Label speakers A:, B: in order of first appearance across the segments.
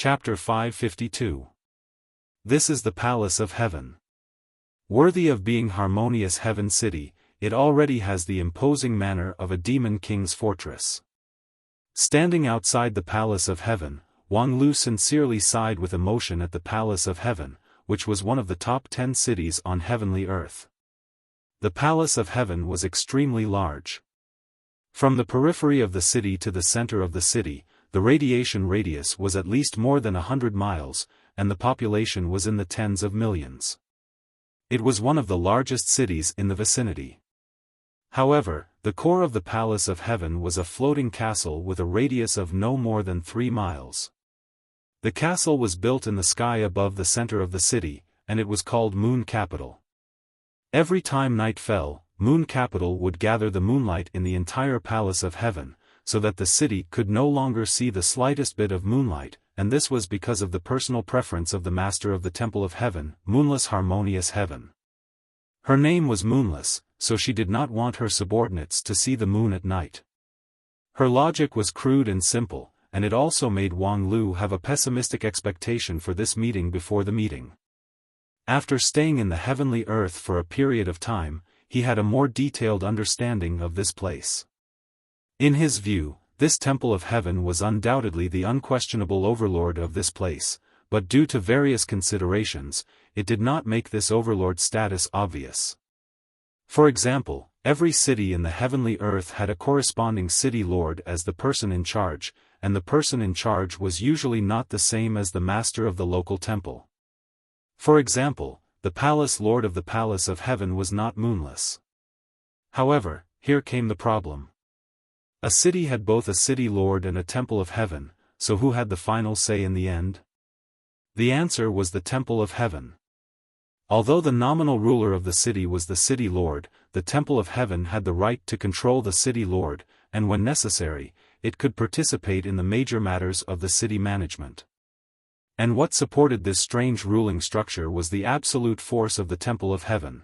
A: Chapter 552. This is the Palace of Heaven. Worthy of being harmonious heaven city, it already has the imposing manner of a demon king's fortress. Standing outside the Palace of Heaven, Wang Lu sincerely sighed with emotion at the Palace of Heaven, which was one of the top 10 cities on heavenly earth. The Palace of Heaven was extremely large. From the periphery of the city to the center of the city, the radiation radius was at least more than 100 miles, and the population was in the tens of millions. It was one of the largest cities in the vicinity. However, the core of the Palace of Heaven was a floating castle with a radius of no more than 3 miles. The castle was built in the sky above the center of the city, and it was called Moon Capital. Every time night fell, Moon Capital would gather the moonlight in the entire Palace of Heaven, so that the city could no longer see the slightest bit of moonlight, and this was because of the personal preference of the master of the Temple of Heaven, Moonless Harmonious Heaven. Her name was Moonless, so she did not want her subordinates to see the moon at night. Her logic was crude and simple, and it also made Wang Lu have a pessimistic expectation for this meeting before the meeting. After staying in the heavenly earth for a period of time, he had a more detailed understanding of this place. In his view, this Temple of Heaven was undoubtedly the unquestionable overlord of this place, but due to various considerations, it did not make this overlord status obvious. For example, every city in the heavenly earth had a corresponding city lord as the person in charge, and the person in charge was usually not the same as the master of the local temple. For example, the palace lord of the Palace of Heaven was not moonless. However, here came the problem. A city had both a city lord and a Temple of Heaven, so who had the final say in the end? The answer was the Temple of Heaven. Although the nominal ruler of the city was the city lord, the Temple of Heaven had the right to control the city lord, and when necessary, it could participate in the major matters of the city management. And what supported this strange ruling structure was the absolute force of the Temple of Heaven.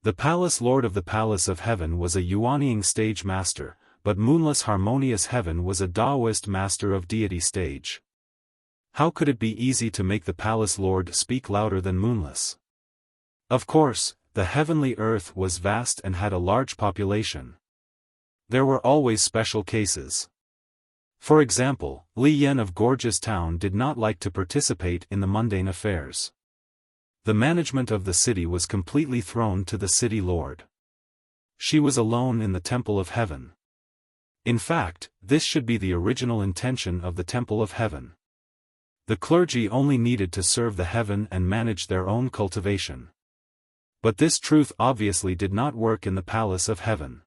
A: The Palace Lord of the Palace of Heaven was a Yuanying stage master, but Moonless Harmonious Heaven was a Taoist master of deity stage. How could it be easy to make the Palace Lord speak louder than Moonless? Of course, the heavenly earth was vast and had a large population. There were always special cases. For example, Li Yan of Gorgeous Town did not like to participate in the mundane affairs. The management of the city was completely thrown to the city lord. She was alone in the Temple of Heaven. In fact, this should be the original intention of the Temple of Heaven. The clergy only needed to serve the heaven and manage their own cultivation. But this truth obviously did not work in the Palace of Heaven.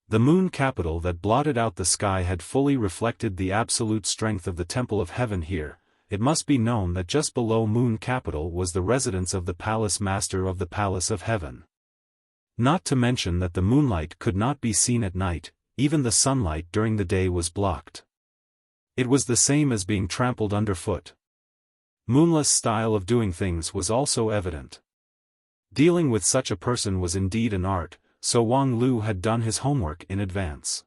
A: The moon capital that blotted out the sky had fully reflected the absolute strength of the Temple of Heaven here. It must be known that just below Moon Capital was the residence of the Palace Master of the Palace of Heaven. Not to mention that the moonlight could not be seen at night, even the sunlight during the day was blocked. It was the same as being trampled underfoot. Moonless style of doing things was also evident. Dealing with such a person was indeed an art, so Wang Lu had done his homework in advance.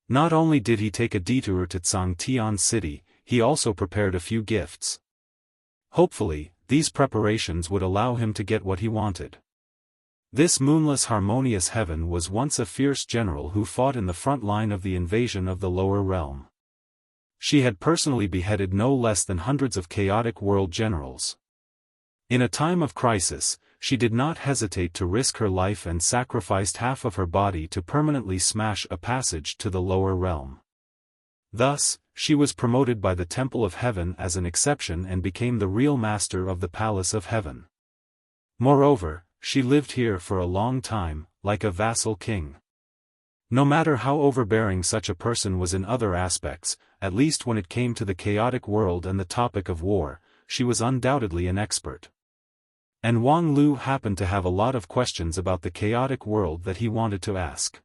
A: Not only did he take a detour to Tsangtian City, he also prepared a few gifts. Hopefully, these preparations would allow him to get what he wanted. This Moonless Harmonious Heaven was once a fierce general who fought in the front line of the invasion of the lower realm. She had personally beheaded no less than hundreds of chaotic world generals. In a time of crisis, she did not hesitate to risk her life and sacrificed half of her body to permanently smash a passage to the lower realm. Thus, she was promoted by the Temple of Heaven as an exception and became the real master of the Palace of Heaven. Moreover, she lived here for a long time, like a vassal king. No matter how overbearing such a person was in other aspects, at least when it came to the chaotic world and the topic of war, she was undoubtedly an expert. And Wang Lu happened to have a lot of questions about the chaotic world that he wanted to ask.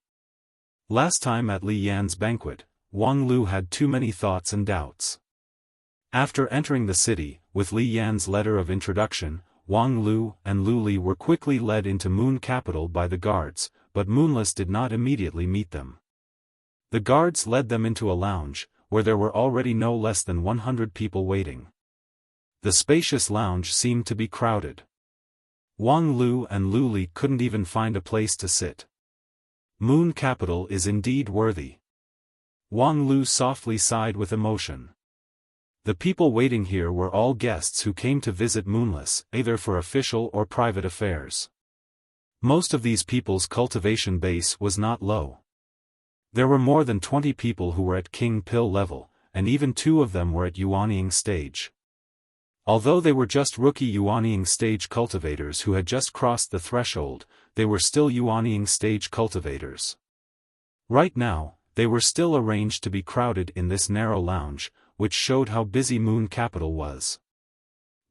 A: Last time at Li Yan's banquet, Wang Lu had too many thoughts and doubts. After entering the city, with Li Yan's letter of introduction, Wang Lu and Lu Li were quickly led into Moon Capital by the guards, but Moonless did not immediately meet them. The guards led them into a lounge, where there were already no less than 100 people waiting. The spacious lounge seemed to be crowded. Wang Lu and Lu Li couldn't even find a place to sit. Moon capital is indeed worthy. Wang Lu softly sighed with emotion. The people waiting here were all guests who came to visit Moonless, either for official or private affairs. Most of these people's cultivation base was not low. There were more than 20 people who were at King Pill level, and even 2 of them were at Yuanying stage. Although they were just rookie Yuanying stage cultivators who had just crossed the threshold, they were still Yuanying stage cultivators. Right now, they were still arranged to be crowded in this narrow lounge, which showed how busy Moon Capital was.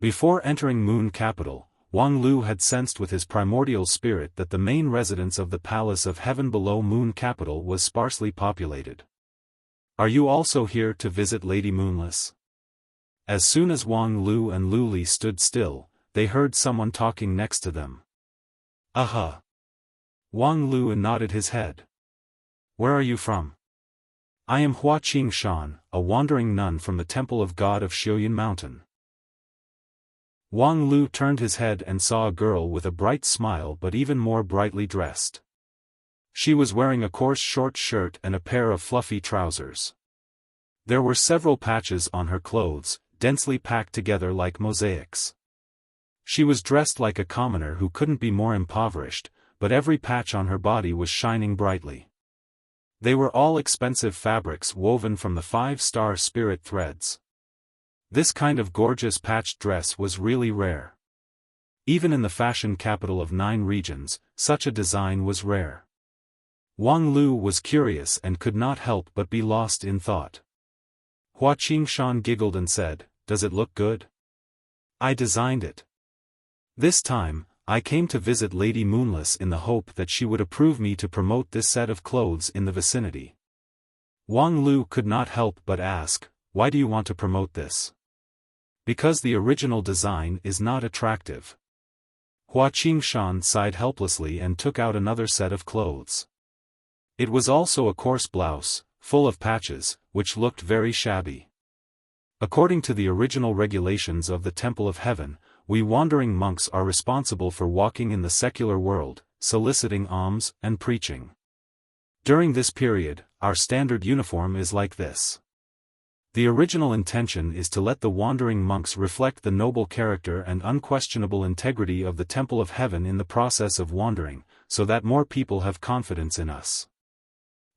A: Before entering Moon Capital, Wang Lu had sensed with his primordial spirit that the main residence of the Palace of Heaven below Moon Capital was sparsely populated. "Are you also here to visit Lady Moonless?" As soon as Wang Lu and Lu Li stood still, they heard someone talking next to them. "Aha!" Wang Lu nodded his head. "Where are you from?" "I am Hua Qingshan, a wandering nun from the Temple of God of Xiaoyan Mountain." Wang Lu turned his head and saw a girl with a bright smile but even more brightly dressed. She was wearing a coarse short shirt and a pair of fluffy trousers. There were several patches on her clothes, densely packed together like mosaics. She was dressed like a commoner who couldn't be more impoverished, but every patch on her body was shining brightly. They were all expensive fabrics woven from the 5-star spirit threads. This kind of gorgeous patched dress was really rare. Even in the fashion capital of 9 regions, such a design was rare. Wang Lu was curious and could not help but be lost in thought. Hua Qingshan giggled and said, "Does it look good? I designed it. This time, I came to visit Lady Moonless in the hope that she would approve me to promote this set of clothes in the vicinity." Wang Lu could not help but ask, "Why do you want to promote this?" "Because the original design is not attractive." Hua Qingshan sighed helplessly and took out another set of clothes. It was also a coarse blouse, full of patches, which looked very shabby. According to the original regulations of the Temple of Heaven, we wandering monks are responsible for walking in the secular world, soliciting alms and preaching. During this period, our standard uniform is like this. The original intention is to let the wandering monks reflect the noble character and unquestionable integrity of the Temple of Heaven in the process of wandering, so that more people have confidence in us.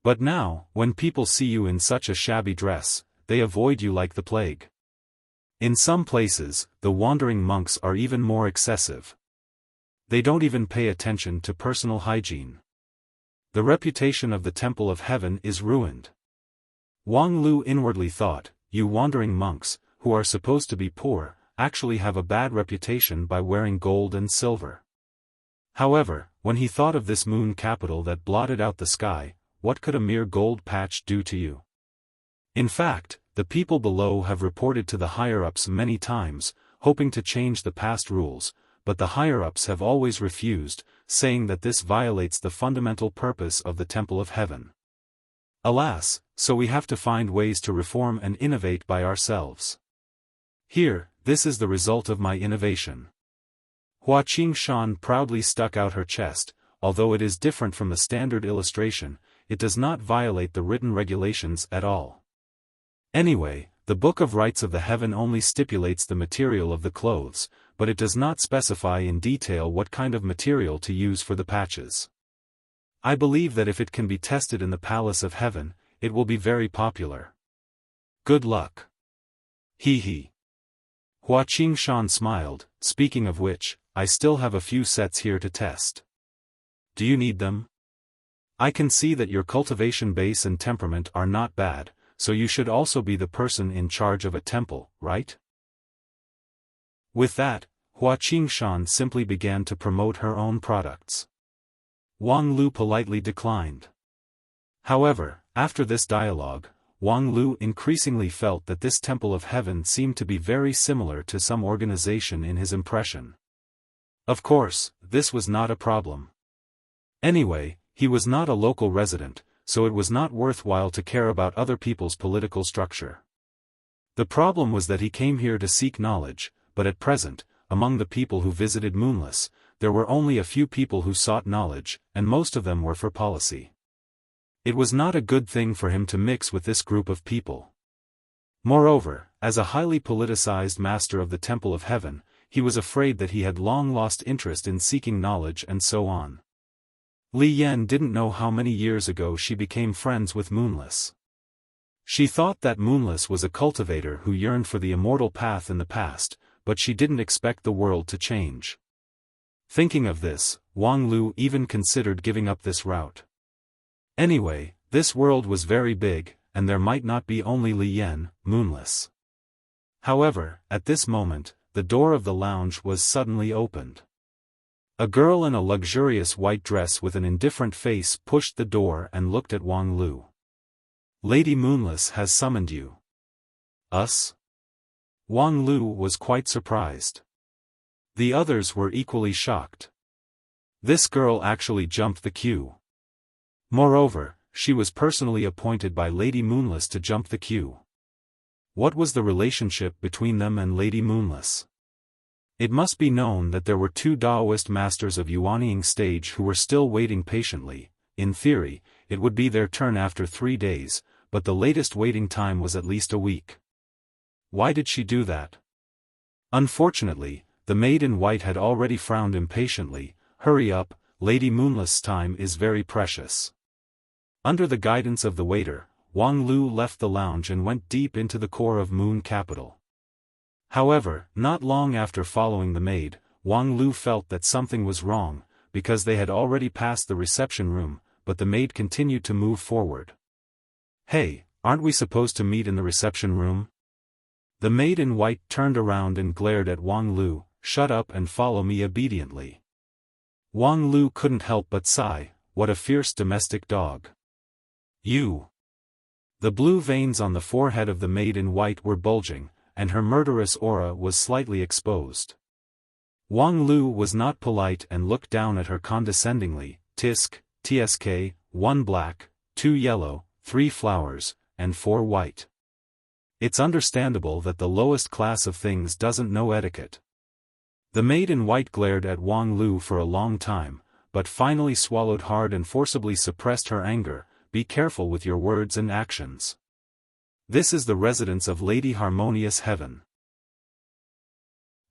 A: But now, when people see you in such a shabby dress, they avoid you like the plague. In some places, the wandering monks are even more excessive. They don't even pay attention to personal hygiene. The reputation of the Temple of Heaven is ruined. Wang Lu inwardly thought, "You wandering monks, who are supposed to be poor, actually have a bad reputation by wearing gold and silver." However, when he thought of this moon capital that blotted out the sky, what could a mere gold patch do to you? In fact, the people below have reported to the higher-ups many times, hoping to change the past rules, but the higher-ups have always refused, saying that this violates the fundamental purpose of the Temple of Heaven. Alas, so we have to find ways to reform and innovate by ourselves. Here, this is the result of my innovation. Hua Qingshan proudly stuck out her chest. Although it is different from the standard illustration, it does not violate the written regulations at all. Anyway, the Book of Rites of the Heaven only stipulates the material of the clothes, but it does not specify in detail what kind of material to use for the patches. I believe that if it can be tested in the Palace of Heaven, it will be very popular. Good luck. Hee hee. Hua Qingshan smiled. Speaking of which, I still have a few sets here to test. Do you need them? I can see that your cultivation base and temperament are not bad, so you should also be the person in charge of a temple, right? With that, Hua Qingshan simply began to promote her own products. Wang Lu politely declined. However, after this dialogue, Wang Lu increasingly felt that this Temple of Heaven seemed to be very similar to some organization in his impression. Of course, this was not a problem. Anyway, he was not a local resident, so it was not worthwhile to care about other people's political structure. The problem was that he came here to seek knowledge, but at present, among the people who visited Moonless, there were only a few people who sought knowledge, and most of them were for policy. It was not a good thing for him to mix with this group of people. Moreover, as a highly politicized master of the Temple of Heaven, he was afraid that he had long lost interest in seeking knowledge and so on. Li Yan didn't know how many years ago she became friends with Moonless. She thought that Moonless was a cultivator who yearned for the immortal path in the past, but she didn't expect the world to change. Thinking of this, Wang Lu even considered giving up this route. Anyway, this world was very big, and there might not be only Li Yan, Moonless. However, at this moment, the door of the lounge was suddenly opened. A girl in a luxurious white dress with an indifferent face pushed the door and looked at Wang Lu. "Lady Moonless has summoned you." "Us?" Wang Lu was quite surprised. The others were equally shocked. This girl actually jumped the queue. Moreover, she was personally appointed by Lady Moonless to jump the queue. What was the relationship between them and Lady Moonless? It must be known that there were two Taoist masters of Yuanying stage who were still waiting patiently. In theory, it would be their turn after 3 days, but the latest waiting time was at least a week. Why did she do that? Unfortunately, the maid in white had already frowned impatiently. "Hurry up, Lady Moonless' time is very precious." Under the guidance of the waiter, Wang Lu left the lounge and went deep into the core of Moon Capital. However, not long after following the maid, Wang Lu felt that something was wrong, because they had already passed the reception room, but the maid continued to move forward. "Hey, aren't we supposed to meet in the reception room?" The maid in white turned around and glared at Wang Lu. "Shut up and follow me obediently." Wang Lu couldn't help but sigh, what a fierce domestic dog. "You." The blue veins on the forehead of the maid in white were bulging, and her murderous aura was slightly exposed. Wang Lu was not polite and looked down at her condescendingly. "Tisk, tsk, 1 black, 2 yellow, 3 flowers, and 4 white. It's understandable that the lowest class of things doesn't know etiquette." The maid in white glared at Wang Lu for a long time, but finally swallowed hard and forcibly suppressed her anger. "Be careful with your words and actions. This is the residence of Lady Harmonious Heaven.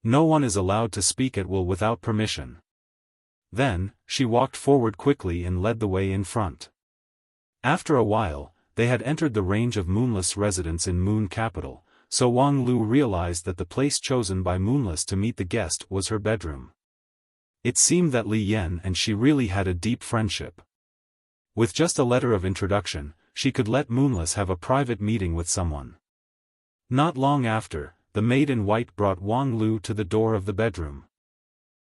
A: No one is allowed to speak at will without permission." Then, she walked forward quickly and led the way in front. After a while, they had entered the range of Moonless residence in Moon Capital, so Wang Lu realized that the place chosen by Moonless to meet the guest was her bedroom. It seemed that Li Yan and she really had a deep friendship. With just a letter of introduction, she could let Moonless have a private meeting with someone. Not long after, the maid in white brought Wang Lu to the door of the bedroom.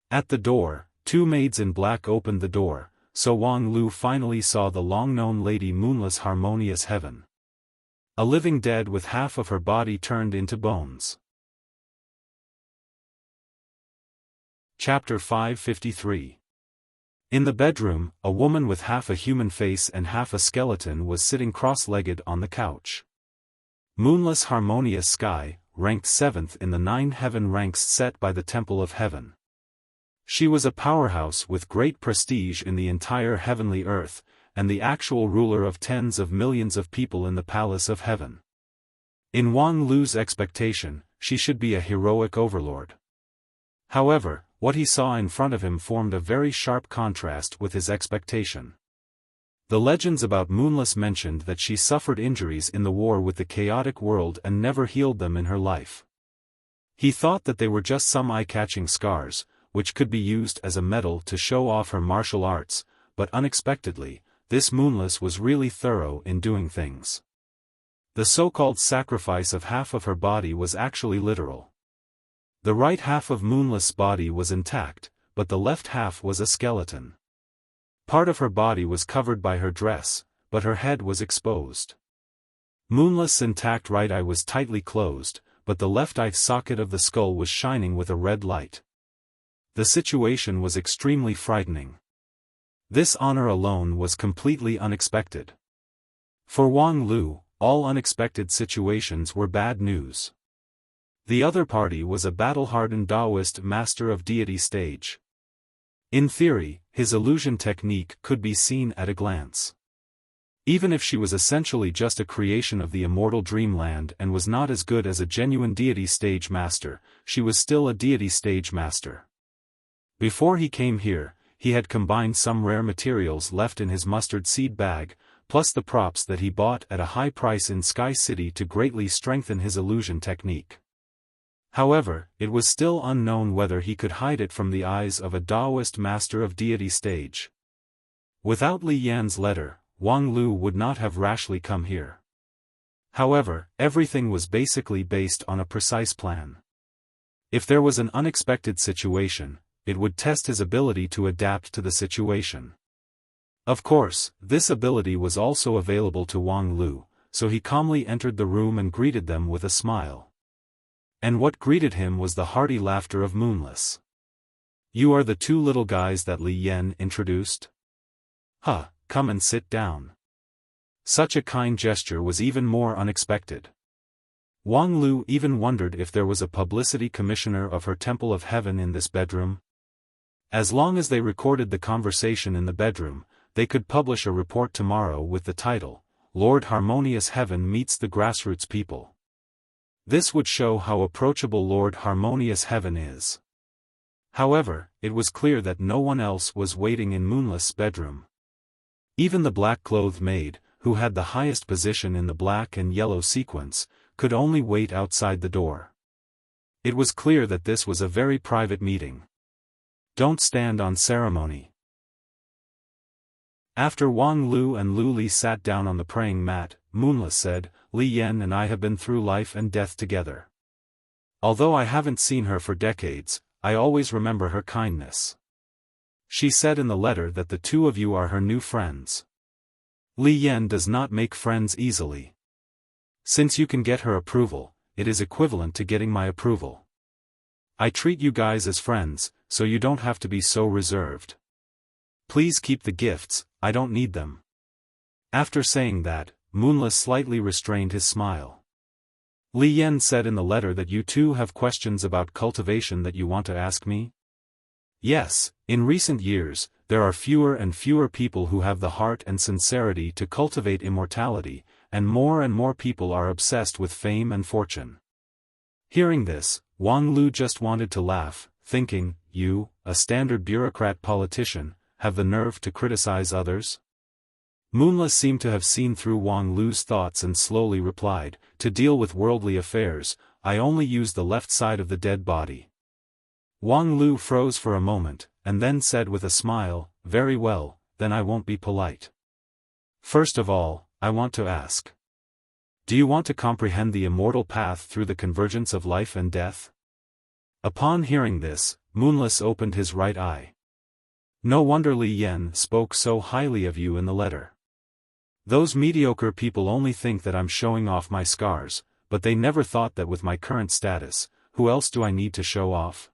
A: At the door, 2 maids in black opened the door, so Wang Lu finally saw the long-known Lady Moonless Harmonious Heaven. A living dead with half of her body turned into bones. Chapter 553. In the bedroom, a woman with half a human face and half a skeleton was sitting cross-legged on the couch. Moonless Harmonious Sky, ranked 7th in the 9 heaven ranks set by the Temple of Heaven. She was a powerhouse with great prestige in the entire heavenly earth, and the actual ruler of tens of millions of people in the Palace of Heaven. In Wang Lu's expectation, she should be a heroic overlord. However, what he saw in front of him formed a very sharp contrast with his expectation. The legends about Moonless mentioned that she suffered injuries in the war with the chaotic world and never healed them in her life. He thought that they were just some eye-catching scars, which could be used as a medal to show off her martial arts, but unexpectedly, this Moonless was really thorough in doing things. The so-called sacrifice of half of her body was actually literal. The right half of Moonless' body was intact, but the left half was a skeleton. Part of her body was covered by her dress, but her head was exposed. Moonless' intact right eye was tightly closed, but the left eye socket of the skull was shining with a red light. The situation was extremely frightening. This honor alone was completely unexpected. For Wang Lu, all unexpected situations were bad news. The other party was a battle-hardened Taoist master of deity stage. In theory, his illusion technique could be seen at a glance. Even if she was essentially just a creation of the immortal dreamland and was not as good as a genuine deity stage master, she was still a deity stage master. Before he came here, he had combined some rare materials left in his mustard seed bag, plus the props that he bought at a high price in Sky City to greatly strengthen his illusion technique. However, it was still unknown whether he could hide it from the eyes of a Taoist master of deity stage. Without Li Yan's letter, Wang Lu would not have rashly come here. However, everything was basically based on a precise plan. If there was an unexpected situation, it would test his ability to adapt to the situation. Of course, this ability was also available to Wang Lu, so he calmly entered the room and greeted them with a smile. And what greeted him was the hearty laughter of Moonless. "You are the two little guys that Li Yan introduced? Huh, come and sit down." Such a kind gesture was even more unexpected. Wang Lu even wondered if there was a publicity commissioner of her Temple of Heaven in this bedroom. As long as they recorded the conversation in the bedroom, they could publish a report tomorrow with the title, "Lord Harmonious Heaven Meets the Grassroots People." This would show how approachable Lord Harmonious Heaven is. However, it was clear that no one else was waiting in Moonless' bedroom. Even the black-clothed maid, who had the highest position in the black and yellow sequence, could only wait outside the door. It was clear that this was a very private meeting. Don't stand on ceremony. After Wang Lu and Lu Li sat down on the praying mat, Moonless said, "Li Yan and I have been through life and death together. Although I haven't seen her for decades, I always remember her kindness. She said in the letter that the two of you are her new friends. Li Yan does not make friends easily. Since you can get her approval, it is equivalent to getting my approval. I treat you guys as friends, so you don't have to be so reserved. Please keep the gifts, I don't need them." After saying that, Moonless slightly restrained his smile. "Li Yan said in the letter that you two have questions about cultivation that you want to ask me?" "Yes, in recent years, there are fewer and fewer people who have the heart and sincerity to cultivate immortality, and more people are obsessed with fame and fortune." Hearing this, Wang Lu just wanted to laugh, thinking, "You, a standard bureaucrat politician, have the nerve to criticize others?" Moonless seemed to have seen through Wang Lu's thoughts and slowly replied, "To deal with worldly affairs, I only use the left side of the dead body." Wang Lu froze for a moment, and then said with a smile, "Very well, then I won't be polite. First of all, I want to ask. Do you want to comprehend the immortal path through the convergence of life and death?" Upon hearing this, Moonless opened his right eye. "No wonder Li Yan spoke so highly of you in the letter. Those mediocre people only think that I'm showing off my scars, but they never thought that with my current status, who else do I need to show off?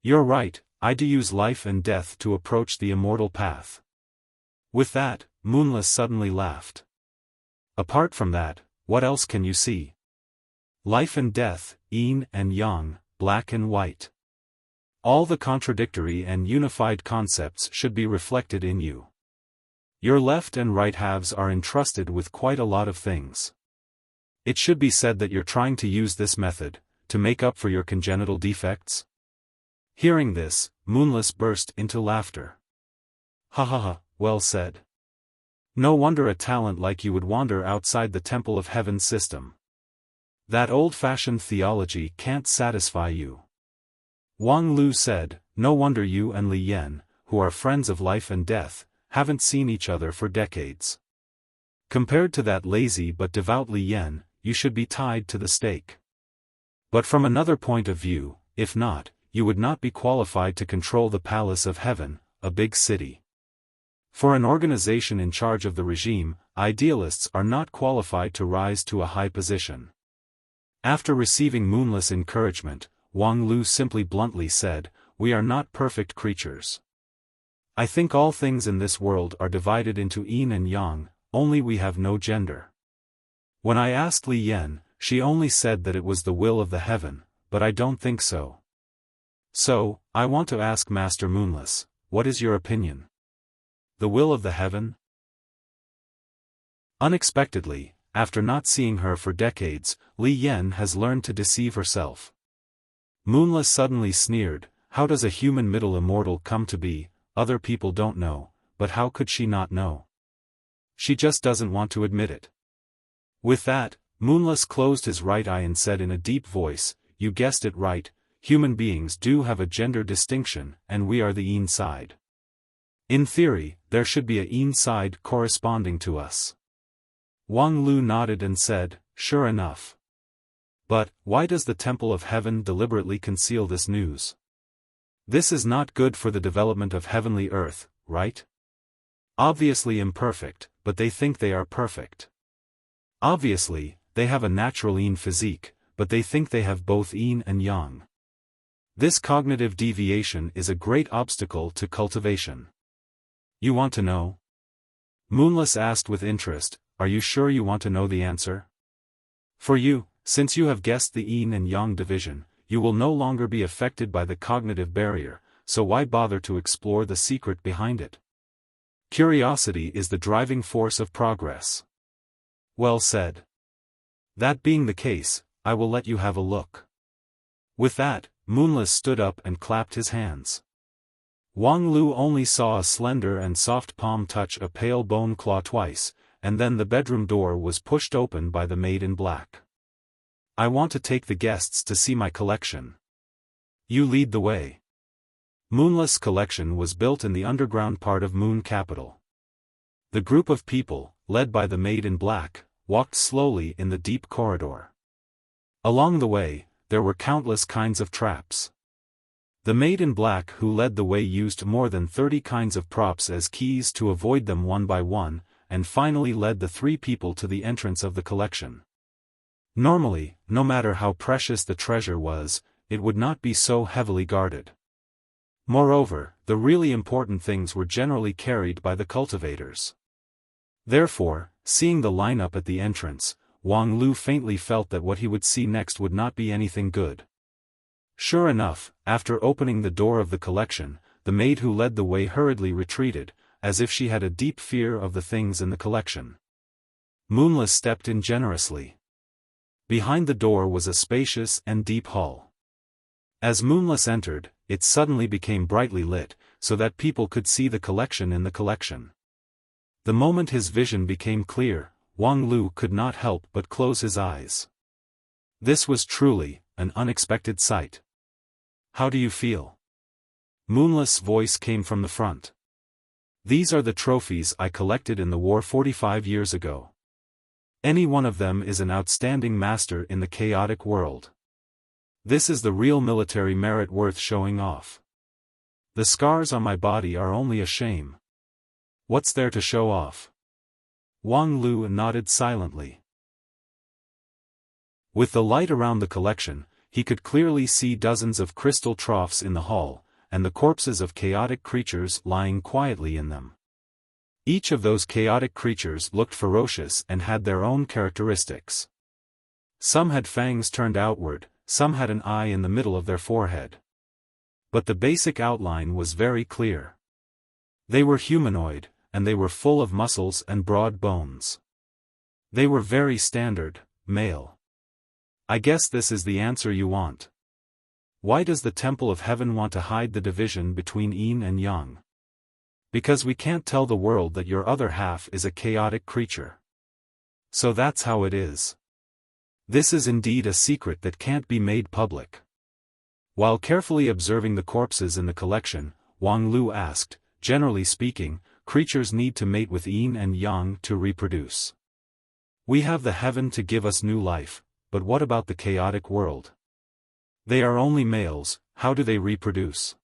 A: You're right, I do use life and death to approach the immortal path." With that, Moonless suddenly laughed. "Apart from that, what else can you see? Life and death, yin and yang, black and white. All the contradictory and unified concepts should be reflected in you. Your left and right halves are entrusted with quite a lot of things. It should be said that you're trying to use this method to make up for your congenital defects." Hearing this, Moonless burst into laughter. "Ha ha ha, well said. No wonder a talent like you would wander outside the Temple of Heaven system. That old-fashioned theology can't satisfy you." Wang Lu said, "No wonder you and Li Yan, who are friends of life and death, haven't seen each other for decades. Compared to that lazy but devout Li Yan, you should be tied to the stake. But from another point of view, if not, you would not be qualified to control the Palace of Heaven, a big city. For an organization in charge of the regime, idealists are not qualified to rise to a high position." After receiving Moonless' encouragement, Wang Lu simply bluntly said, "We are not perfect creatures. I think all things in this world are divided into yin and yang, only we have no gender. When I asked Li Yan, she only said that it was the will of the heaven, but I don't think so. So, I want to ask Master Moonless, what is your opinion? The will of the heaven? Unexpectedly, after not seeing her for decades, Li Yan has learned to deceive herself. Moonless suddenly sneered, how does a human middle immortal come to be? Other people don't know, but how could she not know? She just doesn't want to admit it. With that, Moonless closed his right eye and said in a deep voice, you guessed it right, human beings do have a gender distinction, and we are the yin side. In theory, there should be a yin side corresponding to us. Wang Lu nodded and said, sure enough. But, why does the Temple of Heaven deliberately conceal this news? This is not good for the development of heavenly earth, right? Obviously imperfect, but they think they are perfect. Obviously, they have a natural yin physique, but they think they have both yin and yang. This cognitive deviation is a great obstacle to cultivation. You want to know? Moonless asked with interest, are you sure you want to know the answer? For you, since you have guessed the yin and yang division, you will no longer be affected by the cognitive barrier, so why bother to explore the secret behind it? Curiosity is the driving force of progress. Well said. That being the case, I will let you have a look. With that, Moonless stood up and clapped his hands. Wang Lu only saw a slender and soft palm touch a pale bone claw twice, and then the bedroom door was pushed open by the maid in black. I want to take the guests to see my collection. You lead the way. Moonless collection was built in the underground part of Moon Capital. The group of people, led by the maid in black, walked slowly in the deep corridor. Along the way, there were countless kinds of traps. The maid in black who led the way used more than 30 kinds of props as keys to avoid them one by one, and finally led the three people to the entrance of the collection. Normally, no matter how precious the treasure was, it would not be so heavily guarded. Moreover, the really important things were generally carried by the cultivators. Therefore, seeing the lineup at the entrance, Wang Lu faintly felt that what he would see next would not be anything good. Sure enough, after opening the door of the collection, the maid who led the way hurriedly retreated, as if she had a deep fear of the things in the collection. Moonless stepped in generously. Behind the door was a spacious and deep hall. As Moonless entered, it suddenly became brightly lit, so that people could see the collection in the collection. The moment his vision became clear, Wang Lu could not help but close his eyes. This was truly an unexpected sight. How do you feel? Moonless' voice came from the front. These are the trophies I collected in the war 45 years ago. Any one of them is an outstanding master in the chaotic world. This is the real military merit worth showing off. The scars on my body are only a shame. What's there to show off? Wang Lu nodded silently. With the light around the collection, he could clearly see dozens of crystal troughs in the hall, and the corpses of chaotic creatures lying quietly in them. Each of those chaotic creatures looked ferocious and had their own characteristics. Some had fangs turned outward, some had an eye in the middle of their forehead. But the basic outline was very clear. They were humanoid, and they were full of muscles and broad bones. They were very standard, male. I guess this is the answer you want. Why does the Temple of Heaven want to hide the division between yin and yang? Because we can't tell the world that your other half is a chaotic creature. So that's how it is. This is indeed a secret that can't be made public. While carefully observing the corpses in the collection, Wang Lu asked, generally speaking, creatures need to mate with yin and yang to reproduce. We have the heaven to give us new life, but what about the chaotic world? They are only males, how do they reproduce?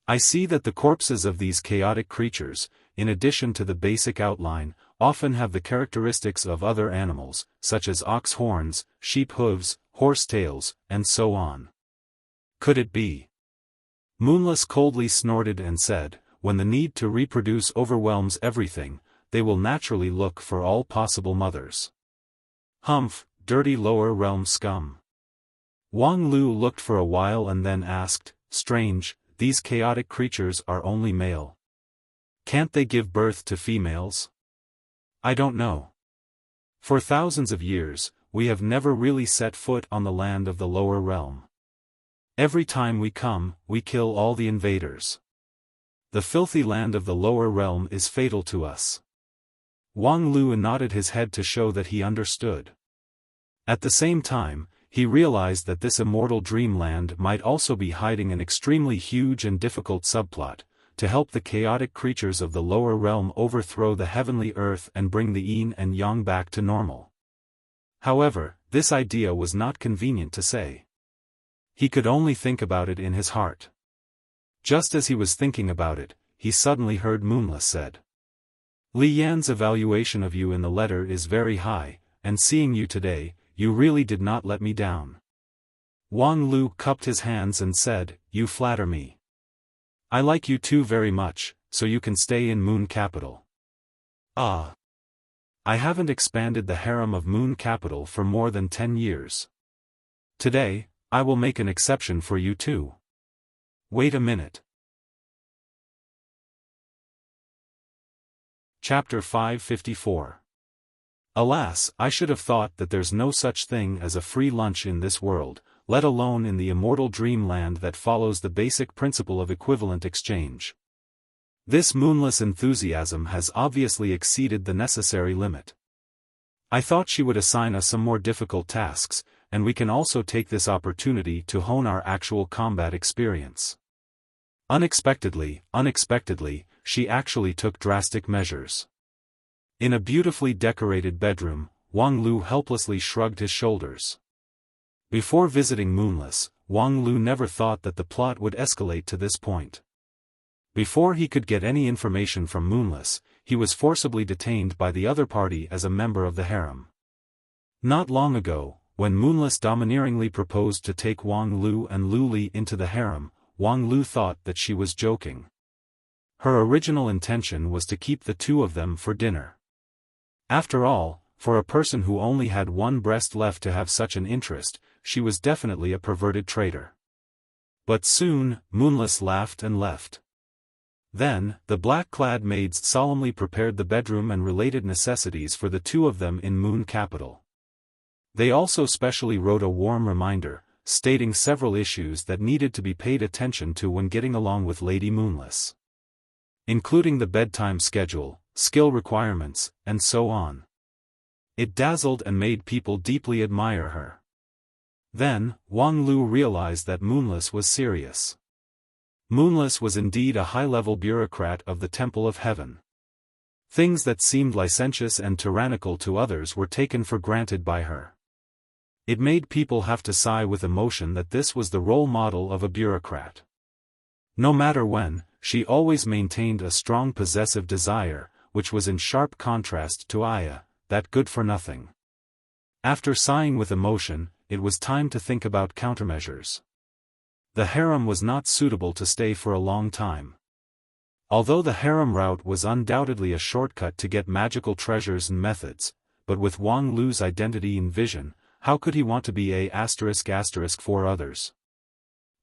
A: I see that the corpses of these chaotic creatures, in addition to the basic outline, often have the characteristics of other animals, such as ox horns, sheep hooves, horse tails, and so on. Could it be? Moonless coldly snorted and said, when the need to reproduce overwhelms everything, they will naturally look for all possible mothers. Humph, dirty lower realm scum. Wang Lu looked for a while and then asked, strange, these chaotic creatures are only male. Can't they give birth to females? I don't know. For thousands of years, we have never really set foot on the land of the lower realm. Every time we come, we kill all the invaders. The filthy land of the lower realm is fatal to us. Wang Lu nodded his head to show that he understood. At the same time, he realized that this immortal dreamland might also be hiding an extremely huge and difficult subplot, to help the chaotic creatures of the lower realm overthrow the heavenly earth and bring the yin and yang back to normal. However, this idea was not convenient to say. He could only think about it in his heart. Just as he was thinking about it, he suddenly heard Moonless said. Li Yan's evaluation of you in the letter is very high, and seeing you today, you really did not let me down. Wang Lu cupped his hands and said, you flatter me. I like you too very much, so you can stay in Moon Capital. Ah. I haven't expanded the harem of Moon Capital for more than 10 years. Today, I will make an exception for you too. Wait a minute. Chapter 554. Alas, I should have thought that there's no such thing as a free lunch in this world, let alone in the immortal dreamland that follows the basic principle of equivalent exchange. This moonless enthusiasm has obviously exceeded the necessary limit. I thought she would assign us some more difficult tasks, and we can also take this opportunity to hone our actual combat experience. Unexpectedly, she actually took drastic measures. In a beautifully decorated bedroom, Wang Lu helplessly shrugged his shoulders. Before visiting Moonless, Wang Lu never thought that the plot would escalate to this point. Before he could get any information from Moonless, he was forcibly detained by the other party as a member of the harem. Not long ago, when Moonless domineeringly proposed to take Wang Lu and Lu Li into the harem, Wang Lu thought that she was joking. Her original intention was to keep the two of them for dinner. After all, for a person who only had one breast left to have such an interest, she was definitely a perverted traitor. But soon, Moonless laughed and left. Then, the black-clad maids solemnly prepared the bedroom and related necessities for the two of them in Moon Capital. They also specially wrote a warm reminder, stating several issues that needed to be paid attention to when getting along with Lady Moonless, including the bedtime schedule, skill requirements, and so on. It dazzled and made people deeply admire her. Then, Wang Lu realized that Moonless was serious. Moonless was indeed a high-level bureaucrat of the Temple of Heaven. Things that seemed licentious and tyrannical to others were taken for granted by her. It made people have to sigh with emotion that this was the role model of a bureaucrat. No matter when, she always maintained a strong possessive desire, which was in sharp contrast to Aya, that good-for-nothing. After sighing with emotion, it was time to think about countermeasures. The harem was not suitable to stay for a long time. Although the harem route was undoubtedly a shortcut to get magical treasures and methods, but with Wang Lu's identity and vision, how could he want to be a *** for others?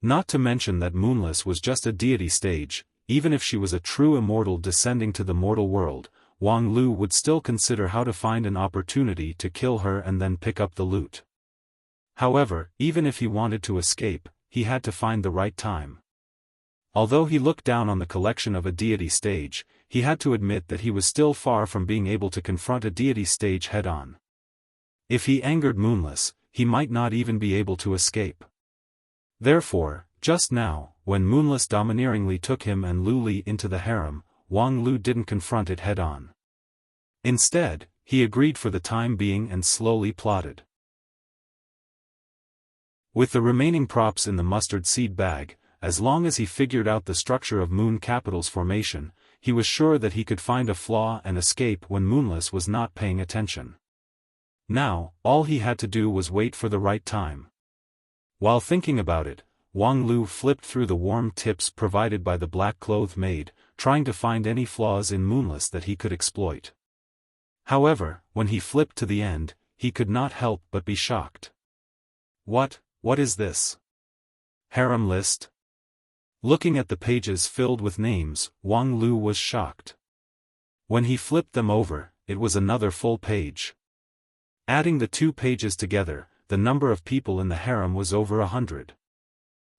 A: Not to mention that Moonless was just a deity stage. Even if she was a true immortal descending to the mortal world, Wang Lu would still consider how to find an opportunity to kill her and then pick up the loot. However, even if he wanted to escape, he had to find the right time. Although he looked down on the collection of a deity stage, he had to admit that he was still far from being able to confront a deity stage head-on. If he angered Moonless, he might not even be able to escape. Therefore, just now, when Moonless domineeringly took him and Lu Li into the harem, Wang Lu didn't confront it head-on. Instead, he agreed for the time being and slowly plotted. With the remaining props in the mustard seed bag, as long as he figured out the structure of Moon Capital's formation, he was sure that he could find a flaw and escape when Moonless was not paying attention. Now, all he had to do was wait for the right time. While thinking about it, Wang Lu flipped through the warm tips provided by the black-clothed maid, trying to find any flaws in Moonless that he could exploit. However, when he flipped to the end, he could not help but be shocked. What is this? Harem list? Looking at the pages filled with names, Wang Lu was shocked. When he flipped them over, it was another full page. Adding the 2 pages together, the number of people in the harem was over 100.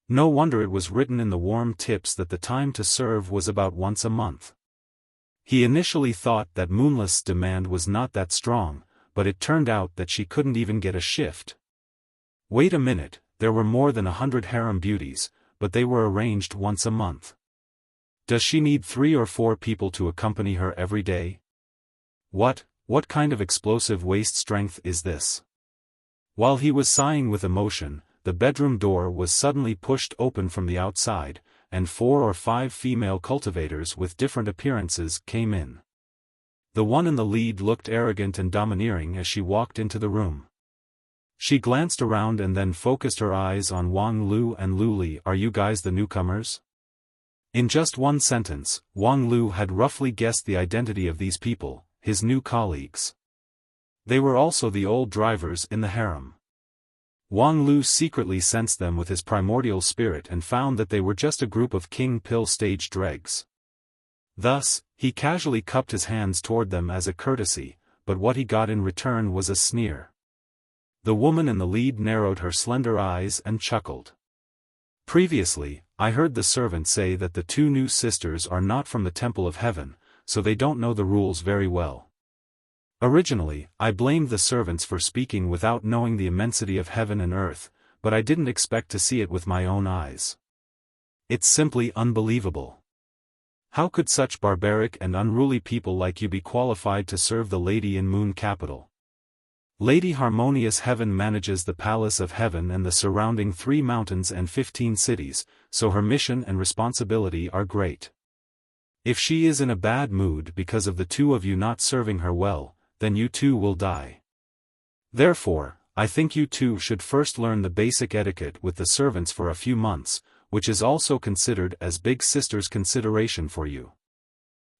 A: No wonder it was written in the warm tips that the time to serve was about once a month. He initially thought that Moonless' demand was not that strong, but it turned out that she couldn't even get a shift. Wait a minute, there were more than 100 harem beauties, but they were arranged once a month. Does she need 3 or 4 people to accompany her every day? What kind of explosive waist strength is this? While he was sighing with emotion, the bedroom door was suddenly pushed open from the outside, and 4 or 5 female cultivators with different appearances came in. The one in the lead looked arrogant and domineering as she walked into the room. She glanced around and then focused her eyes on Wang Lu and Lu Li. Are you guys the newcomers? In just one sentence, Wang Lu had roughly guessed the identity of these people, his new colleagues. They were also the old drivers in the harem. Wang Lu secretly sensed them with his primordial spirit and found that they were just a group of king pill stage dregs. Thus, he casually cupped his hands toward them as a courtesy, but what he got in return was a sneer. The woman in the lead narrowed her slender eyes and chuckled. Previously, I heard the servant say that the 2 new sisters are not from the Temple of Heaven, so they don't know the rules very well. Originally, I blamed the servants for speaking without knowing the immensity of heaven and earth, but I didn't expect to see it with my own eyes. It's simply unbelievable. How could such barbaric and unruly people like you be qualified to serve the Lady in Moon Capital? Lady Harmonious Heaven manages the Palace of Heaven and the surrounding 3 mountains and 15 cities, so her mission and responsibility are great. If she is in a bad mood because of the 2 of you not serving her well, then you 2 will die. Therefore, I think you 2 should first learn the basic etiquette with the servants for a few months, which is also considered as Big Sister's consideration for you.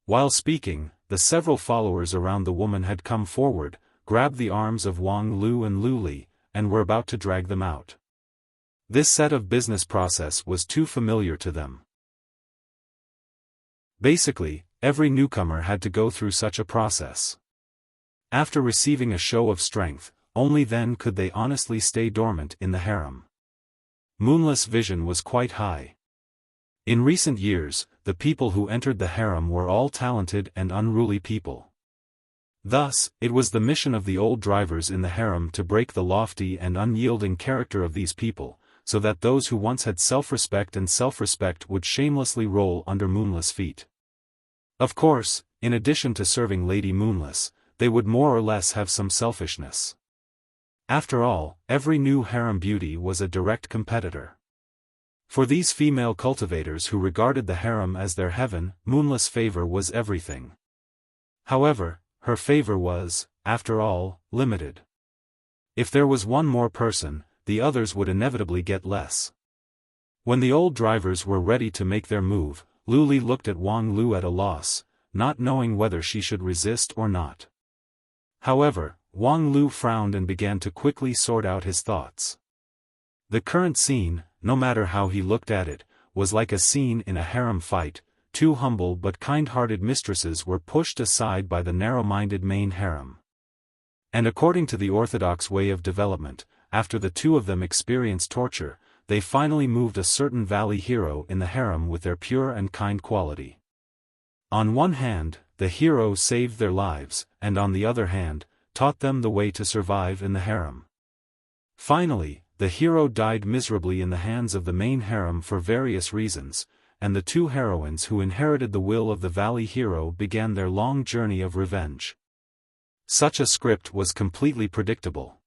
A: While speaking, the several followers around the woman had come forward, grabbed the arms of Wang Lu and Lu Li, and were about to drag them out. This set of business process was too familiar to them. Basically, every newcomer had to go through such a process. After receiving a show of strength, only then could they honestly stay dormant in the harem. Moonless' vision was quite high. In recent years, the people who entered the harem were all talented and unruly people. Thus, it was the mission of the old drivers in the harem to break the lofty and unyielding character of these people, so that those who once had self-respect would shamelessly roll under Moonless' feet. Of course, in addition to serving Lady Moonless, they would more or less have some selfishness. After all, every new harem beauty was a direct competitor. For these female cultivators who regarded the harem as their heaven, Moonless' favor was everything. However, her favor was, after all, limited. If there was one more person, the others would inevitably get less. When the old drivers were ready to make their move, Lu Li looked at Wang Lu at a loss, not knowing whether she should resist or not. However, Wang Lu frowned and began to quickly sort out his thoughts. The current scene, no matter how he looked at it, was like a scene in a harem fight. 2 humble but kind-hearted mistresses were pushed aside by the narrow-minded main harem. And according to the orthodox way of development, after the 2 of them experienced torture, they finally moved a certain valley hero in the harem with their pure and kind quality. On one hand, the hero saved their lives, and on the other hand, taught them the way to survive in the harem. Finally, the hero died miserably in the hands of the main harem for various reasons, and the 2 heroines who inherited the will of the valley hero began their long journey of revenge. Such a script was completely predictable.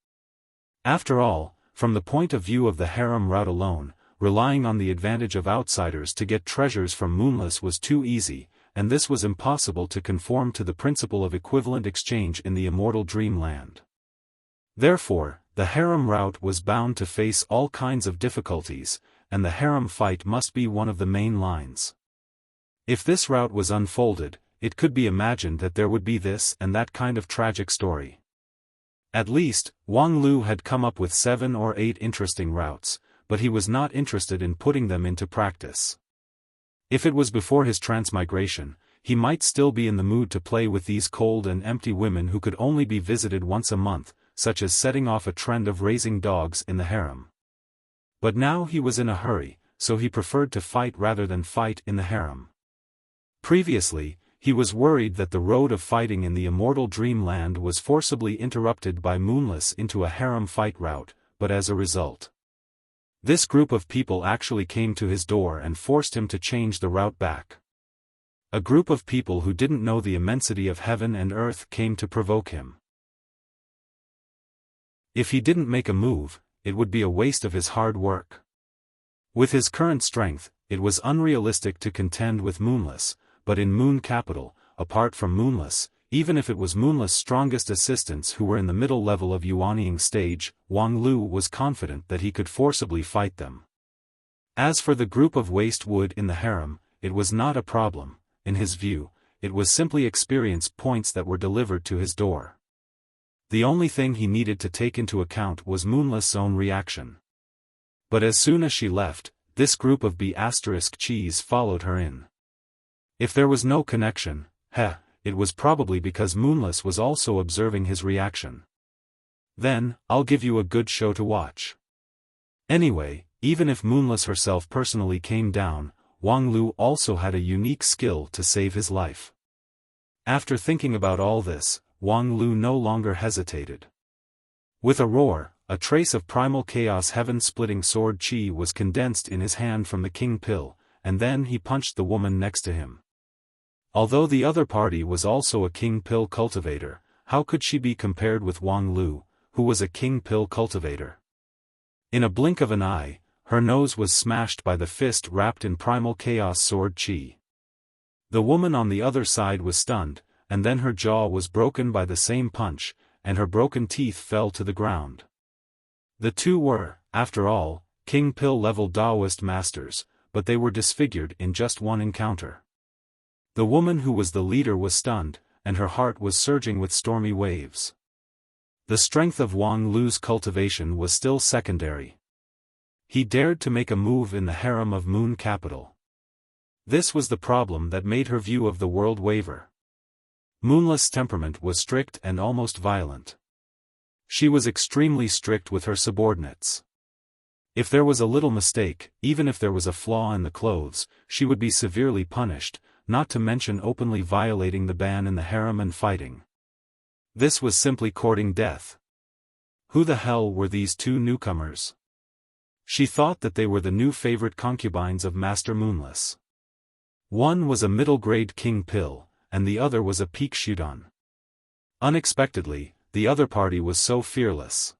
A: After all, from the point of view of the harem route alone, relying on the advantage of outsiders to get treasures from Moonless was too easy, and this was impossible to conform to the principle of equivalent exchange in the immortal dreamland. Therefore, the harem route was bound to face all kinds of difficulties, and the harem fight must be one of the main lines. If this route was unfolded, it could be imagined that there would be this and that kind of tragic story. At least, Wang Lu had come up with 7 or 8 interesting routes, but he was not interested in putting them into practice. If it was before his transmigration, he might still be in the mood to play with these cold and empty women who could only be visited once a month, such as setting off a trend of raising dogs in the harem. But now he was in a hurry, so he preferred to fight rather than fight in the harem. Previously, he was worried that the road of fighting in the immortal dreamland was forcibly interrupted by Moonless into a harem fight route, but as a result, this group of people actually came to his door and forced him to change the route back. A group of people who didn't know the immensity of heaven and earth came to provoke him. If he didn't make a move, it would be a waste of his hard work. With his current strength, it was unrealistic to contend with Moonless, but in Moon Capital, apart from Moonless, even if it was Moonless' strongest assistants who were in the middle level of Yuanying stage, Wang Lu was confident that he could forcibly fight them. As for the group of waste wood in the harem, it was not a problem. In his view, it was simply experience points that were delivered to his door. The only thing he needed to take into account was Moonless' own reaction. But as soon as she left, this group of B***cheese followed her in. If there was no connection, it was probably because Moonless was also observing his reaction. Then, I'll give you a good show to watch. Anyway, even if Moonless herself personally came down, Wang Lu also had a unique skill to save his life. After thinking about all this, Wang Lu no longer hesitated. With a roar, a trace of primal chaos heaven-splitting sword chi was condensed in his hand from the king pill, and then he punched the woman next to him. Although the other party was also a king pill cultivator, how could she be compared with Wang Lu, who was a king pill cultivator? In a blink of an eye, her nose was smashed by the fist wrapped in primal chaos sword chi. The woman on the other side was stunned, and then her jaw was broken by the same punch, and her broken teeth fell to the ground. The two were, after all, king pill level Taoist masters, but they were disfigured in just one encounter. The woman who was the leader was stunned, and her heart was surging with stormy waves. The strength of Wang Lu's cultivation was still secondary. He dared to make a move in the harem of Moon Capital. This was the problem that made her view of the world waver. Moonless' temperament was strict and almost violent. She was extremely strict with her subordinates. If there was a little mistake, even if there was a flaw in the clothes, she would be severely punished, not to mention openly violating the ban in the harem and fighting. This was simply courting death. Who the hell were these two newcomers? She thought that they were the new favorite concubines of Master Moonless. One was a middle-grade king pill, and the other was a peak Shudon. Unexpectedly, the other party was so fearless.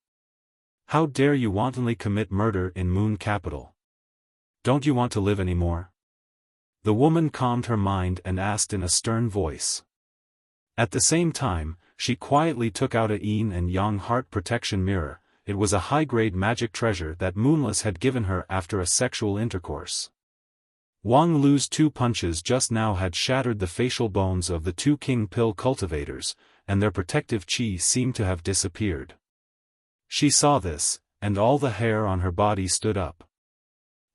A: How dare you wantonly commit murder in Moon Capital? Don't you want to live anymore? The woman calmed her mind and asked in a stern voice. At the same time, she quietly took out a yin and yang heart protection mirror. It was a high-grade magic treasure that Moonless had given her after a sexual intercourse. Wang Lu's 2 punches just now had shattered the facial bones of the 2 king pill cultivators, and their protective chi seemed to have disappeared. She saw this, and all the hair on her body stood up.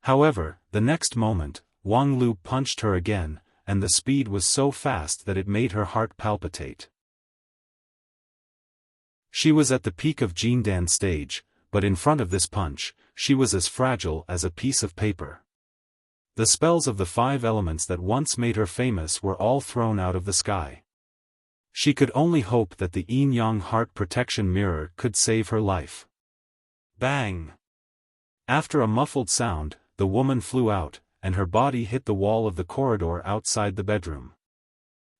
A: However, the next moment, Wang Lu punched her again, and the speed was so fast that it made her heart palpitate. She was at the peak of Jindan stage, but in front of this punch, she was as fragile as a piece of paper. The spells of the 5 elements that once made her famous were all thrown out of the sky. She could only hope that the yin-yang heart protection mirror could save her life. Bang! After a muffled sound, the woman flew out, and her body hit the wall of the corridor outside the bedroom.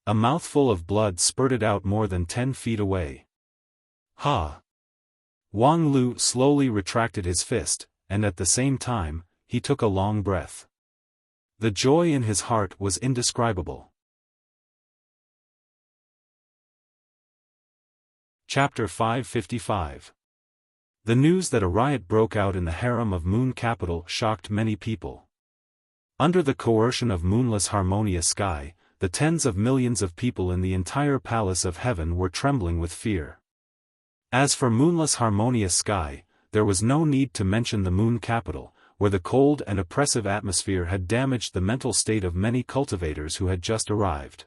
A: A mouthful of blood spurted out more than 10 feet away. Ha! Wang Lu slowly retracted his fist, and at the same time, he took a long breath. The joy in his heart was indescribable. Chapter 555. The news that a riot broke out in the harem of Moon Capital shocked many people. Under the coercion of Moonless' harmonious sky, the tens of millions of people in the entire palace of heaven were trembling with fear. As for moonless harmonious sky, there was no need to mention the moon capital, where the cold and oppressive atmosphere had damaged the mental state of many cultivators who had just arrived.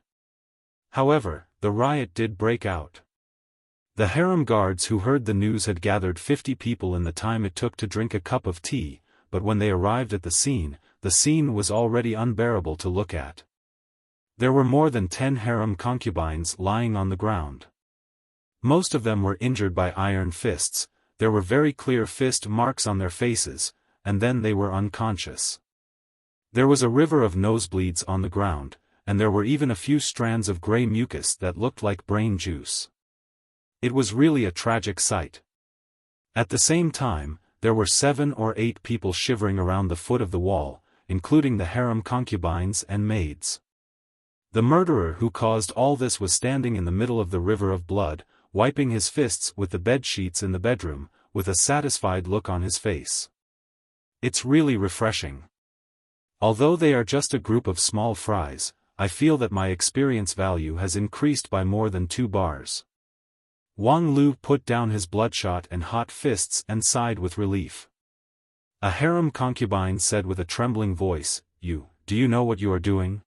A: However, the riot did break out. The harem guards who heard the news had gathered 50 people in the time it took to drink a cup of tea, but when they arrived at the scene was already unbearable to look at. There were more than 10 harem concubines lying on the ground. Most of them were injured by iron fists, there were very clear fist marks on their faces, and then they were unconscious. There was a river of nosebleeds on the ground, and there were even a few strands of gray mucus that looked like brain juice. It was really a tragic sight. At the same time, there were 7 or 8 people shivering around the foot of the wall, including the harem concubines and maids. The murderer who caused all this was standing in the middle of the river of blood, wiping his fists with the bed sheets in the bedroom, with a satisfied look on his face. It's really refreshing. Although they are just a group of small fries, I feel that my experience value has increased by more than 2 bars. Wang Lu put down his bloodshot and hot fists and sighed with relief. A harem concubine said with a trembling voice, Do you know what you are doing?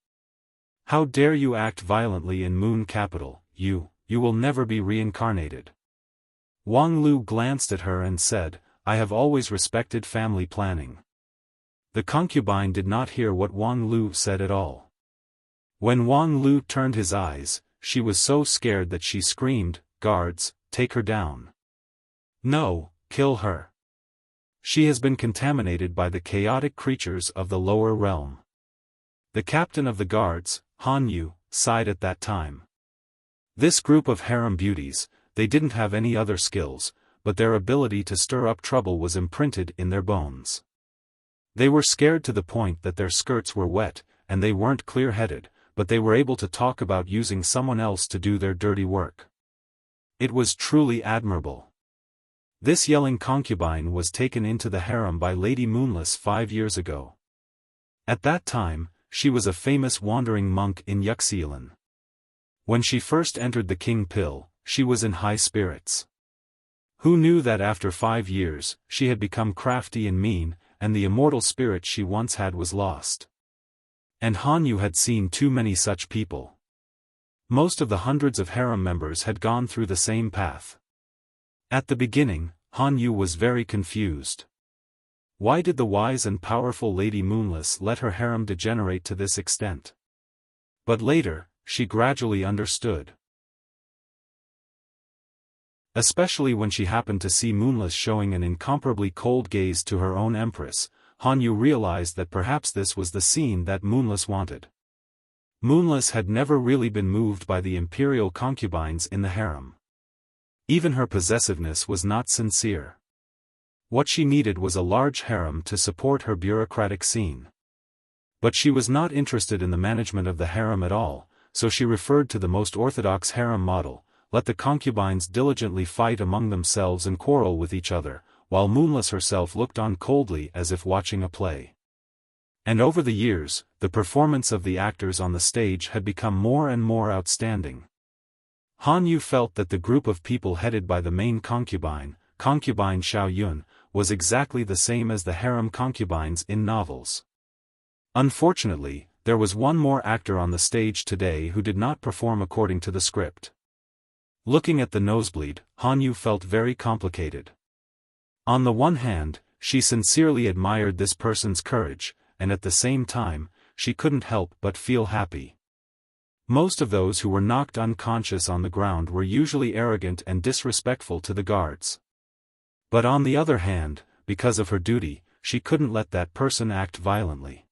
A: How dare you act violently in Moon Capital, you will never be reincarnated. Wang Lu glanced at her and said, I have always respected family planning. The concubine did not hear what Wang Lu said at all. When Wang Lu turned his eyes, she was so scared that she screamed, Guards, take her down. No, kill her. She has been contaminated by the chaotic creatures of the lower realm. The captain of the guards, Han Yu, sighed at that time. This group of harem beauties, they didn't have any other skills, but their ability to stir up trouble was imprinted in their bones. They were scared to the point that their skirts were wet, and they weren't clear-headed, but they were able to talk about using someone else to do their dirty work. It was truly admirable. This yelling concubine was taken into the harem by Lady Moonless 5 years ago. At that time, she was a famous wandering monk in Wuxia. When she first entered the King Pill, she was in high spirits. Who knew that after 5 years, she had become crafty and mean, and the immortal spirit she once had was lost. And Han Yu had seen too many such people. Most of the hundreds of harem members had gone through the same path. At the beginning, Han Yu was very confused. Why did the wise and powerful Lady Moonless let her harem degenerate to this extent? But later, she gradually understood. Especially when she happened to see Moonless showing an incomparably cold gaze to her own empress, Han Yu realized that perhaps this was the scene that Moonless wanted. Moonless had never really been moved by the imperial concubines in the harem. Even her possessiveness was not sincere. What she needed was a large harem to support her bureaucratic scene. But she was not interested in the management of the harem at all, so she referred to the most orthodox harem model: let the concubines diligently fight among themselves and quarrel with each other, while Moonless herself looked on coldly as if watching a play. And over the years, the performance of the actors on the stage had become more and more outstanding. Han Yu felt that the group of people headed by the main concubine Xiao Yun, was exactly the same as the harem concubines in novels. Unfortunately, there was one more actor on the stage today who did not perform according to the script. Looking at the nosebleed, Han Yu felt very complicated. On the one hand, she sincerely admired this person's courage, and at the same time, she couldn't help but feel happy. Most of those who were knocked unconscious on the ground were usually arrogant and disrespectful to the guards. But on the other hand, because of her duty, she couldn't let that person act violently.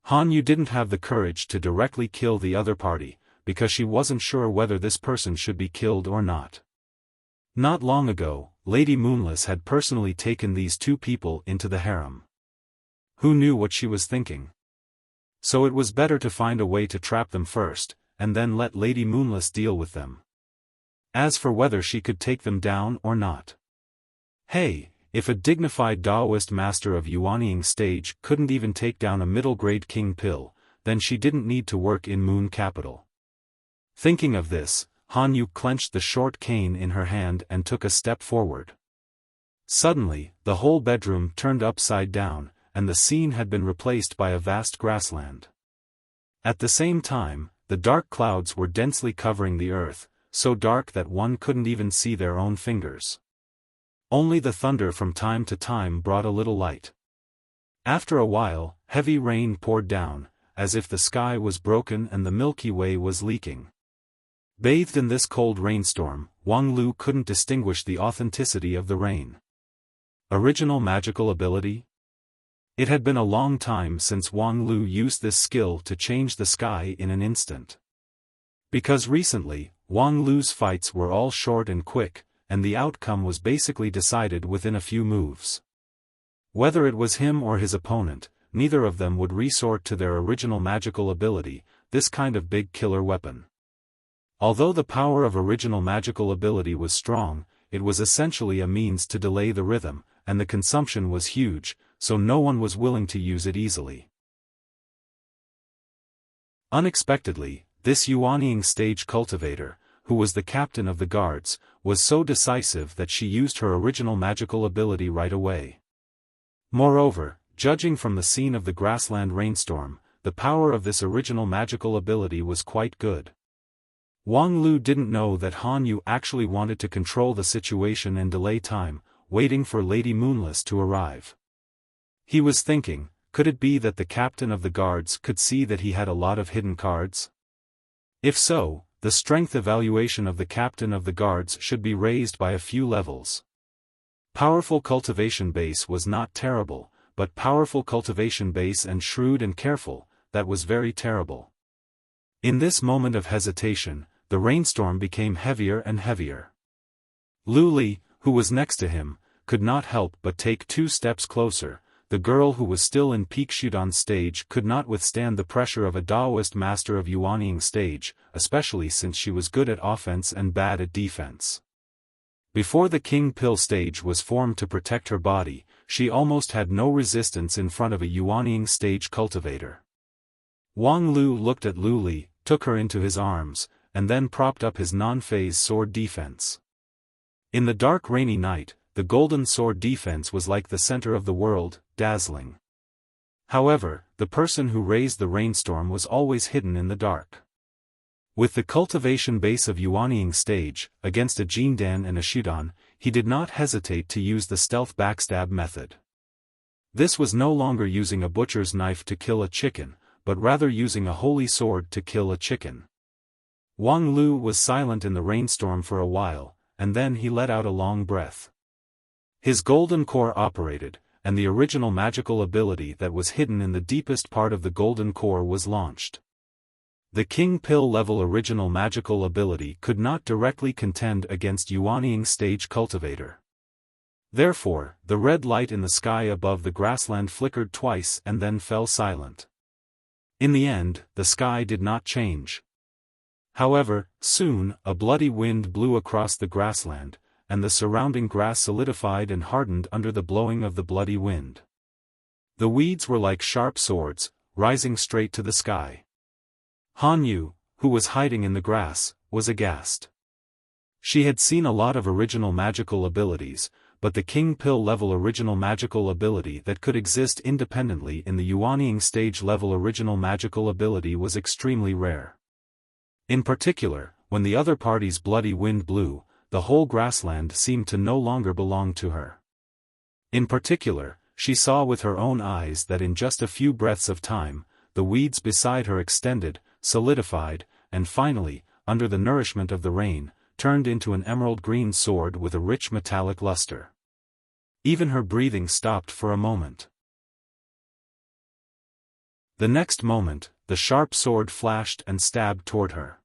A: Han Yu didn't have the courage to directly kill the other party, because she wasn't sure whether this person should be killed or not. Not long ago, Lady Moonless had personally taken these 2 people into the harem. Who knew what she was thinking? So it was better to find a way to trap them first, and then let Lady Moonless deal with them. As for whether she could take them down or not. Hey, if a dignified Taoist master of Yuanying stage couldn't even take down a middle-grade King Pill, then she didn't need to work in Moon Capital. Thinking of this, Han Yu clenched the short cane in her hand and took a step forward. Suddenly, the whole bedroom turned upside down, and the scene had been replaced by a vast grassland. At the same time, the dark clouds were densely covering the earth, so dark that one couldn't even see their own fingers. Only the thunder from time to time brought a little light. After a while, heavy rain poured down, as if the sky was broken and the Milky Way was leaking. Bathed in this cold rainstorm, Wang Lu couldn't distinguish the authenticity of the rain. Original magical ability? It had been a long time since Wang Lu used this skill to change the sky in an instant. Because recently, Wang Lu's fights were all short and quick, and the outcome was basically decided within a few moves. Whether it was him or his opponent, neither of them would resort to their original magical ability, this kind of big killer weapon. Although the power of original magical ability was strong, it was essentially a means to delay the rhythm, and the consumption was huge, so no one was willing to use it easily. Unexpectedly, this Yuanying stage cultivator, who was the captain of the guards, was so decisive that she used her original magical ability right away. Moreover, judging from the scene of the grassland rainstorm, the power of this original magical ability was quite good. Wang Lu didn't know that Han Yu actually wanted to control the situation and delay time, waiting for Lady Moonless to arrive. He was thinking, could it be that the captain of the guards could see that he had a lot of hidden cards? If so, the strength evaluation of the captain of the guards should be raised by a few levels. Powerful cultivation base was not terrible, but powerful cultivation base and shrewd and careful, that was very terrible. In this moment of hesitation, the rainstorm became heavier and heavier. Lu Li, who was next to him, could not help but take 2 steps closer. The girl who was still in peak Shudan stage could not withstand the pressure of a Daoist master of Yuanying stage, especially since she was good at offense and bad at defense. Before the King Pill stage was formed to protect her body, she almost had no resistance in front of a Yuanying stage cultivator. Wang Lu looked at Lu Li, took her into his arms, and then propped up his non-phase sword defense. In the dark rainy night, the golden sword defense was like the center of the world, dazzling. However, the person who raised the rainstorm was always hidden in the dark. With the cultivation base of Yuanying stage, against a Jindan and a Shudan, he did not hesitate to use the stealth backstab method. This was no longer using a butcher's knife to kill a chicken, but rather using a holy sword to kill a chicken. Wang Lu was silent in the rainstorm for a while, and then he let out a long breath. His golden core operated, and the original magical ability that was hidden in the deepest part of the golden core was launched. The King Pill level original magical ability could not directly contend against Yuanying stage cultivator. Therefore, the red light in the sky above the grassland flickered twice and then fell silent. In the end, the sky did not change. However, soon, a bloody wind blew across the grassland, and the surrounding grass solidified and hardened under the blowing of the bloody wind. The weeds were like sharp swords, rising straight to the sky. Han Yu, who was hiding in the grass, was aghast. She had seen a lot of original magical abilities, but the King Pill level original magical ability that could exist independently in the Yuanying stage level original magical ability was extremely rare. In particular, when the other party's bloody wind blew, the whole grassland seemed to no longer belong to her. In particular, she saw with her own eyes that in just a few breaths of time, the weeds beside her extended, solidified, and finally, under the nourishment of the rain, turned into an emerald green sword with a rich metallic luster. Even her breathing stopped for a moment. The next moment, the sharp sword flashed and stabbed toward her.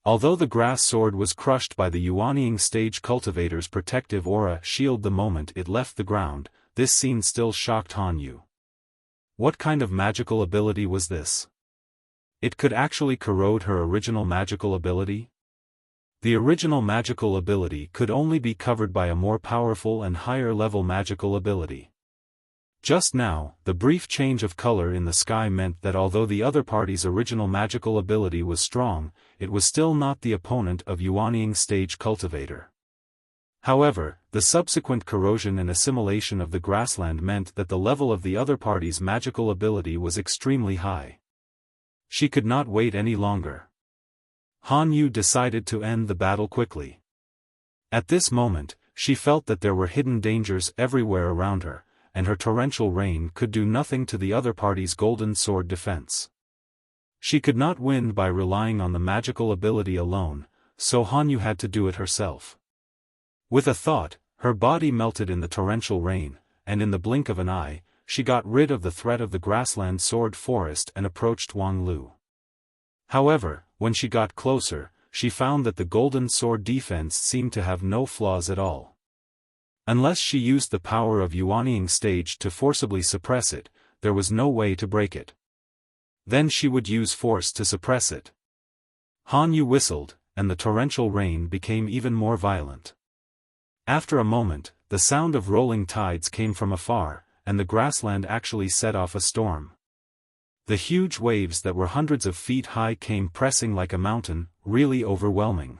A: Although the grass sword was crushed by the Yuanying stage cultivator's protective aura shield the moment it left the ground, this scene still shocked Han Yu. What kind of magical ability was this? It could actually corrode her original magical ability? The original magical ability could only be covered by a more powerful and higher level magical ability. Just now, the brief change of color in the sky meant that although the other party's original magical ability was strong, it was still not the opponent of Yuanying Stage Cultivator. However, the subsequent corrosion and assimilation of the grassland meant that the level of the other party's magical ability was extremely high. She could not wait any longer. Han Yu decided to end the battle quickly. At this moment, she felt that there were hidden dangers everywhere around her, and her torrential rain could do nothing to the other party's golden sword defense. She could not win by relying on the magical ability alone, so Han Yu had to do it herself. With a thought, her body melted in the torrential rain, and in the blink of an eye, she got rid of the threat of the grassland sword forest and approached Wang Lu. However, when she got closer, she found that the golden sword defense seemed to have no flaws at all. Unless she used the power of Yuanying Stage to forcibly suppress it, there was no way to break it. Then she would use force to suppress it. Han Yu whistled, and the torrential rain became even more violent. After a moment, the sound of rolling tides came from afar, and the grassland actually set off a storm. The huge waves that were hundreds of feet high came pressing like a mountain, really overwhelming.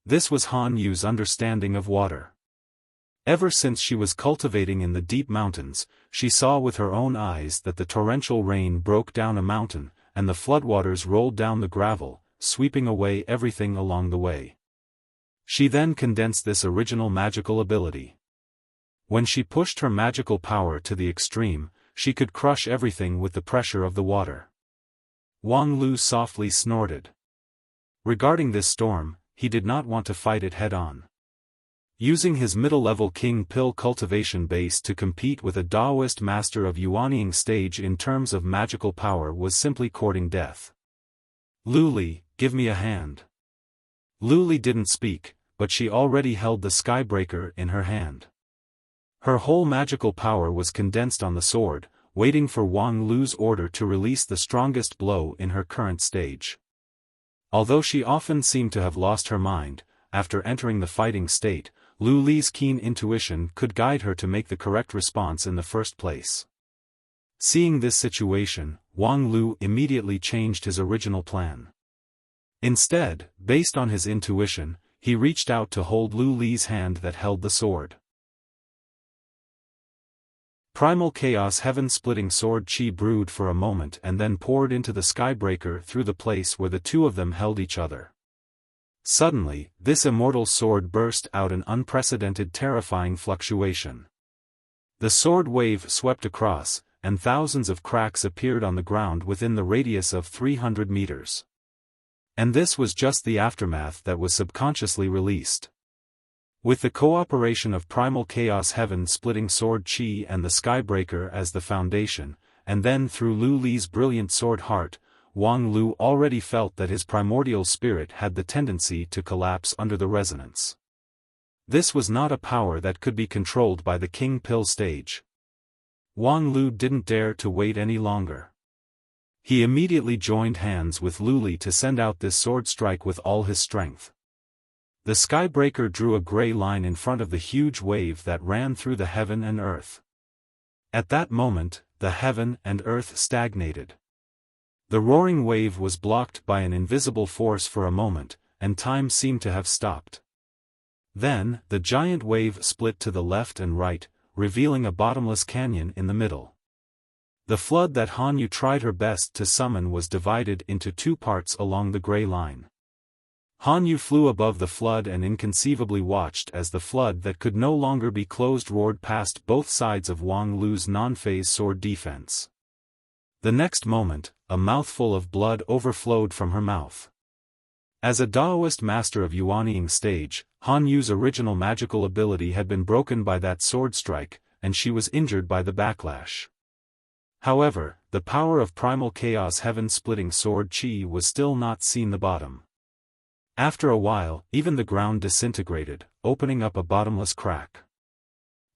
A: This was Han Yu's understanding of water. Ever since she was cultivating in the deep mountains, she saw with her own eyes that the torrential rain broke down a mountain, and the floodwaters rolled down the gravel, sweeping away everything along the way. She then condensed this original magical ability. When she pushed her magical power to the extreme, she could crush everything with the pressure of the water. Wang Lu softly snorted. Regarding this storm, he did not want to fight it head-on. Using his middle-level King Pill cultivation base to compete with a Daoist master of Yuanying Stage in terms of magical power was simply courting death. Lu Li, give me a hand. Lu Li didn't speak, but she already held the Skybreaker in her hand. Her whole magical power was condensed on the sword, waiting for Wang Lu's order to release the strongest blow in her current stage. Although she often seemed to have lost her mind, after entering the fighting state, Lu Li's keen intuition could guide her to make the correct response in the first place. Seeing this situation, Wang Lu immediately changed his original plan. Instead, based on his intuition, he reached out to hold Lu Li's hand that held the sword. Primal Chaos Heaven-splitting sword chi brewed for a moment and then poured into the Skybreaker through the place where the two of them held each other. Suddenly, this immortal sword burst out an unprecedented terrifying fluctuation. The sword wave swept across, and thousands of cracks appeared on the ground within the radius of 300 meters. And this was just the aftermath that was subconsciously released. With the cooperation of Primal Chaos Heaven-splitting sword chi and the Skybreaker as the foundation, and then through Lu Li's brilliant sword heart, Wang Lu already felt that his primordial spirit had the tendency to collapse under the resonance. This was not a power that could be controlled by the King Pill stage. Wang Lu didn't dare to wait any longer. He immediately joined hands with Lu Li to send out this sword strike with all his strength. The Skybreaker drew a gray line in front of the huge wave that ran through the heaven and earth. At that moment, the heaven and earth stagnated. The roaring wave was blocked by an invisible force for a moment, and time seemed to have stopped. Then, the giant wave split to the left and right, revealing a bottomless canyon in the middle. The flood that Han Yu tried her best to summon was divided into two parts along the gray line. Han Yu flew above the flood and inconceivably watched as the flood that could no longer be closed roared past both sides of Wang Lu's non-phase sword defense. The next moment, a mouthful of blood overflowed from her mouth. As a Daoist master of Yuanying Stage, Han Yu's original magical ability had been broken by that sword strike, and she was injured by the backlash. However, the power of Primal Chaos Heaven-splitting sword chi was still not seen the bottom. After a while, even the ground disintegrated, opening up a bottomless crack.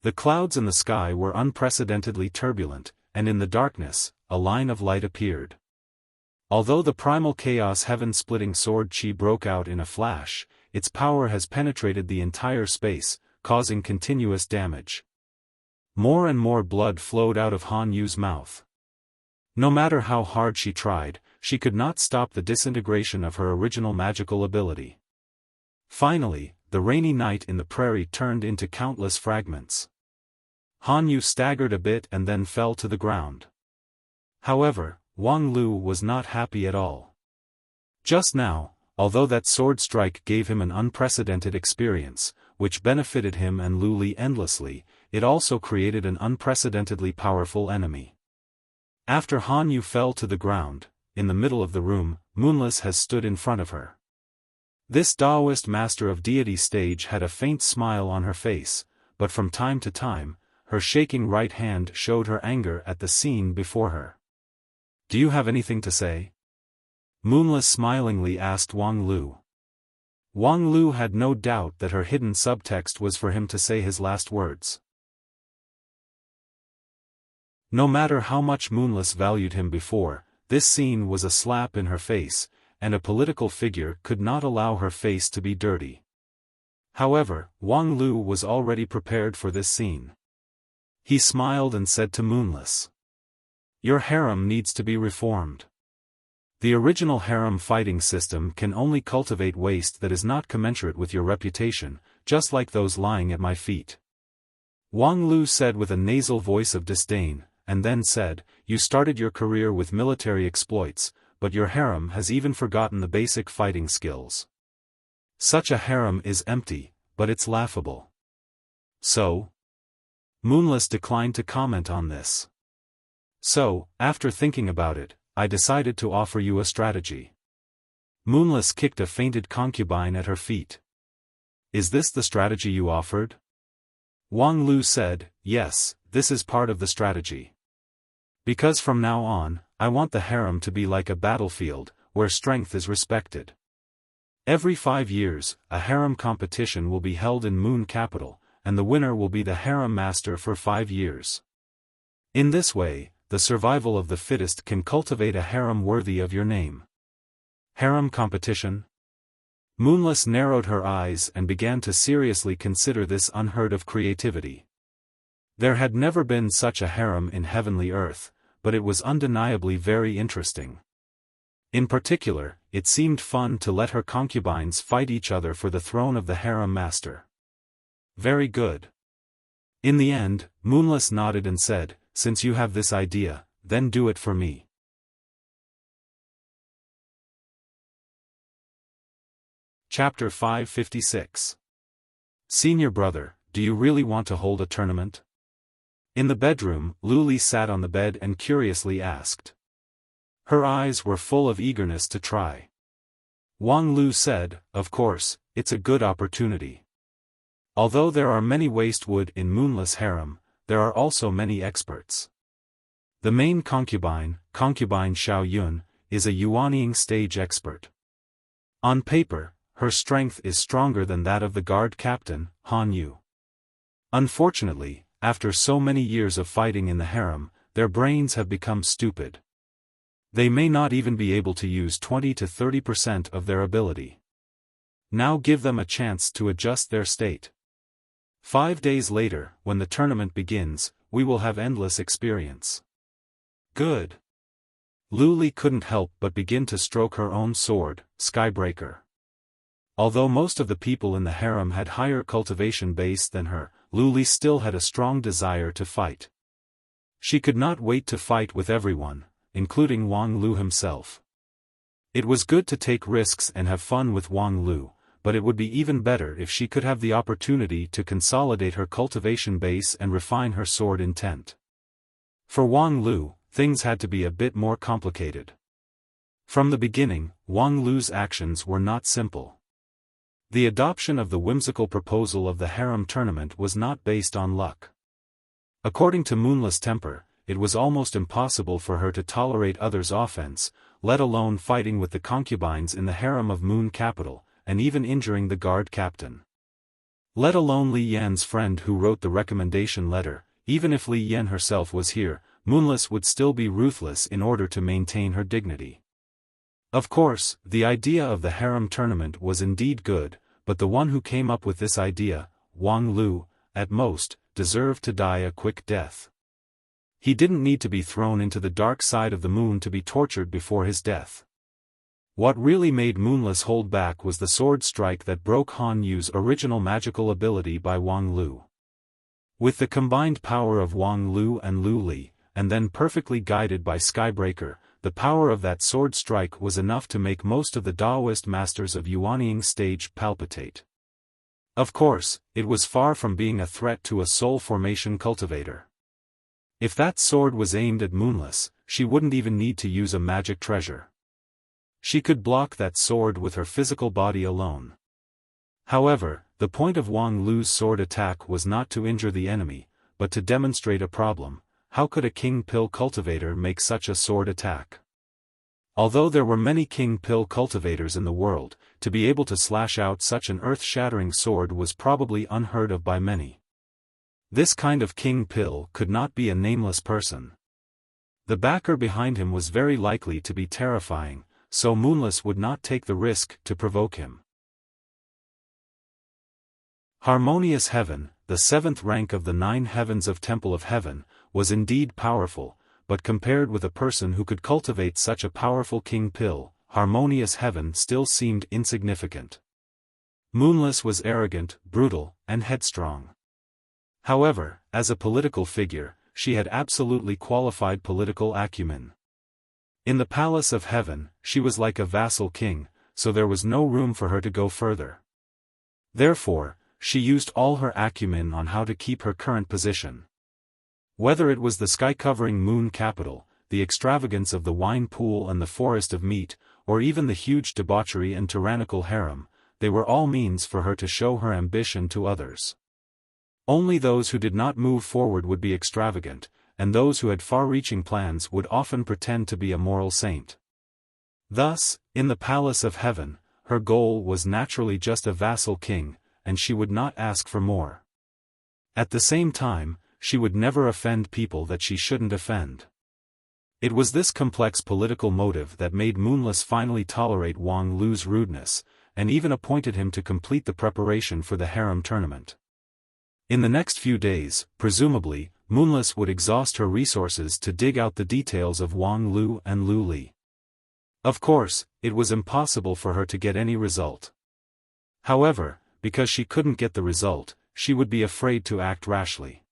A: The clouds in the sky were unprecedentedly turbulent, and in the darkness, a line of light appeared. Although the Primal Chaos Heaven-splitting sword chi broke out in a flash, its power has penetrated the entire space, causing continuous damage. More and more blood flowed out of Han Yu's mouth. No matter how hard she tried, she could not stop the disintegration of her original magical ability. Finally, the rainy night in the prairie turned into countless fragments. Han Yu staggered a bit and then fell to the ground. However, Wang Lu was not happy at all. Just now, although that sword strike gave him an unprecedented experience, which benefited him and Lu Li endlessly, it also created an unprecedentedly powerful enemy. After Han Yu fell to the ground, in the middle of the room, Moonless has stood in front of her. This Taoist master of deity stage had a faint smile on her face, but from time to time, her shaking right hand showed her anger at the scene before her. "Do you have anything to say?" Moonless smilingly asked Wang Lu. Wang Lu had no doubt that her hidden subtext was for him to say his last words. No matter how much Moonless valued him before, this scene was a slap in her face, and a political figure could not allow her face to be dirty. However, Wang Lu was already prepared for this scene. He smiled and said to Moonless, "Your harem needs to be reformed. The original harem fighting system can only cultivate waste that is not commensurate with your reputation, just like those lying at my feet." Wang Lu said with a nasal voice of disdain, and then said, "You started your career with military exploits, but your harem has even forgotten the basic fighting skills. Such a harem is empty, but it's laughable." "So?" Moonless declined to comment on this. "So, after thinking about it, I decided to offer you a strategy." Moonless kicked a fainted concubine at her feet. "Is this the strategy you offered?" Wang Lu said, "Yes, this is part of the strategy. Because from now on, I want the harem to be like a battlefield, where strength is respected. Every 5 years, a harem competition will be held in Moon Capital, and the winner will be the harem master for 5 years. In this way, the survival of the fittest can cultivate a harem worthy of your name." Harem competition? Moonless narrowed her eyes and began to seriously consider this unheard of creativity. There had never been such a harem in heavenly earth, but it was undeniably very interesting. In particular, it seemed fun to let her concubines fight each other for the throne of the harem master. Very good. In the end, Moonless nodded and said, "Since you have this idea, then do it for me." Chapter 556. Senior brother, do you really want to hold a tournament? In the bedroom, Lu Li sat on the bed and curiously asked. Her eyes were full of eagerness to try. Wang Lu said, "Of course, it's a good opportunity. Although there are many waste wood in Moonless Harem, there are also many experts. The main concubine Xiao Yun, is a Yuanying stage expert. On paper, her strength is stronger than that of the guard captain, Han Yu. Unfortunately, after so many years of fighting in the harem, their brains have become stupid. They may not even be able to use 20 to 30% of their ability. Now give them a chance to adjust their state. 5 days later, when the tournament begins, we will have endless experience." "Good." Lu Li couldn't help but begin to stroke her own sword, Skybreaker. Although most of the people in the harem had higher cultivation base than her, Lu Li still had a strong desire to fight. She could not wait to fight with everyone, including Wang Lu himself. It was good to take risks and have fun with Wang Lu, but it would be even better if she could have the opportunity to consolidate her cultivation base and refine her sword intent. For Wang Lu, things had to be a bit more complicated. From the beginning, Wang Lu's actions were not simple. The adoption of the whimsical proposal of the harem tournament was not based on luck. According to Moonless Temper, it was almost impossible for her to tolerate others' offense, let alone fighting with the concubines in the harem of Moon Capital, and even injuring the guard captain. Let alone Li Yan's friend who wrote the recommendation letter. Even if Li Yan herself was here, Moonless would still be ruthless in order to maintain her dignity. Of course, the idea of the harem tournament was indeed good, but the one who came up with this idea, Wang Lu, at most, deserved to die a quick death. He didn't need to be thrown into the dark side of the moon to be tortured before his death. What really made Moonless hold back was the sword strike that broke Han Yu's original magical ability by Wang Lu. With the combined power of Wang Lu and Lu Li, and then perfectly guided by Skybreaker, the power of that sword strike was enough to make most of the Daoist masters of Yuanying stage palpitate. Of course, it was far from being a threat to a soul formation cultivator. If that sword was aimed at Moonless, she wouldn't even need to use a magic treasure. She could block that sword with her physical body alone. However, the point of Wang Lu's sword attack was not to injure the enemy, but to demonstrate a problem. How could a King Pill cultivator make such a sword attack? Although there were many King Pill cultivators in the world, to be able to slash out such an earth-shattering sword was probably unheard of by many. This kind of King Pill could not be a nameless person. The backer behind him was very likely to be terrifying, so Moonless would not take the risk to provoke him. Harmonious Heaven, the seventh rank of the 9 heavens of Temple of Heaven, was indeed powerful, but compared with a person who could cultivate such a powerful King Pill, Harmonious Heaven still seemed insignificant. Moonless was arrogant, brutal, and headstrong. However, as a political figure, she had absolutely qualified political acumen. In the Palace of Heaven, she was like a vassal king, so there was no room for her to go further. Therefore, she used all her acumen on how to keep her current position. Whether it was the sky-covering moon capital, the extravagance of the wine pool and the forest of meat, or even the huge debauchery and tyrannical harem, they were all means for her to show her ambition to others. Only those who did not move forward would be extravagant, and those who had far-reaching plans would often pretend to be a moral saint. Thus, in the Palace of Heaven, her goal was naturally just a vassal king, and she would not ask for more. At the same time, she would never offend people that she shouldn't offend. It was this complex political motive that made Moonless finally tolerate Wang Lu's rudeness, and even appointed him to complete the preparation for the harem tournament. In the next few days, presumably, Moonless would exhaust her resources to dig out the details of Wang Lu and Lu Li. Of course, it was impossible for her to get any result. However, because she couldn't get the result, she would be afraid to act rashly.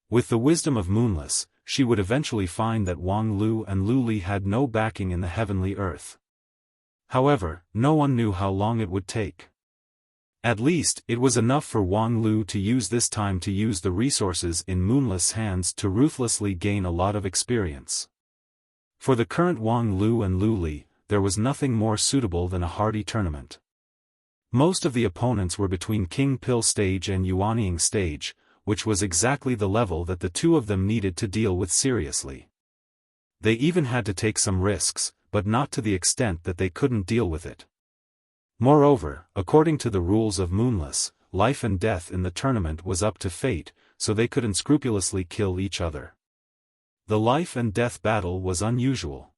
A: With the wisdom of Moonless, she would eventually find that Wang Lu and Lu Li had no backing in the heavenly earth. However, no one knew how long it would take. At least, it was enough for Wang Lu to use this time to use the resources in Moonless' hands to ruthlessly gain a lot of experience. For the current Wang Lu and Lu Li, there was nothing more suitable than a hardy tournament. Most of the opponents were between King Pill stage and Yuanying stage, which was exactly the level that the two of them needed to deal with seriously. They even had to take some risks, but not to the extent that they couldn't deal with it. Moreover, according to the rules of Moonless, life and death in the tournament was up to fate, so they could unscrupulously kill each other. The life and death battle was unusual.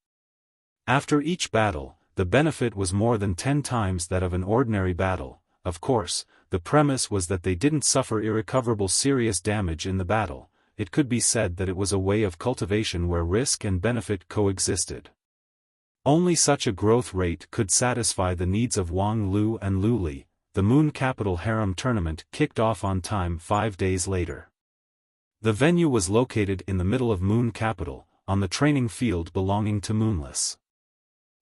A: After each battle, the benefit was more than 10 times that of an ordinary battle. Of course, the premise was that they didn't suffer irrecoverable serious damage in the battle. It could be said that it was a way of cultivation where risk and benefit coexisted. Only such a growth rate could satisfy the needs of Wang Lu and Lu Li. The Moon Capital Harem tournament kicked off on time 5 days later. The venue was located in the middle of Moon Capital, on the training field belonging to Moonless.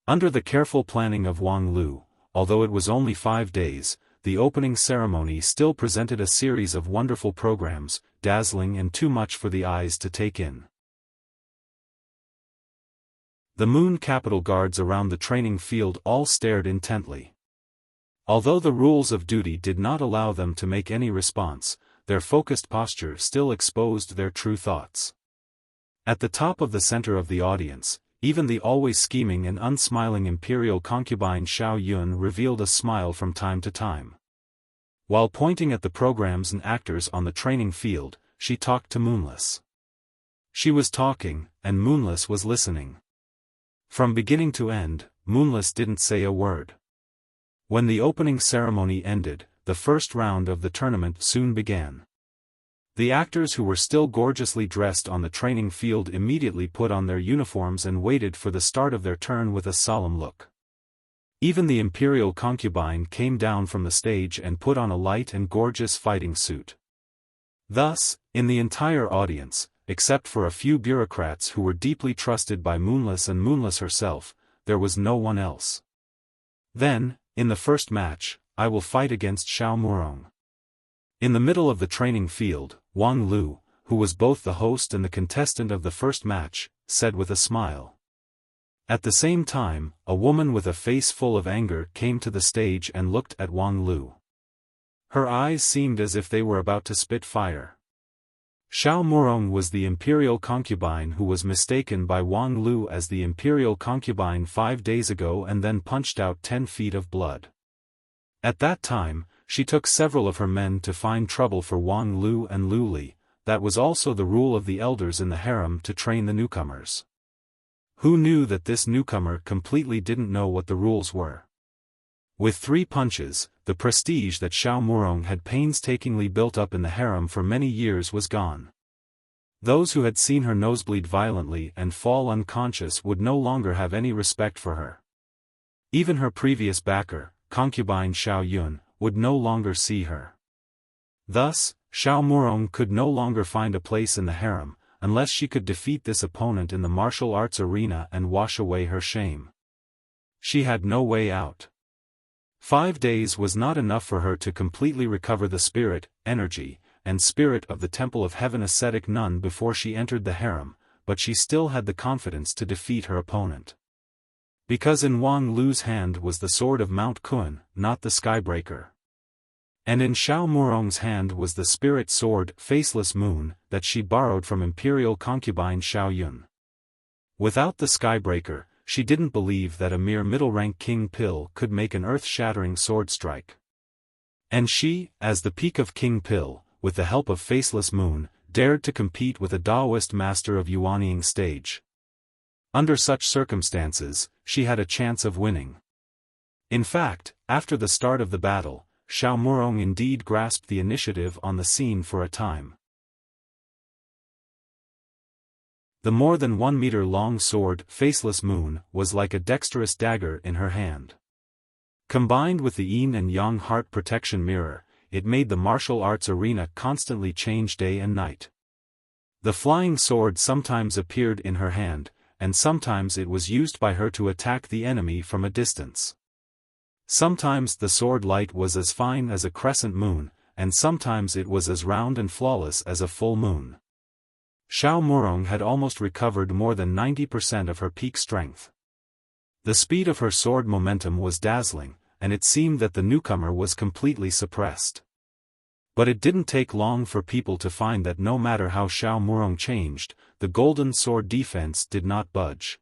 A: Under the careful planning of Wang Lu, although it was only 5 days, the opening ceremony still presented a series of wonderful programs, dazzling and too much for the eyes to take in. The Moon Capital guards around the training field all stared intently. Although the rules of duty did not allow them to make any response, their focused posture still exposed their true thoughts. At the top of the center of the audience, even the always scheming and unsmiling imperial concubine Xiao Yun revealed a smile from time to time. While pointing at the programs and actors on the training field, she talked to Moonless. She was talking, and Moonless was listening. From beginning to end, Moonless didn't say a word. When the opening ceremony ended, the first round of the tournament soon began. The actors who were still gorgeously dressed on the training field immediately put on their uniforms and waited for the start of their turn with a solemn look. Even the imperial concubine came down from the stage and put on a light and gorgeous fighting suit. Thus, in the entire audience, except for a few bureaucrats who were deeply trusted by Moonless and Moonless herself, there was no one else. Then, in the first match, I will fight against Xiao Murong. In the middle of the training field, Wang Lu, who was both the host and the contestant of the first match, said with a smile. At the same time, a woman with a face full of anger came to the stage and looked at Wang Lu. Her eyes seemed as if they were about to spit fire. Xiao Murong was the imperial concubine who was mistaken by Wang Lu as the imperial concubine 5 days ago and then punched out 10 feet of blood. At that time, she took several of her men to find trouble for Wang Lu and Lu Li. That was also the rule of the elders in the harem to train the newcomers. Who knew that this newcomer completely didn't know what the rules were? With 3 punches, the prestige that Xiao Murong had painstakingly built up in the harem for many years was gone. Those who had seen her nosebleed violently and fall unconscious would no longer have any respect for her. Even her previous backer, concubine Xiao Yun, would no longer see her. Thus, Xiao Murong could no longer find a place in the harem, unless she could defeat this opponent in the martial arts arena and wash away her shame. She had no way out. 5 days was not enough for her to completely recover the spirit, energy, and spirit of the Temple of Heaven ascetic nun before she entered the harem, but she still had the confidence to defeat her opponent. Because in Wang Lu's hand was the sword of Mount Kun, not the Skybreaker. And in Xiao Murong's hand was the spirit sword, Faceless Moon, that she borrowed from imperial concubine Xiao Yun. Without the Skybreaker, she didn't believe that a mere middle-rank King Pill could make an earth-shattering sword strike. And she, as the peak of King Pill, with the help of Faceless Moon, dared to compete with a Taoist master of Yuanying stage. Under such circumstances, she had a chance of winning. In fact, after the start of the battle, Xiao Murong indeed grasped the initiative on the scene for a time. The more than 1 meter long sword, Faceless Moon, was like a dexterous dagger in her hand. Combined with the yin and yang heart protection mirror, it made the martial arts arena constantly change day and night. The flying sword sometimes appeared in her hand, and sometimes it was used by her to attack the enemy from a distance. Sometimes the sword light was as fine as a crescent moon, and sometimes it was as round and flawless as a full moon. Xiao Murong had almost recovered more than 90% of her peak strength. The speed of her sword momentum was dazzling, and it seemed that the newcomer was completely suppressed. But it didn't take long for people to find that no matter how Xiao Murong changed, the golden sword defense did not budge.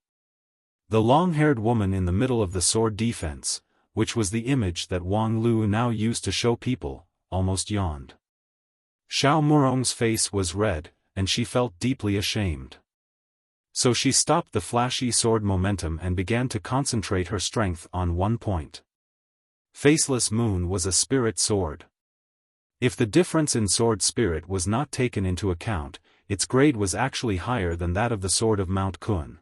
A: The long-haired woman in the middle of the sword defense, which was the image that Wang Lu now used to show people, almost yawned. Xiao Murong's face was red, and she felt deeply ashamed. So she stopped the flashy sword momentum and began to concentrate her strength on one point. Faceless Moon was a spirit sword. If the difference in sword spirit was not taken into account, its grade was actually higher than that of the sword of Mount Kun.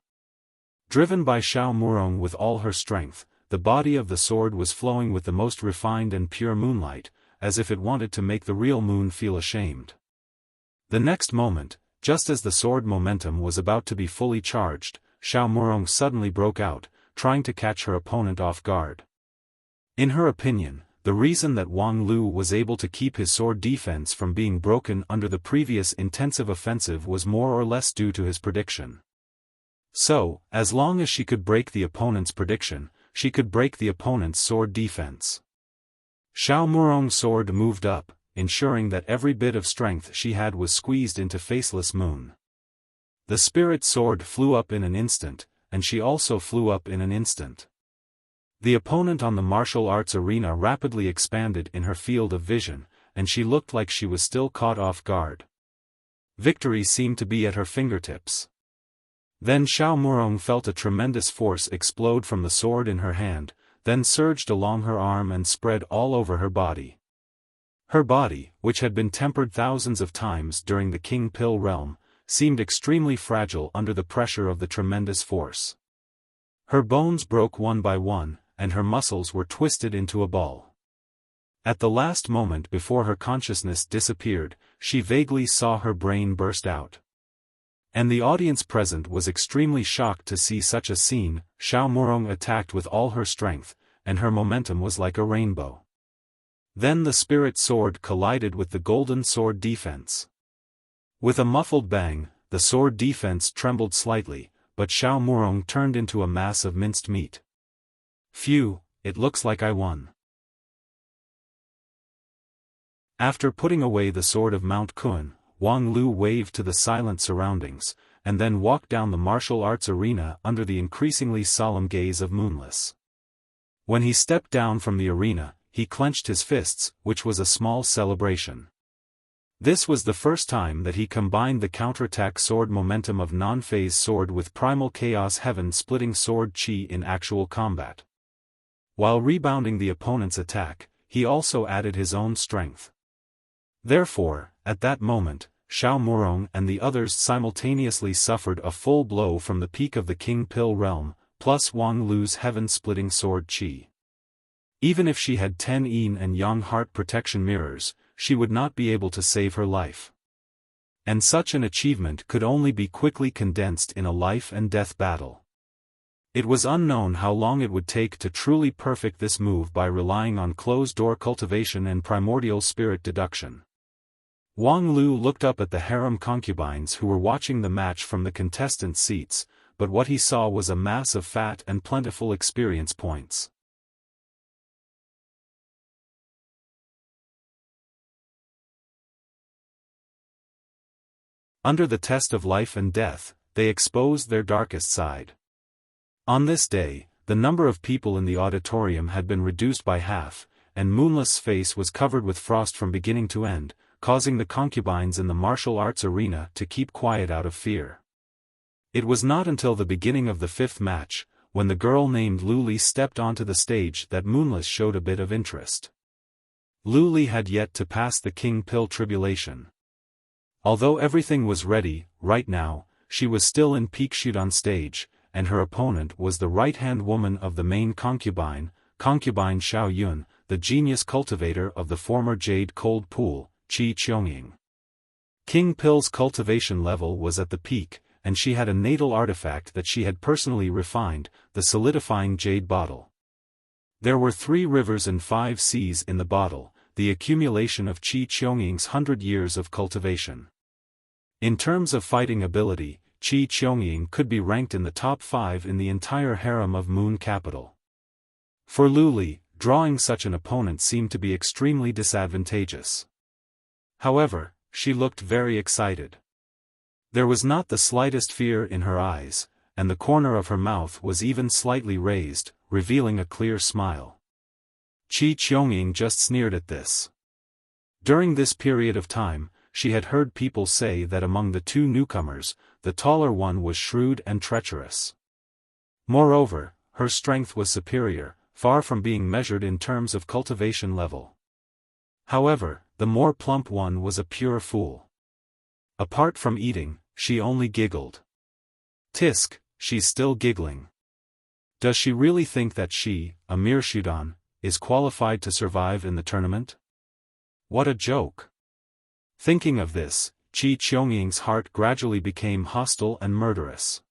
A: Driven by Xiao Murong with all her strength, the body of the sword was flowing with the most refined and pure moonlight, as if it wanted to make the real moon feel ashamed. The next moment, just as the sword momentum was about to be fully charged, Xiao Murong suddenly broke out, trying to catch her opponent off guard. In her opinion, the reason that Wang Lu was able to keep his sword defense from being broken under the previous intensive offensive was more or less due to his prediction. So, as long as she could break the opponent's prediction, she could break the opponent's sword defense. Xiao Murong's sword moved up, ensuring that every bit of strength she had was squeezed into Faceless Moon. The spirit sword flew up in an instant, and she also flew up in an instant. The opponent on the martial arts arena rapidly expanded in her field of vision, and she looked like she was still caught off guard. Victory seemed to be at her fingertips. Then Xiao Murong felt a tremendous force explode from the sword in her hand, then surged along her arm and spread all over her body. Her body, which had been tempered thousands of times during the King Pill realm, seemed extremely fragile under the pressure of the tremendous force. Her bones broke one by one, and her muscles were twisted into a ball. At the last moment before her consciousness disappeared, she vaguely saw her brain burst out. And the audience present was extremely shocked to see such a scene. Xiao Murong attacked with all her strength, and her momentum was like a rainbow. Then the spirit sword collided with the golden sword defense. With a muffled bang, the sword defense trembled slightly, but Xiao Murong turned into a mass of minced meat. Phew, it looks like I won. After putting away the sword of Mount Kun, Wang Lu waved to the silent surroundings, and then walked down the martial arts arena under the increasingly solemn gaze of Moonless. When he stepped down from the arena, he clenched his fists, which was a small celebration. This was the first time that he combined the counterattack sword momentum of non-phase sword with primal chaos heaven-splitting sword chi in actual combat. While rebounding the opponent's attack, he also added his own strength. Therefore, at that moment, Xiao Murong and the others simultaneously suffered a full blow from the peak of the King Pill realm, plus Wang Lu's heaven-splitting sword chi. Even if she had 10 yin and yang heart protection mirrors, she would not be able to save her life. And such an achievement could only be quickly condensed in a life-and-death battle. It was unknown how long it would take to truly perfect this move by relying on closed-door cultivation and primordial spirit deduction. Wang Lu looked up at the harem concubines who were watching the match from the contestants' seats, but what he saw was a mass of fat and plentiful experience points. Under the test of life and death, they exposed their darkest side. On this day, the number of people in the auditorium had been reduced by half, and Moonless' face was covered with frost from beginning to end, causing the concubines in the martial arts arena to keep quiet out of fear. It was not until the beginning of the fifth match, when the girl named Luli stepped onto the stage, that Moonless showed a bit of interest. Luli had yet to pass the King Pill tribulation. Although everything was ready, right now, she was still in peak shoot on stage, and her opponent was the right-hand woman of the main concubine, Concubine Xiao Yun, the genius cultivator of the former Jade Cold Pool, Qi Qionying. King Pill's cultivation level was at the peak, and she had a natal artifact that she had personally refined, the solidifying jade bottle. There were 3 rivers and 5 seas in the bottle, the accumulation of Qi Qionying's 100 years of cultivation. In terms of fighting ability, Qi Qionying could be ranked in the top 5 in the entire harem of Moon Capital. For Luli, drawing such an opponent seemed to be extremely disadvantageous. However, she looked very excited. There was not the slightest fear in her eyes, and the corner of her mouth was even slightly raised, revealing a clear smile. Qi Qionying just sneered at this. During this period of time, she had heard people say that among the 2 newcomers, the taller one was shrewd and treacherous. Moreover, her strength was superior, far from being measured in terms of cultivation level. However, the more plump one was a pure fool. Apart from eating, she only giggled. Tisk, she's still giggling. Does she really think that she, a mere Shudan, is qualified to survive in the tournament? What a joke. Thinking of this, Qi Qionying's heart gradually became hostile and murderous.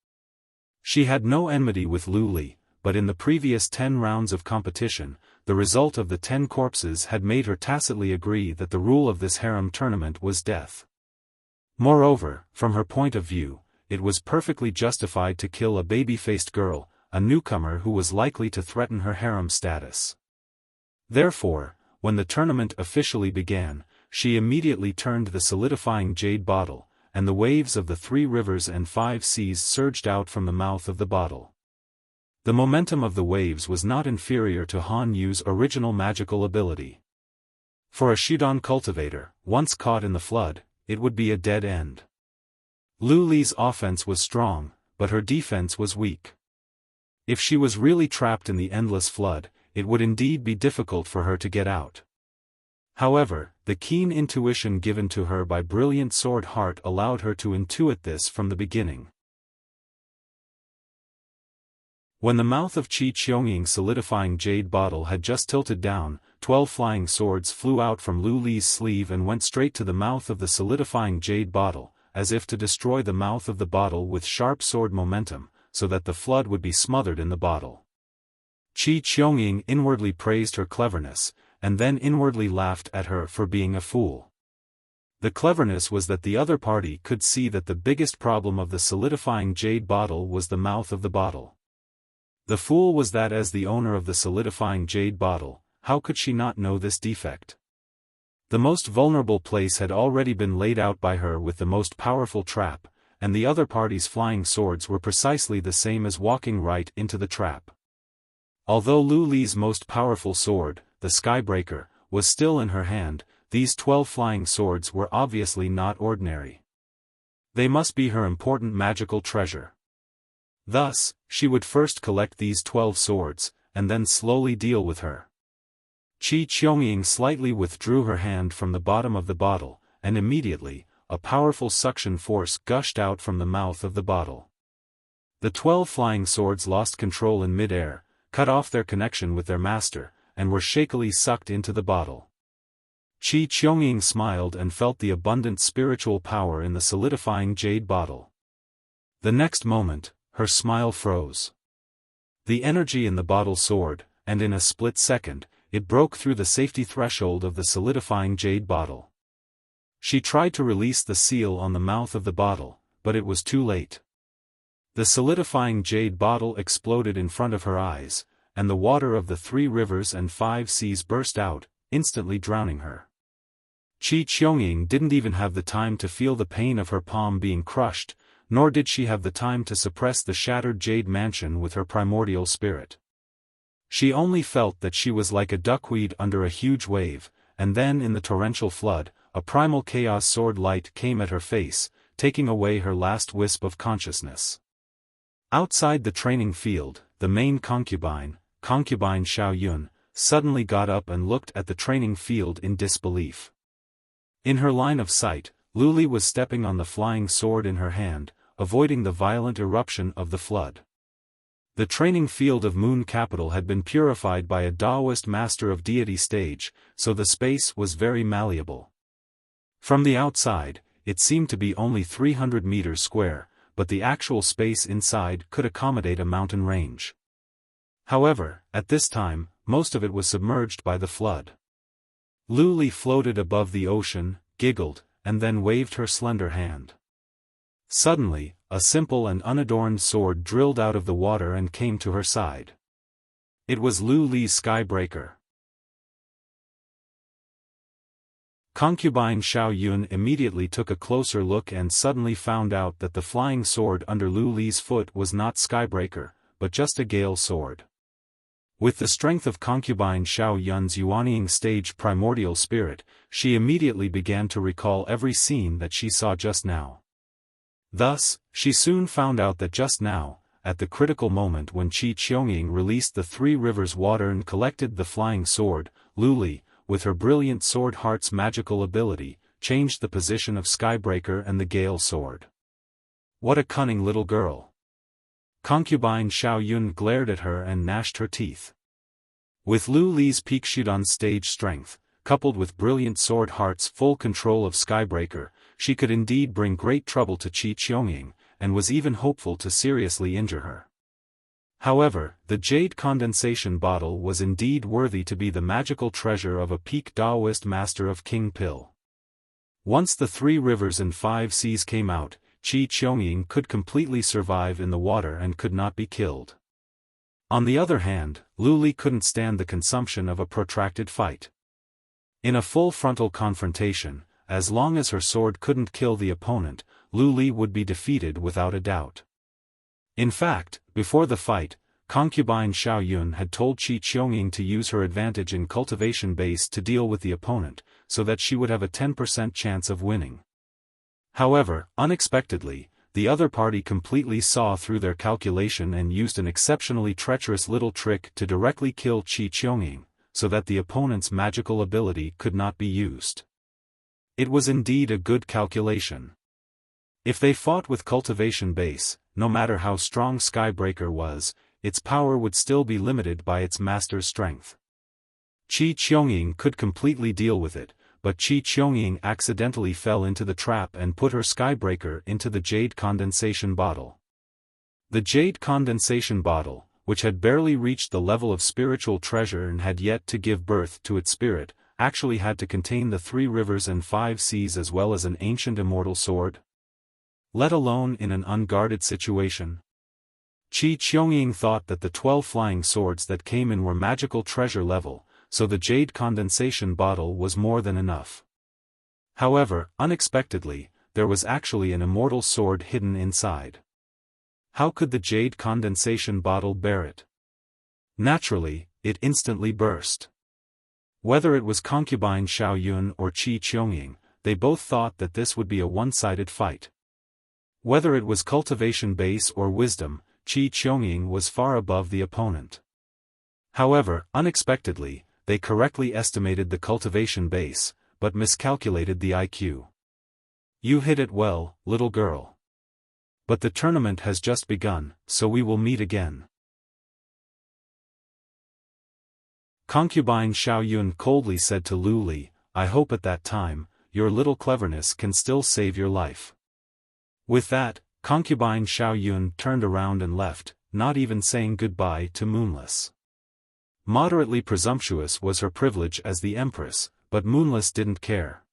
A: She had no enmity with Luli, but in the previous 10 rounds of competition, the result of the 10 corpses had made her tacitly agree that the rule of this harem tournament was death. Moreover, from her point of view, it was perfectly justified to kill a baby-faced girl, a newcomer who was likely to threaten her harem status. Therefore, when the tournament officially began, she immediately turned the solidifying jade bottle, and the waves of the 3 rivers and 5 seas surged out from the mouth of the bottle. The momentum of the waves was not inferior to Han Yu's original magical ability. For a Shudan cultivator, once caught in the flood, it would be a dead end. Luli's offense was strong, but her defense was weak. If she was really trapped in the endless flood, it would indeed be difficult for her to get out. However, the keen intuition given to her by brilliant sword heart allowed her to intuit this from the beginning. When the mouth of Qi Qiunying's solidifying jade bottle had just tilted down, 12 flying swords flew out from Lu Li's sleeve and went straight to the mouth of the solidifying jade bottle, as if to destroy the mouth of the bottle with sharp sword momentum, so that the flood would be smothered in the bottle. Qi Qiunying inwardly praised her cleverness, and then inwardly laughed at her for being a fool. The cleverness was that the other party could see that the biggest problem of the solidifying jade bottle was the mouth of the bottle. The fool was that as the owner of the solidifying jade bottle, how could she not know this defect? The most vulnerable place had already been laid out by her with the most powerful trap, and the other party's flying swords were precisely the same as walking right into the trap. Although Lu Li's most powerful sword, the Skybreaker, was still in her hand, these 12 flying swords were obviously not ordinary. They must be her important magical treasure. Thus, she would first collect these 12 swords, and then slowly deal with her. Qi Qiunying slightly withdrew her hand from the bottom of the bottle, and immediately, a powerful suction force gushed out from the mouth of the bottle. The 12 flying swords lost control in mid-air, cut off their connection with their master, and were shakily sucked into the bottle. Qi Qiunying smiled and felt the abundant spiritual power in the solidifying jade bottle. The next moment, her smile froze. The energy in the bottle soared, and in a split second, it broke through the safety threshold of the solidifying jade bottle. She tried to release the seal on the mouth of the bottle, but it was too late. The solidifying jade bottle exploded in front of her eyes, and the water of the 3 rivers and 5 seas burst out, instantly drowning her. Qi Qiunying didn't even have the time to feel the pain of her palm being crushed, nor did she have the time to suppress the shattered jade mansion with her primordial spirit. She only felt that she was like a duckweed under a huge wave, and then in the torrential flood, a primal chaos sword light came at her face, taking away her last wisp of consciousness. Outside the training field, the main concubine Xiaoyun, suddenly got up and looked at the training field in disbelief. In her line of sight, Lu Li was stepping on the flying sword in her hand, avoiding the violent eruption of the flood. The training field of Moon Capital had been purified by a Taoist master of deity stage, so the space was very malleable. From the outside, it seemed to be only 300 meters square, but the actual space inside could accommodate a mountain range. However, at this time, most of it was submerged by the flood. Lu Li floated above the ocean, giggled, and then waved her slender hand. Suddenly, a simple and unadorned sword drilled out of the water and came to her side. It was Lu Li's Skybreaker. Concubine Xiaoyun immediately took a closer look and suddenly found out that the flying sword under Lu Li's foot was not Skybreaker, but just a gale sword. With the strength of concubine Xiaoyun's Yuanying stage primordial spirit, she immediately began to recall every scene that she saw just now. Thus, she soon found out that just now, at the critical moment when Qi Qiunying released the 3 rivers water and collected the flying sword, Lu Li, with her brilliant sword heart's magical ability, changed the position of Skybreaker and the gale sword. What a cunning little girl! Concubine Xiaoyun glared at her and gnashed her teeth. With Lu Li's peak Shudon stage strength, coupled with brilliant sword heart's full control of Skybreaker, she could indeed bring great trouble to Qi Qiunying, and was even hopeful to seriously injure her. However, the jade condensation bottle was indeed worthy to be the magical treasure of a peak Taoist master of King Pill. Once the 3 rivers and 5 seas came out, Qi Qiunying could completely survive in the water and could not be killed. On the other hand, Lu Li couldn't stand the consumption of a protracted fight. In a full frontal confrontation, as long as her sword couldn't kill the opponent, Lu Li would be defeated without a doubt. In fact, before the fight, concubine Xiaoyun had told Qi Qiunying to use her advantage in cultivation base to deal with the opponent, so that she would have a 10% chance of winning. However, unexpectedly, the other party completely saw through their calculation and used an exceptionally treacherous little trick to directly kill Qi Qiunying, so that the opponent's magical ability could not be used. It was indeed a good calculation. If they fought with cultivation base, no matter how strong Skybreaker was, its power would still be limited by its master's strength. Qi Qionying could completely deal with it, but Qi Qionying accidentally fell into the trap and put her Skybreaker into the jade condensation bottle. The jade condensation bottle, which had barely reached the level of spiritual treasure and had yet to give birth to its spirit, actually had to contain the 3 rivers and 5 seas as well as an ancient immortal sword. Let alone in an unguarded situation. Qi Qionying thought that the 12 flying swords that came in were magical treasure level, so the jade condensation bottle was more than enough. However, unexpectedly, there was actually an immortal sword hidden inside. How could the jade condensation bottle bear it? Naturally, it instantly burst. Whether it was concubine Xiaoyun or Qi Qionying, they both thought that this would be a one-sided fight. Whether it was cultivation base or wisdom, Qi Qionying was far above the opponent. However, unexpectedly, they correctly estimated the cultivation base, but miscalculated the IQ. You hit it well, little girl. But the tournament has just begun, so we will meet again. Concubine Xiaoyun coldly said to Lu Li, I hope at that time, your little cleverness can still save your life. With that, concubine Xiaoyun turned around and left, not even saying goodbye to Moonless. Moderately presumptuous was her privilege as the Empress, but Moonless didn't care.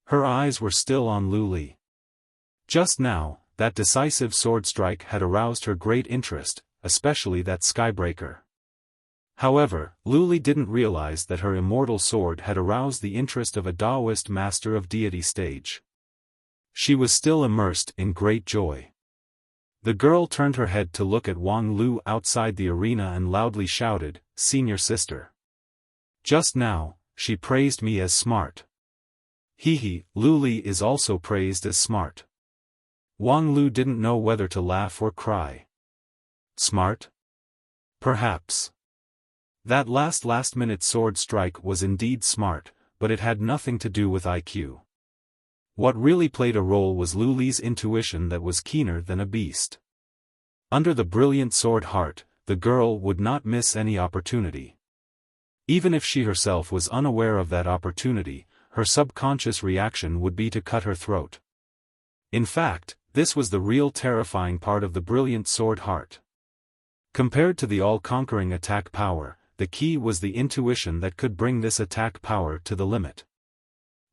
A: Her eyes were still on Lu Li. Just now, that decisive sword strike had aroused her great interest, especially that Skybreaker. However, Lu Li didn't realize that her immortal sword had aroused the interest of a Taoist master of deity stage. She was still immersed in great joy. The girl turned her head to look at Wang Lu outside the arena and loudly shouted, Senior sister. Just now, she praised me as smart. Hehe, Lu Li is also praised as smart. Wang Lu didn't know whether to laugh or cry. Smart? Perhaps. That last-minute sword strike was indeed smart, but it had nothing to do with IQ. What really played a role was Lu Li's intuition that was keener than a beast. Under the brilliant sword heart, the girl would not miss any opportunity. Even if she herself was unaware of that opportunity, her subconscious reaction would be to cut her throat. In fact, this was the real terrifying part of the brilliant sword heart. Compared to the all-conquering attack power, the key was the intuition that could bring this attack power to the limit.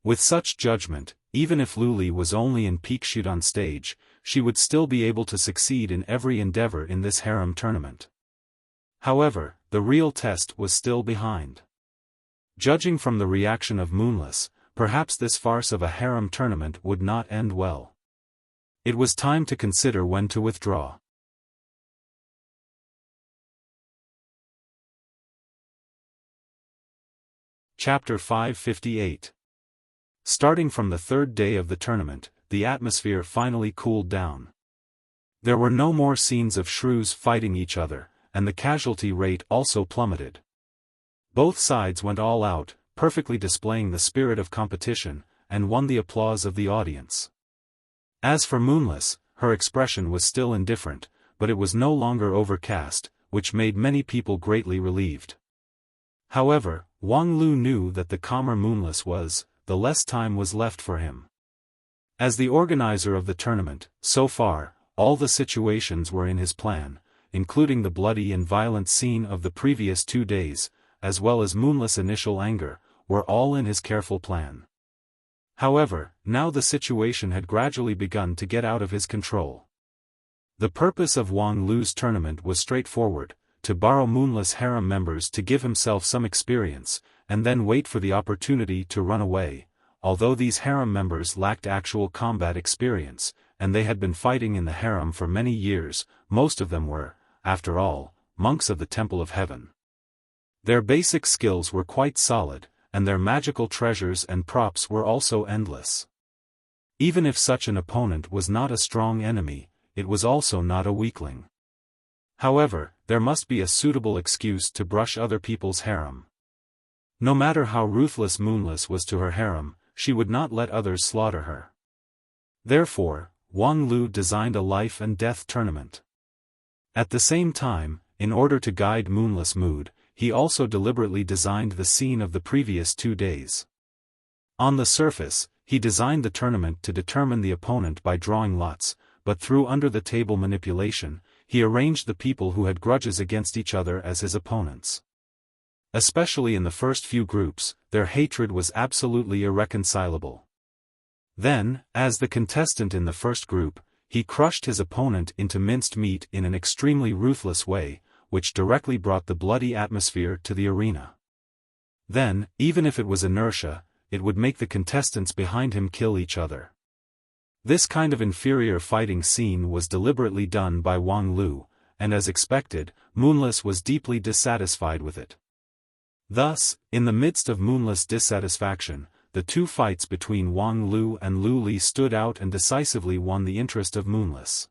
A: With such judgment, even if Lu Li was only in peak Shudan stage, she would still be able to succeed in every endeavor in this harem tournament. However, the real test was still behind. Judging from the reaction of Moonless, perhaps this farce of a harem tournament would not end well. It was time to consider when to withdraw. Chapter 558. Starting from the 3rd day of the tournament, the atmosphere finally cooled down. There were no more scenes of shrews fighting each other, and the casualty rate also plummeted. Both sides went all out, perfectly displaying the spirit of competition, and won the applause of the audience. As for Moonless, her expression was still indifferent, but it was no longer overcast, which made many people greatly relieved. However, Wang Lu knew that the calmer Moonless was, the less time was left for him. As the organizer of the tournament, so far, all the situations were in his plan, including the bloody and violent scene of the previous 2 days, as well as Moonless' initial anger, were all in his careful plan. However, now the situation had gradually begun to get out of his control. The purpose of Wang Lu's tournament was straightforward, to borrow Moonless harem members to give himself some experience, and then wait for the opportunity to run away. Although these harem members lacked actual combat experience, and they had been fighting in the harem for many years, most of them were, after all, monks of the Temple of Heaven. Their basic skills were quite solid, and their magical treasures and props were also endless. Even if such an opponent was not a strong enemy, it was also not a weakling. However, there must be a suitable excuse to brush other people's harem. No matter how ruthless Moonless was to her harem, she would not let others slaughter her. Therefore, Wang Lu designed a life and death tournament. At the same time, in order to guide Moonless' mood, he also deliberately designed the scene of the previous 2 days. On the surface, he designed the tournament to determine the opponent by drawing lots, but through under-the-table manipulation, he arranged the people who had grudges against each other as his opponents. Especially in the first few groups, their hatred was absolutely irreconcilable. Then, as the contestant in the first group, he crushed his opponent into minced meat in an extremely ruthless way, which directly brought the bloody atmosphere to the arena. Then, even if it was inertia, it would make the contestants behind him kill each other. This kind of inferior fighting scene was deliberately done by Wang Lu, and as expected, Moonless was deeply dissatisfied with it. Thus, in the midst of Moonless' dissatisfaction, the 2 fights between Wang Lu and Lu Li stood out and decisively won the interest of Moonless.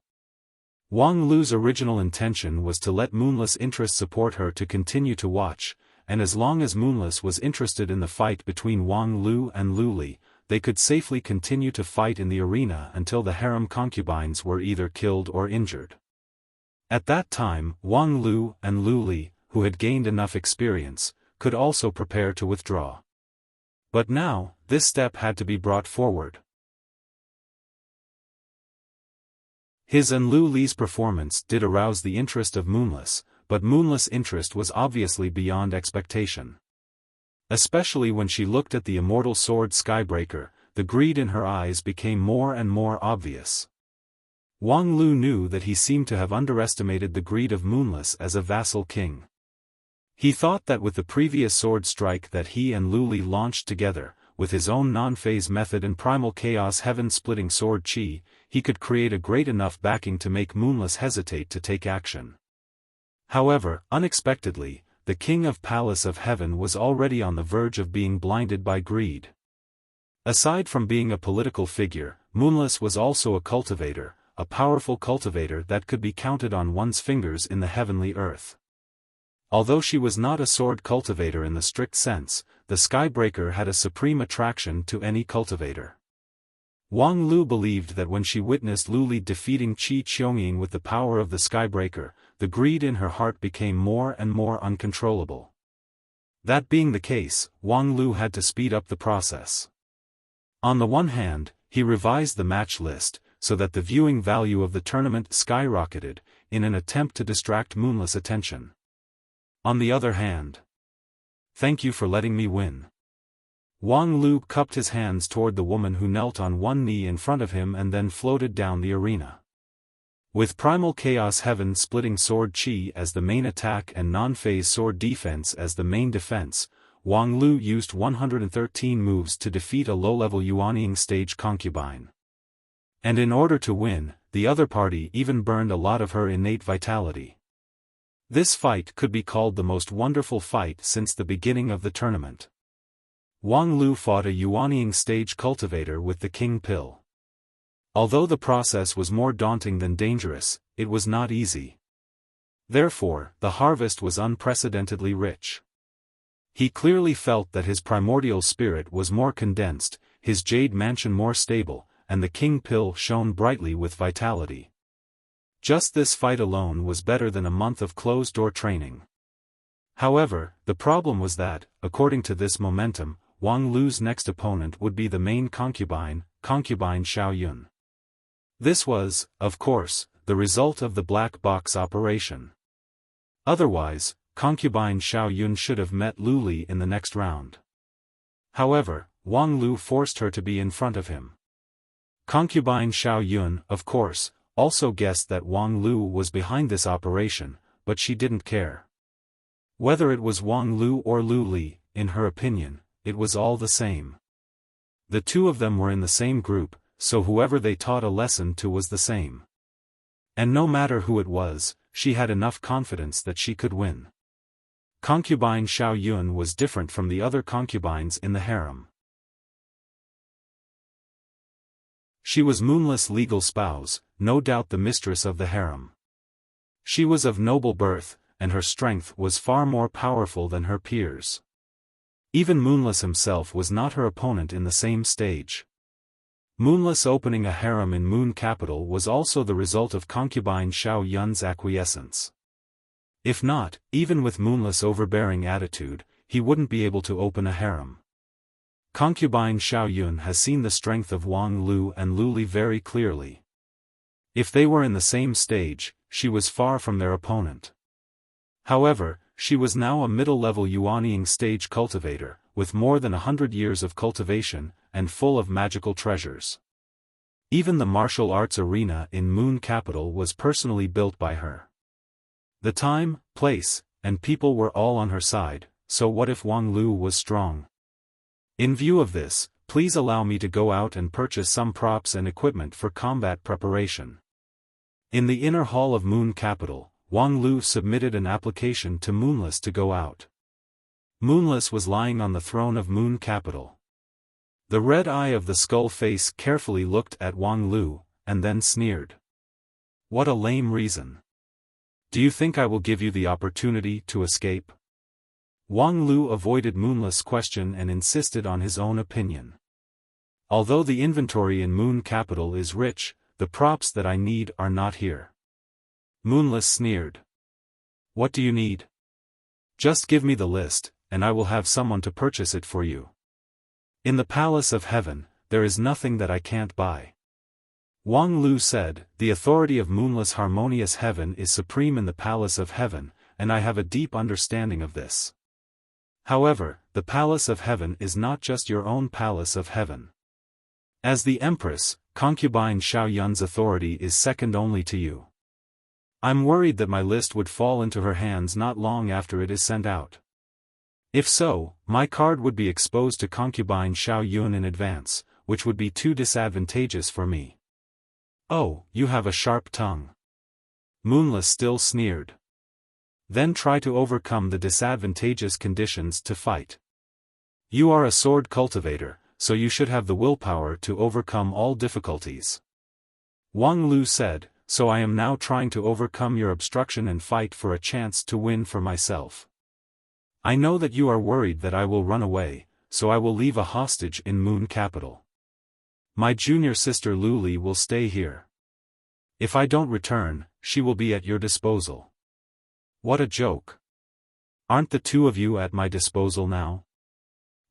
A: Wang Lu's original intention was to let Moonless' interest support her to continue to watch, and as long as Moonless was interested in the fight between Wang Lu and Lu Li, they could safely continue to fight in the arena until the harem concubines were either killed or injured. At that time, Wang Lu and Lu Li, who had gained enough experience, could also prepare to withdraw. But now, this step had to be brought forward. His and Lu Li's performance did arouse the interest of Moonless, but Moonless' interest was obviously beyond expectation. Especially when she looked at the immortal sword Skybreaker, the greed in her eyes became more and more obvious. Wang Lu knew that he seemed to have underestimated the greed of Moonless as a vassal king. He thought that with the previous sword strike that he and Lu Li launched together, with his own non-phase method and primal chaos heaven-splitting sword chi, he could create a great enough backing to make Moonless hesitate to take action. However, unexpectedly, the king of Palace of Heaven was already on the verge of being blinded by greed. Aside from being a political figure, Moonless was also a cultivator, a powerful cultivator that could be counted on one's fingers in the heavenly earth. Although she was not a sword cultivator in the strict sense, the Skybreaker had a supreme attraction to any cultivator. Wang Lu believed that when she witnessed Lu Li defeating Qi Qiongyin with the power of the Skybreaker, the greed in her heart became more and more uncontrollable. That being the case, Wang Lu had to speed up the process. On the one hand, he revised the match list, so that the viewing value of the tournament skyrocketed, in an attempt to distract Moonless' attention. On the other hand, "Thank you for letting me win." Wang Lu cupped his hands toward the woman who knelt on one knee in front of him and then floated down the arena. With primal chaos heaven-splitting sword chi as the main attack and non-phase sword defense as the main defense, Wang Lu used 113 moves to defeat a low-level Yuanying stage concubine. And in order to win, the other party even burned a lot of her innate vitality. This fight could be called the most wonderful fight since the beginning of the tournament. Wang Lu fought a Yuanying stage cultivator with the King Pill. Although the process was more daunting than dangerous, it was not easy. Therefore, the harvest was unprecedentedly rich. He clearly felt that his primordial spirit was more condensed, his jade mansion more stable, and the King Pill shone brightly with vitality. Just this fight alone was better than a month of closed-door training. However, the problem was that, according to this momentum, Wang Lu's next opponent would be the main concubine Xiaoyun. This was, of course, the result of the black box operation. Otherwise, concubine Xiaoyun should have met Lu Li in the next round. However, Wang Lu forced her to be in front of him. Concubine Xiaoyun, of course, also guessed that Wang Lu was behind this operation, but she didn't care. Whether it was Wang Lu or Lu Li, in her opinion, it was all the same. The two of them were in the same group, so whoever they taught a lesson to was the same. And no matter who it was, she had enough confidence that she could win. Concubine Xiaoyun was different from the other concubines in the harem. She was Moonless' legal spouse, no doubt the mistress of the harem. She was of noble birth, and her strength was far more powerful than her peers. Even Moonless himself was not her opponent in the same stage. Moonless opening a harem in Moon Capital was also the result of concubine Xiao Yun's acquiescence. If not, even with Moonless' overbearing attitude, he wouldn't be able to open a harem. Concubine Xiao Yun has seen the strength of Wang Lu and Lu Li very clearly. If they were in the same stage, she was far from their opponent. However, she was now a middle-level Yuanying stage cultivator, with more than 100 years of cultivation, and full of magical treasures. Even the martial arts arena in Moon Capital was personally built by her. The time, place, and people were all on her side, so what if Wang Lu was strong? In view of this, please allow me to go out and purchase some props and equipment for combat preparation. In the inner hall of Moon Capital, Wang Lu submitted an application to Moonless to go out. Moonless was lying on the throne of Moon Capital. The red eye of the skull face carefully looked at Wang Lu, and then sneered. What a lame reason. Do you think I will give you the opportunity to escape? Wang Lu avoided Moonless' question and insisted on his own opinion. Although the inventory in Moon Capital is rich, the props that I need are not here. Moonless sneered. What do you need? Just give me the list, and I will have someone to purchase it for you. In the Palace of Heaven, there is nothing that I can't buy. Wang Lu said, the authority of Moonless harmonious heaven is supreme in the Palace of Heaven, and I have a deep understanding of this. However, the Palace of Heaven is not just your own Palace of Heaven. As the Empress, concubine Xiao Yun's authority is second only to you. I'm worried that my list would fall into her hands not long after it is sent out. If so, my card would be exposed to concubine Xiao Yun in advance, which would be too disadvantageous for me. Oh, you have a sharp tongue. Moonless still sneered. Then try to overcome the disadvantageous conditions to fight. You are a sword cultivator, so you should have the willpower to overcome all difficulties. Wang Lu said, so I am now trying to overcome your obstruction and fight for a chance to win for myself. I know that you are worried that I will run away, so I will leave a hostage in Moon Capital. My junior sister Lu Li will stay here. If I don't return, she will be at your disposal. What a joke. Aren't the two of you at my disposal now?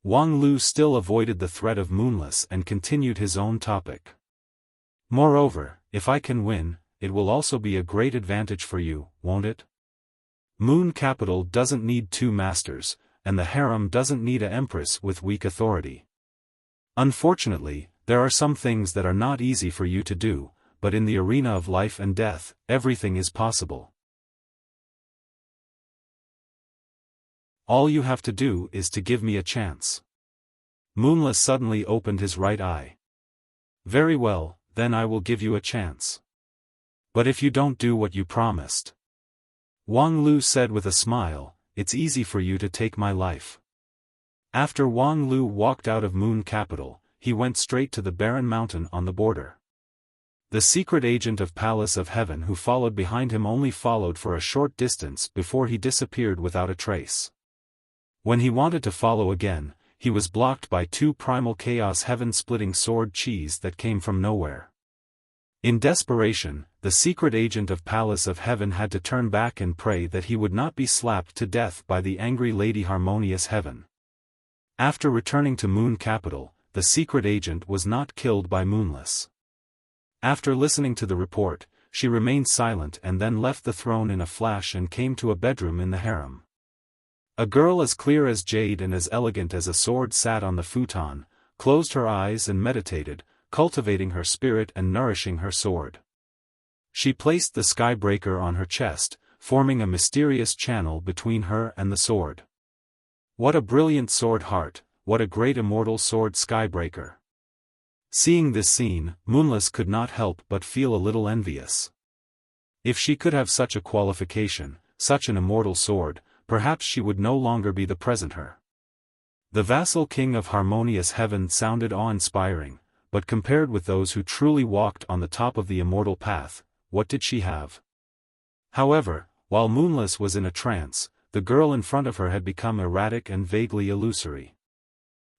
A: Wang Lu still avoided the threat of Moonless and continued his own topic. Moreover, if I can win, it will also be a great advantage for you, won't it? Moon Capital doesn't need two masters, and the harem doesn't need an empress with weak authority. Unfortunately, there are some things that are not easy for you to do, but in the arena of life and death, everything is possible. All you have to do is to give me a chance. Moonless suddenly opened his right eye. Very well, then I will give you a chance. But if you don't do what you promised. Wang Lu said with a smile, it's easy for you to take my life. After Wang Lu walked out of Moon Capital, he went straight to the barren mountain on the border. The secret agent of Palace of Heaven who followed behind him only followed for a short distance before he disappeared without a trace. When he wanted to follow again, he was blocked by two primal chaos heaven-splitting sword cheese that came from nowhere. In desperation, the secret agent of Palace of Heaven had to turn back and pray that he would not be slapped to death by the angry Lady Harmonious Heaven. After returning to Moon Capital, the secret agent was not killed by Moonless. After listening to the report, she remained silent and then left the throne in a flash and came to a bedroom in the harem. A girl as clear as jade and as elegant as a sword sat on the futon, closed her eyes and meditated, cultivating her spirit and nourishing her sword. She placed the skybreaker on her chest, forming a mysterious channel between her and the sword. What a brilliant sword heart, what a great immortal sword skybreaker. Seeing this scene, Moonless could not help but feel a little envious. If she could have such a qualification, such an immortal sword, perhaps she would no longer be the present her. The vassal king of harmonious heaven sounded awe-inspiring, but compared with those who truly walked on the top of the immortal path, what did she have? However, while Moonless was in a trance, the girl in front of her had become erratic and vaguely illusory.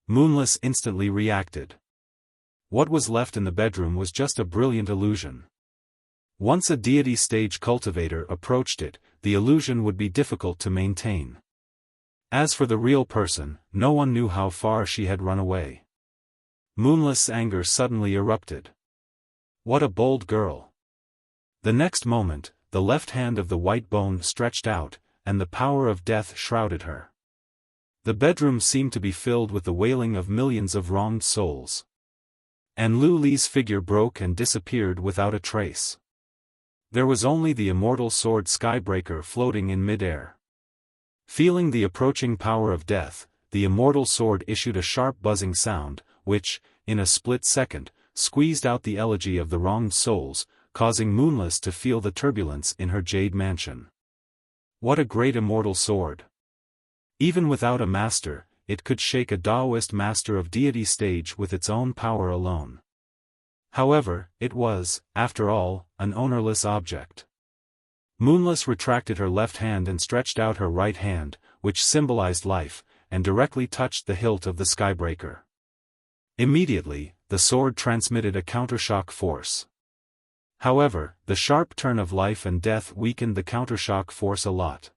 A: Moonless instantly reacted. What was left in the bedroom was just a brilliant illusion. Once a deity stage cultivator approached it, the illusion would be difficult to maintain. As for the real person, no one knew how far she had run away. Moonless' anger suddenly erupted. What a bold girl! The next moment, the left hand of the white bone stretched out, and the power of death shrouded her. The bedroom seemed to be filled with the wailing of millions of wronged souls. And Lu Li's figure broke and disappeared without a trace. There was only the immortal sword Skybreaker floating in mid-air. Feeling the approaching power of death, the immortal sword issued a sharp buzzing sound, which, in a split second, squeezed out the elegy of the wronged souls, causing Moonless to feel the turbulence in her jade mansion. What a great immortal sword! Even without a master, it could shake a Taoist master of deity stage with its own power alone. However, it was, after all, an ownerless object. Moonless retracted her left hand and stretched out her right hand, which symbolized life, and directly touched the hilt of the Skybreaker. Immediately, the sword transmitted a countershock force. However, the sharp turn of life and death weakened the countershock force a lot.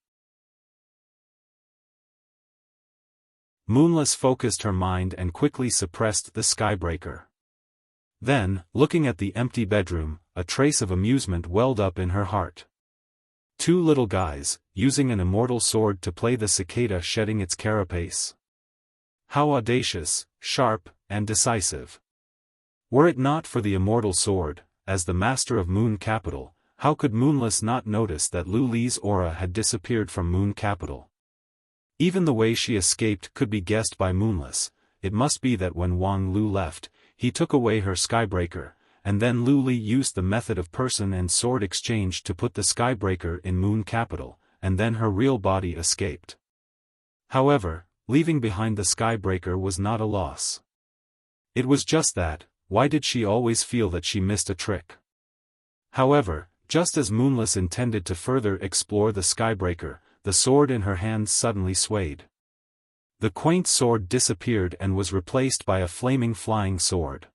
A: Moonless focused her mind and quickly suppressed the Skybreaker. Then, looking at the empty bedroom, a trace of amusement welled up in her heart. Two little guys, using an immortal sword to play the cicada shedding its carapace. How audacious, sharp, and decisive. Were it not for the immortal sword, as the master of Moon Capital, how could Moonless not notice that Lu Li's aura had disappeared from Moon Capital? Even the way she escaped could be guessed by Moonless. It must be that when Wang Lu left, he took away her Skybreaker, and then Lu Li used the method of person and sword exchange to put the Skybreaker in Moon Capital, and then her real body escaped. However, leaving behind the Skybreaker was not a loss. It was just that, why did she always feel that she missed a trick? However, just as Moonless intended to further explore the Skybreaker, the sword in her hands suddenly swayed. The quaint sword disappeared and was replaced by a flaming flying sword.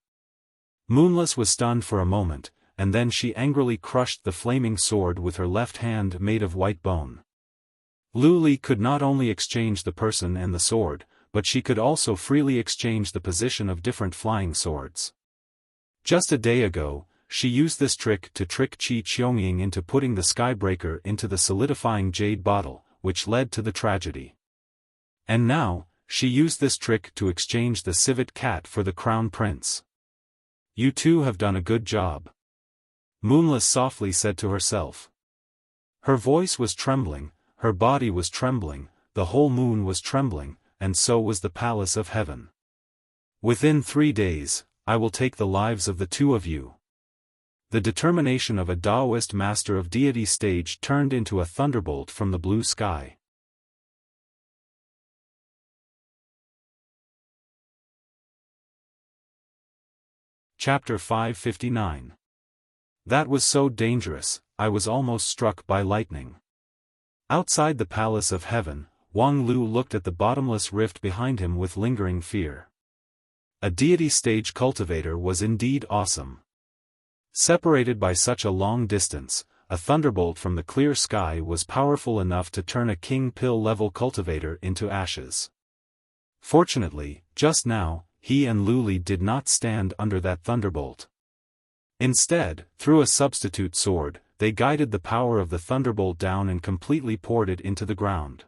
A: Moonless was stunned for a moment, and then she angrily crushed the flaming sword with her left hand made of white bone. Lu Li could not only exchange the person and the sword, but she could also freely exchange the position of different flying swords. Just a day ago, she used this trick to trick Qi Qionying into putting the Skybreaker into the solidifying jade bottle, which led to the tragedy. And now, she used this trick to exchange the civet cat for the crown prince. You two have done a good job. Moonless softly said to herself. Her voice was trembling, her body was trembling, the whole moon was trembling, and so was the palace of heaven. Within 3 days, I will take the lives of the two of you. The determination of a Taoist master of deity stage turned into a thunderbolt from the blue sky. Chapter 559. That was so dangerous, I was almost struck by lightning. Outside the palace of heaven, Wang Lu looked at the bottomless rift behind him with lingering fear. A deity stage cultivator was indeed awesome. Separated by such a long distance, a thunderbolt from the clear sky was powerful enough to turn a king pill-level cultivator into ashes. Fortunately, just now, he and Lu Li did not stand under that thunderbolt. Instead, through a substitute sword, they guided the power of the thunderbolt down and completely poured it into the ground.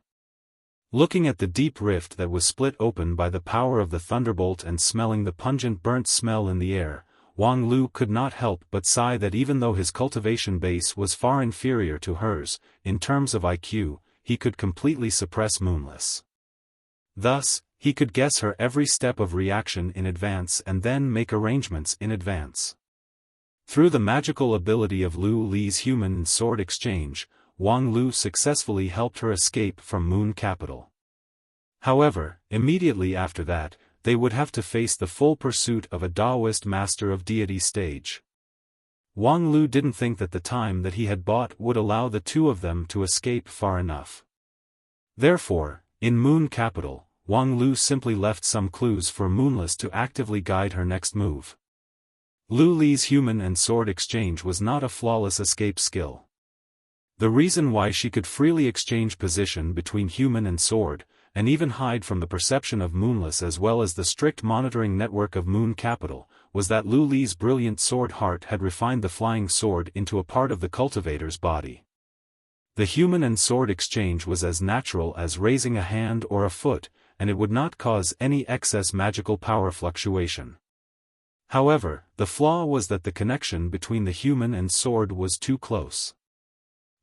A: Looking at the deep rift that was split open by the power of the thunderbolt and smelling the pungent burnt smell in the air, Wang Lu could not help but sigh that even though his cultivation base was far inferior to hers, in terms of IQ, he could completely suppress Moonless. Thus, he could guess her every step of reaction in advance and then make arrangements in advance. Through the magical ability of Lu Li's human and sword exchange, Wang Lu successfully helped her escape from Moon Capital. However, immediately after that, they would have to face the full pursuit of a Taoist master of deity stage. Wang Lu didn't think that the time that he had bought would allow the two of them to escape far enough. Therefore, in Moon Capital, Wang Lu simply left some clues for Moonless to actively guide her next move. Lu Li's human and sword exchange was not a flawless escape skill. The reason why she could freely exchange position between human and sword, and even hide from the perception of Moonless as well as the strict monitoring network of Moon Capital, was that Lu Li's brilliant sword heart had refined the flying sword into a part of the cultivator's body. The human and sword exchange was as natural as raising a hand or a foot, and it would not cause any excess magical power fluctuation. However, the flaw was that the connection between the human and sword was too close.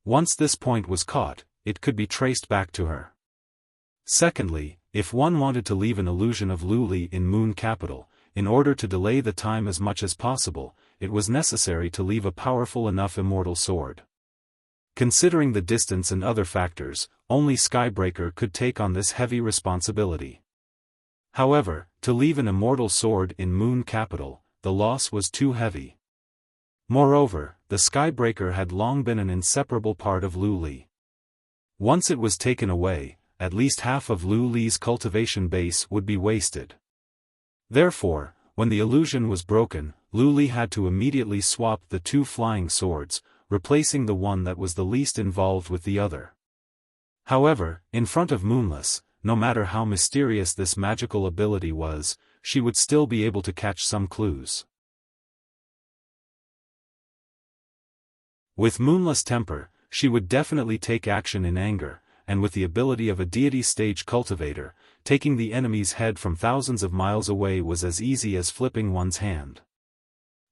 A: Once this point was caught, it could be traced back to her. Secondly, if one wanted to leave an illusion of Lu Li in Moon Capital, in order to delay the time as much as possible, it was necessary to leave a powerful enough immortal sword. Considering the distance and other factors, only Skybreaker could take on this heavy responsibility. However, to leave an immortal sword in Moon Capital, the loss was too heavy. Moreover, the Skybreaker had long been an inseparable part of Lu Li. Once it was taken away, at least half of Lu Li's cultivation base would be wasted. Therefore, when the illusion was broken, Lu Li had to immediately swap the two flying swords, replacing the one that was the least involved with the other. However, in front of Moonless, no matter how mysterious this magical ability was, she would still be able to catch some clues. With Moonless temper, she would definitely take action in anger, and with the ability of a deity stage cultivator, taking the enemy's head from thousands of miles away was as easy as flipping one's hand.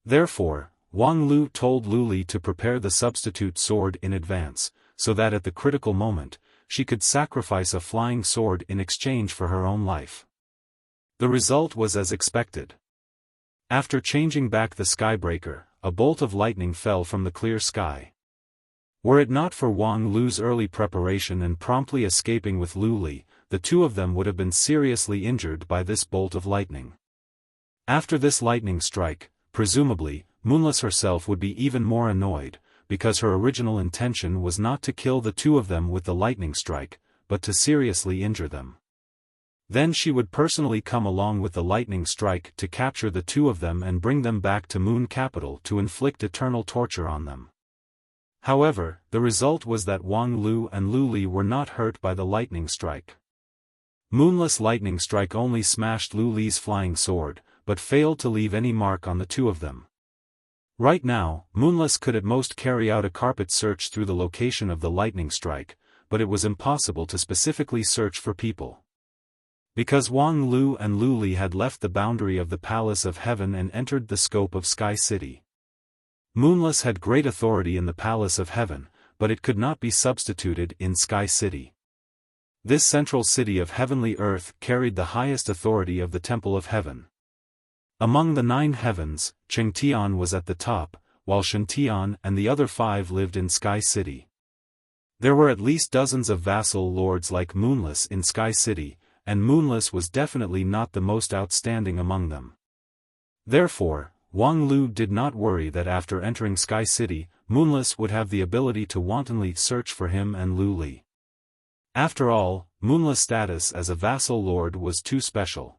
A: Therefore, Wang Lu told Lu Li to prepare the substitute sword in advance, so that at the critical moment, she could sacrifice a flying sword in exchange for her own life. The result was as expected. After changing back the Skybreaker, a bolt of lightning fell from the clear sky. Were it not for Wang Lu's early preparation and promptly escaping with Lu Li, the two of them would have been seriously injured by this bolt of lightning. After this lightning strike, presumably, Moonless herself would be even more annoyed, because her original intention was not to kill the two of them with the lightning strike, but to seriously injure them. Then she would personally come along with the lightning strike to capture the two of them and bring them back to Moon Capital to inflict eternal torture on them. However, the result was that Wang Lu and Lu Li were not hurt by the lightning strike. Moonless lightning strike only smashed Lu Li's flying sword, but failed to leave any mark on the two of them. Right now, Moonless could at most carry out a carpet search through the location of the lightning strike, but it was impossible to specifically search for people. Because Wang Lu and Lu Li had left the boundary of the Palace of Heaven and entered the scope of Sky City. Moonless had great authority in the Palace of Heaven, but it could not be substituted in Sky City. This central city of heavenly earth carried the highest authority of the Temple of Heaven. Among the 9 heavens, Chengtian was at the top, while Shantian and the other 5 lived in Sky City. There were at least dozens of vassal lords like Moonless in Sky City, and Moonless was definitely not the most outstanding among them. Therefore, Wang Lu did not worry that after entering Sky City, Moonless would have the ability to wantonly search for him and Lu Li. After all, Moonless' status as a vassal lord was too special.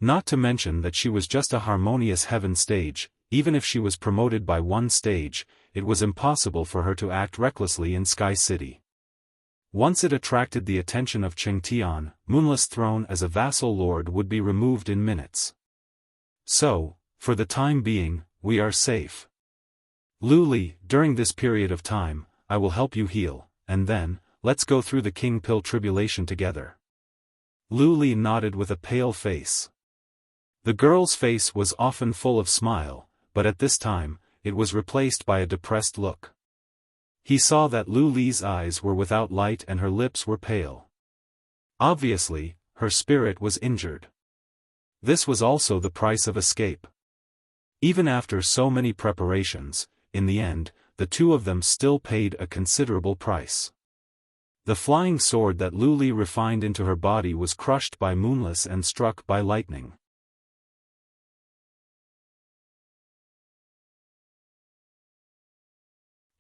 A: Not to mention that she was just a harmonious heaven stage. Even if she was promoted by 1 stage, it was impossible for her to act recklessly in Sky City. Once it attracted the attention of Chengtian, Moonless' throne as a vassal lord would be removed in minutes. So, for the time being, we are safe. Lu Li, during this period of time, I will help you heal, and then, let's go through the King Pill tribulation together. Lu Li nodded with a pale face. The girl's face was often full of smile, but at this time, it was replaced by a depressed look. He saw that Lu Li's eyes were without light and her lips were pale. Obviously, her spirit was injured. This was also the price of escape. Even after so many preparations, in the end, the two of them still paid a considerable price. The flying sword that Lu Li refined into her body was crushed by Moonless and struck by lightning.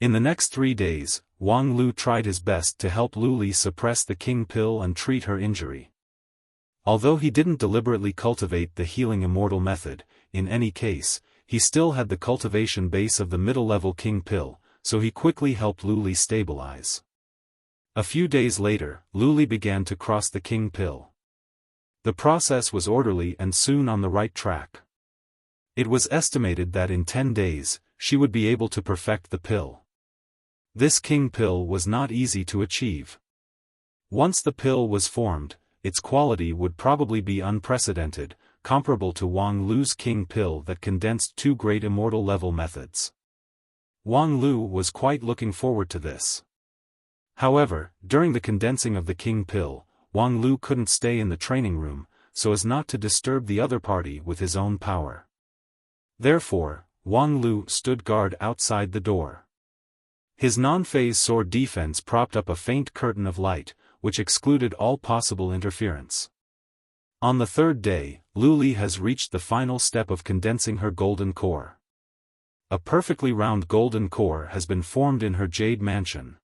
A: In the next 3 days, Wang Lu tried his best to help Lu Li suppress the King Pill and treat her injury. Although he didn't deliberately cultivate the healing immortal method, in any case, he still had the cultivation base of the middle-level king pill, so he quickly helped Luli stabilize. A few days later, Luli began to cross the king pill. The process was orderly and soon on the right track. It was estimated that in 10 days, she would be able to perfect the pill. This king pill was not easy to achieve. Once the pill was formed, its quality would probably be unprecedented, comparable to Wang Lu's king pill that condensed two great immortal level methods. Wang Lu was quite looking forward to this. However, during the condensing of the king pill, Wang Lu couldn't stay in the training room, so as not to disturb the other party with his own power. Therefore, Wang Lu stood guard outside the door. His non-phase sword defense propped up a faint curtain of light, which excluded all possible interference. On the third day, Luli has reached the final step of condensing her golden core. A perfectly round golden core has been formed in her jade mansion.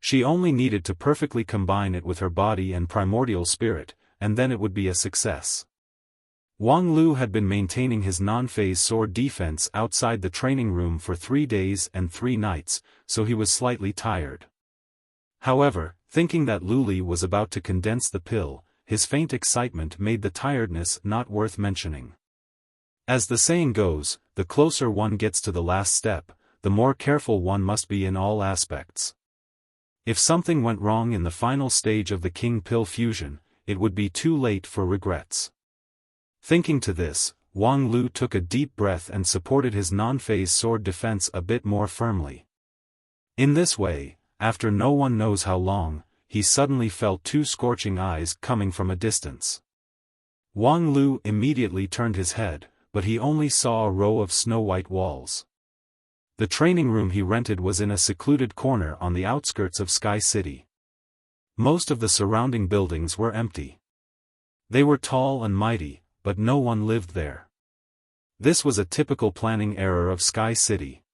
A: She only needed to perfectly combine it with her body and primordial spirit, and then it would be a success. Wang Lu had been maintaining his non-phase sword defense outside the training room for 3 days and 3 nights, so he was slightly tired. However, thinking that Luli was about to condense the pill, his faint excitement made the tiredness not worth mentioning. As the saying goes, the closer one gets to the last step, the more careful one must be in all aspects. If something went wrong in the final stage of the king pill fusion, it would be too late for regrets. Thinking to this, Wang Lu took a deep breath and supported his non-phase sword defense a bit more firmly. In this way, after no one knows how long, he suddenly felt 2 scorching eyes coming from a distance. Wang Lu immediately turned his head, but he only saw a row of snow-white walls. The training room he rented was in a secluded corner on the outskirts of Sky City. Most of the surrounding buildings were empty. They were tall and mighty, but no one lived there. This was a typical planning error of Sky City.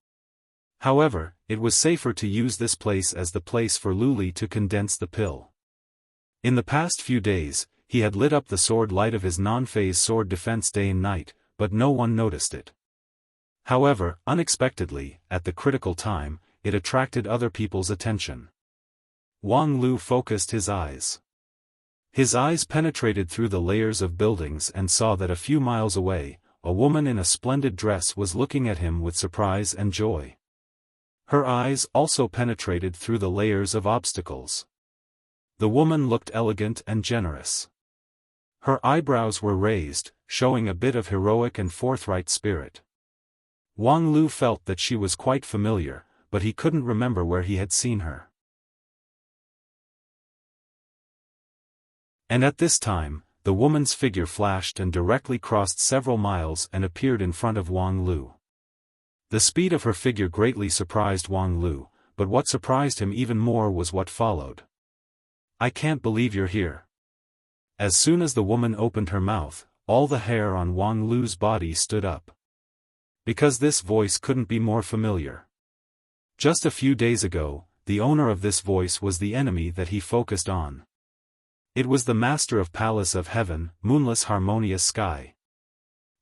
A: However, it was safer to use this place as the place for Luli to condense the pill. In the past few days, he had lit up the sword light of his non-phase sword defense day and night, but no one noticed it. However, unexpectedly, at the critical time, it attracted other people's attention. Wang Lu focused his eyes. His eyes penetrated through the layers of buildings and saw that a few miles away, a woman in a splendid dress was looking at him with surprise and joy. Her eyes also penetrated through the layers of obstacles. The woman looked elegant and generous. Her eyebrows were raised, showing a bit of heroic and forthright spirit. Wang Lu felt that she was quite familiar, but he couldn't remember where he had seen her. And at this time, the woman's figure flashed and directly crossed several miles and appeared in front of Wang Lu. The speed of her figure greatly surprised Wang Lu, but what surprised him even more was what followed. "I can't believe you're here." As soon as the woman opened her mouth, all the hair on Wang Lu's body stood up. Because this voice couldn't be more familiar. Just a few days ago, the owner of this voice was the enemy that he focused on. It was the master of Palace of Heaven, Moonless Harmonious Sky.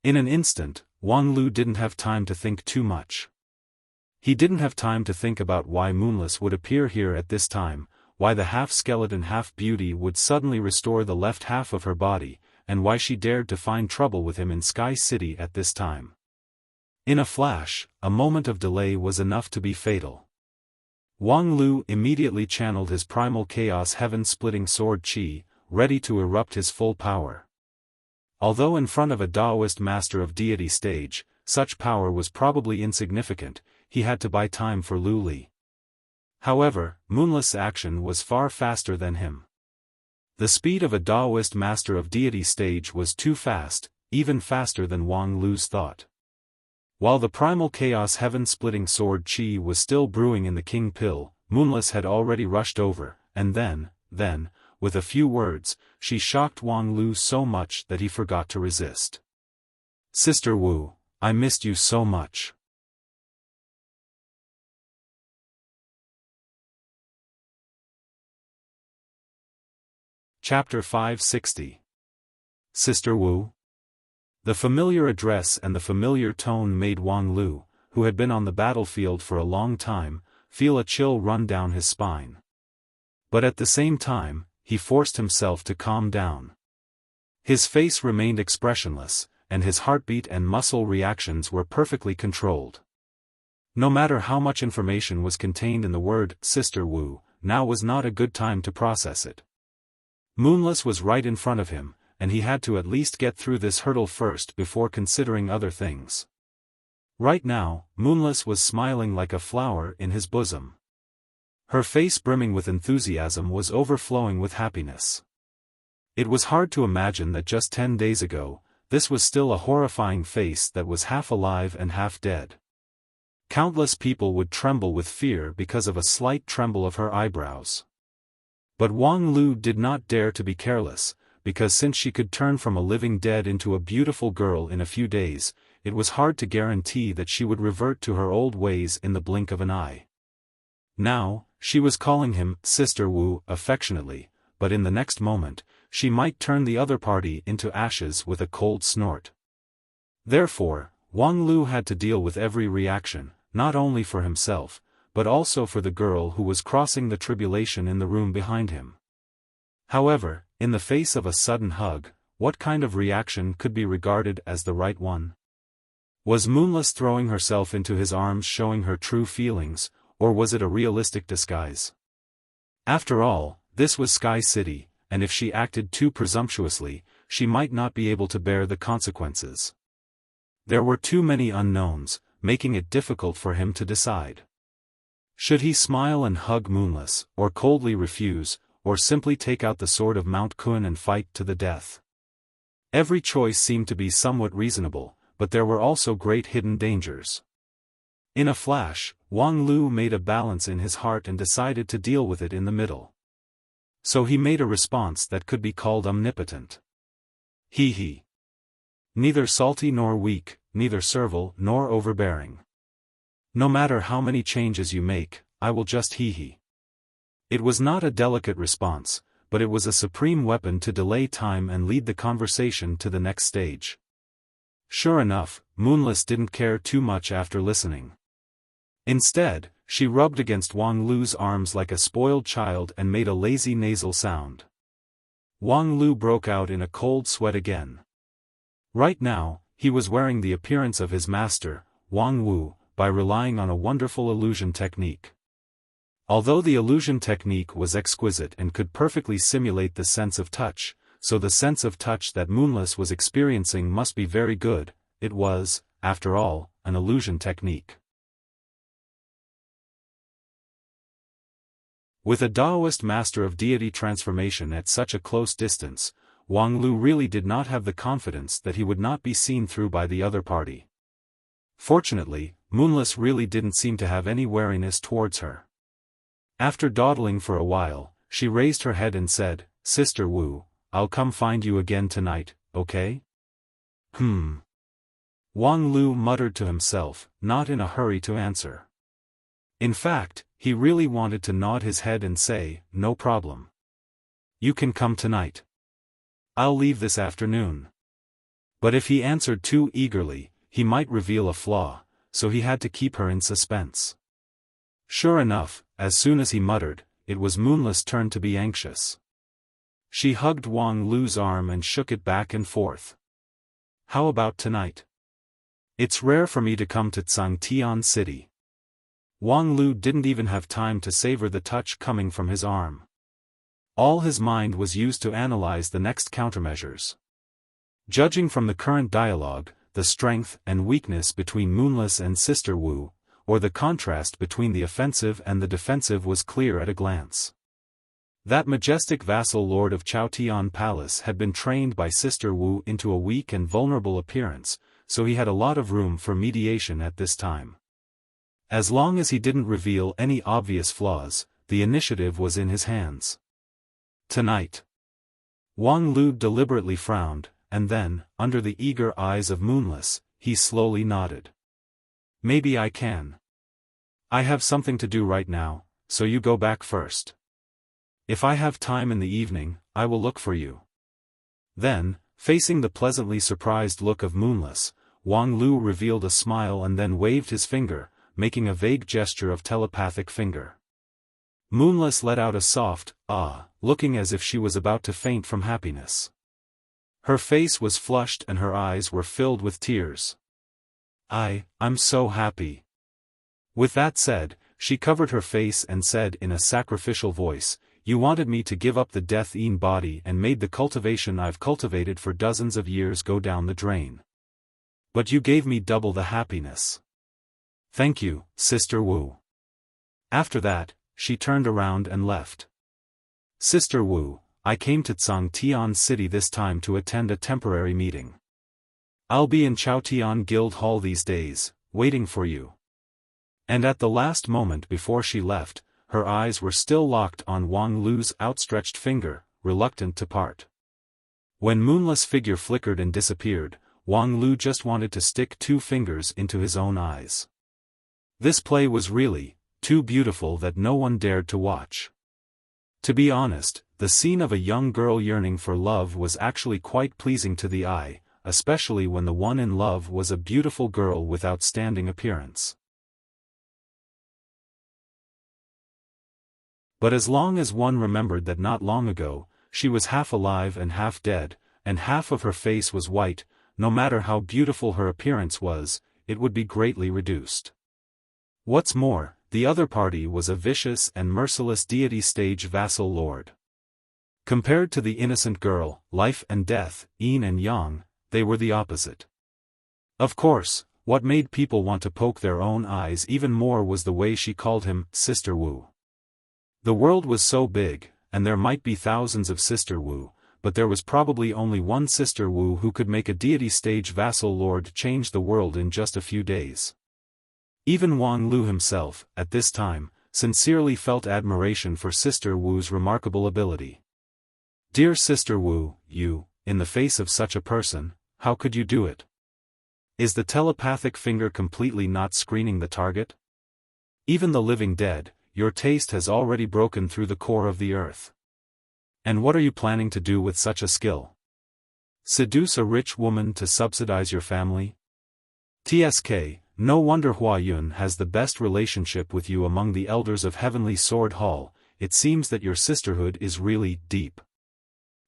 A: In an instant, Wang Lu didn't have time to think too much. He didn't have time to think about why Moonless would appear here at this time, why the half-skeleton half-beauty would suddenly restore the left half of her body, and why she dared to find trouble with him in Sky City at this time. In a flash, a moment of delay was enough to be fatal. Wang Lu immediately channeled his primal chaos heaven-splitting sword qi, ready to erupt his full power. Although in front of a Taoist master of deity stage, such power was probably insignificant, he had to buy time for Luli. However, Moonless' action was far faster than him. The speed of a Taoist master of deity stage was too fast, even faster than Wang Lu's thought. While the primal chaos heaven-splitting sword qi was still brewing in the king pill, Moonless had already rushed over, and then, with a few words, she shocked Wang Lu so much that he forgot to resist. "Sister Wu, I missed you so much." Chapter 560. Sister Wu?" The familiar address and the familiar tone made Wang Lu, who had been on the battlefield for a long time, feel a chill run down his spine. But at the same time, he forced himself to calm down. His face remained expressionless, and his heartbeat and muscle reactions were perfectly controlled. No matter how much information was contained in the word Sister Wu, now was not a good time to process it. Moonless was right in front of him, and he had to at least get through this hurdle first before considering other things. Right now, Moonless was smiling like a flower in his bosom. Her face brimming with enthusiasm was overflowing with happiness. It was hard to imagine that just 10 days ago, this was still a horrifying face that was half alive and half dead. Countless people would tremble with fear because of a slight tremble of her eyebrows. But Wang Lu did not dare to be careless, because since she could turn from a living dead into a beautiful girl in a few days, it was hard to guarantee that she would revert to her old ways in the blink of an eye. Now, she was calling him Sister Wu affectionately, but in the next moment, she might turn the other party into ashes with a cold snort. Therefore, Wang Lu had to deal with every reaction, not only for himself, but also for the girl who was crossing the tribulation in the room behind him. However, in the face of a sudden hug, what kind of reaction could be regarded as the right one? Was Moonless throwing herself into his arms showing her true feelings, or was it a realistic disguise? After all, this was Sky City, and if she acted too presumptuously, she might not be able to bear the consequences. There were too many unknowns, making it difficult for him to decide. Should he smile and hug Moonless, or coldly refuse, or simply take out the sword of Mount Kun and fight to the death? Every choice seemed to be somewhat reasonable, but there were also great hidden dangers. In a flash, Wang Lu made a balance in his heart and decided to deal with it in the middle. So he made a response that could be called omnipotent. He. Neither salty nor weak, neither servile nor overbearing. No matter how many changes you make, I will just he. It was not a delicate response, but it was a supreme weapon to delay time and lead the conversation to the next stage. Sure enough, Moonless didn't care too much after listening. Instead, she rubbed against Wang Lu's arms like a spoiled child and made a lazy nasal sound. Wang Lu broke out in a cold sweat again. Right now, he was wearing the appearance of his master, Wang Wu, by relying on a wonderful illusion technique. Although the illusion technique was exquisite and could perfectly simulate the sense of touch, so the sense of touch that Moonless was experiencing must be very good. It was, after all, an illusion technique. With a Taoist master of deity transformation at such a close distance, Wang Lu really did not have the confidence that he would not be seen through by the other party. Fortunately, Moonless really didn't seem to have any wariness towards her. After dawdling for a while, she raised her head and said, "Sister Wu, I'll come find you again tonight, okay?" Wang Lu muttered to himself, not in a hurry to answer. In fact, he really wanted to nod his head and say, "No problem. You can come tonight. I'll leave this afternoon." But if he answered too eagerly, he might reveal a flaw, so he had to keep her in suspense. Sure enough, as soon as he muttered, it was Moonless' turn to be anxious. She hugged Wang Lu's arm and shook it back and forth. "How about tonight? It's rare for me to come to Tsangtian City." Wang Lu didn't even have time to savor the touch coming from his arm. All his mind was used to analyze the next countermeasures. Judging from the current dialogue, the strength and weakness between Moonless and Sister Wu, or the contrast between the offensive and the defensive was clear at a glance. That majestic vassal lord of Chaotian Palace had been trained by Sister Wu into a weak and vulnerable appearance, so he had a lot of room for mediation at this time. As long as he didn't reveal any obvious flaws, the initiative was in his hands. Tonight. Wang Lu deliberately frowned, and then, under the eager eyes of Moonless, he slowly nodded. "Maybe I can. I have something to do right now, so you go back first. If I have time in the evening, I will look for you." Then, Facing the pleasantly surprised look of Moonless, Wang Lu revealed a smile and then waved his finger, making a vague gesture of telepathic finger. Moonless let out a soft, ah, looking as if she was about to faint from happiness. Her face was flushed and her eyes were filled with tears. I'm so happy. With that said, she covered her face and said in a sacrificial voice, "You wanted me to give up the death-eaten body and made the cultivation I've cultivated for dozens of years go down the drain. But you gave me double the happiness. Thank you, Sister Wu." After that, she turned around and left. "Sister Wu, I came to Tsangtian City this time to attend a temporary meeting. I'll be in Chaotian Guild Hall these days, waiting for you." And at the last moment before she left, her eyes were still locked on Wang Lu's outstretched finger, reluctant to part. When Moonless' figure flickered and disappeared, Wang Lu just wanted to stick 2 fingers into his own eyes. This play was really too beautiful that no one dared to watch. To be honest, the scene of a young girl yearning for love was actually quite pleasing to the eye, especially when the one in love was a beautiful girl with outstanding appearance. But as long as one remembered that not long ago, she was half alive and half dead, and half of her face was white, no matter how beautiful her appearance was, it would be greatly reduced. What's more, the other party was a vicious and merciless deity stage vassal lord. Compared to the innocent girl, life and death, yin and yang, they were the opposite. Of course, what made people want to poke their own eyes even more was the way she called him, Sister Wu. The world was so big, and there might be thousands of Sister Wu, but there was probably only one Sister Wu who could make a deity stage vassal lord change the world in just a few days. Even Wang Lu himself, at this time, sincerely felt admiration for Sister Wu's remarkable ability. "Dear Sister Wu, you, in the face of such a person, how could you do it? Is the telepathic finger completely not screening the target? Even the living dead, your taste has already broken through the core of the earth. And what are you planning to do with such a skill? Seduce a rich woman to subsidize your family? TSK, no wonder Hua Yun has the best relationship with you among the elders of Heavenly Sword Hall. It seems that your sisterhood is really deep.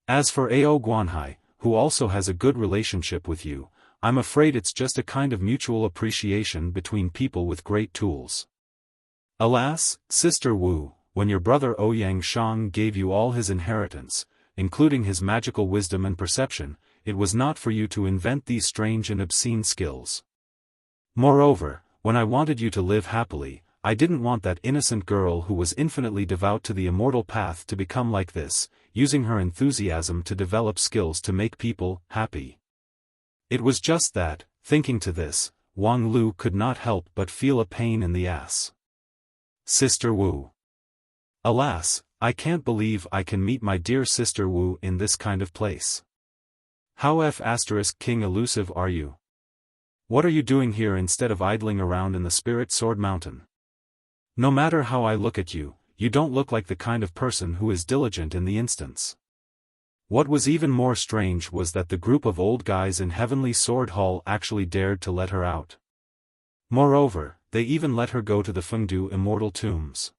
A: As for Ao Guanhai, who also has a good relationship with you, I'm afraid it's just a kind of mutual appreciation between people with great tools. Alas, Sister Wu, when your brother Ouyang Shang gave you all his inheritance, including his magical wisdom and perception, it was not for you to invent these strange and obscene skills. Moreover, when I wanted you to live happily, I didn't want that innocent girl who was infinitely devout to the immortal path to become like this, using her enthusiasm to develop skills to make people happy. It was just that, thinking to this, Wang Lu could not help but feel a pain in the ass. Sister Wu. Alas, I can't believe I can meet my dear Sister Wu in this kind of place. How King elusive are you? What are you doing here instead of idling around in the Spirit Sword Mountain? No matter how I look at you, you don't look like the kind of person who is diligent in the instance. What was even more strange was that the group of old guys in Heavenly Sword Hall actually dared to let her out. Moreover, they even let her go to the Fengdu immortal tombs.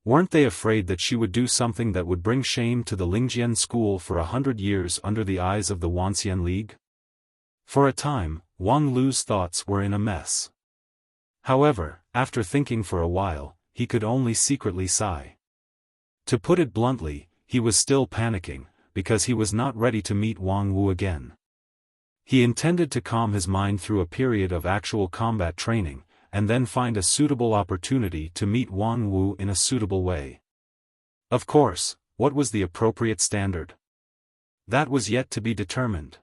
A: Weren't they afraid that she would do something that would bring shame to the Lingjian school for 100 years under the eyes of the Wanxian League? For a time, Wang Lu's thoughts were in a mess. However, after thinking for a while, he could only secretly sigh. To put it bluntly, he was still panicking, because he was not ready to meet Wang Wu again. He intended to calm his mind through a period of actual combat training, and then find a suitable opportunity to meet Wang Wu in a suitable way. Of course, what was the appropriate standard? That was yet to be determined.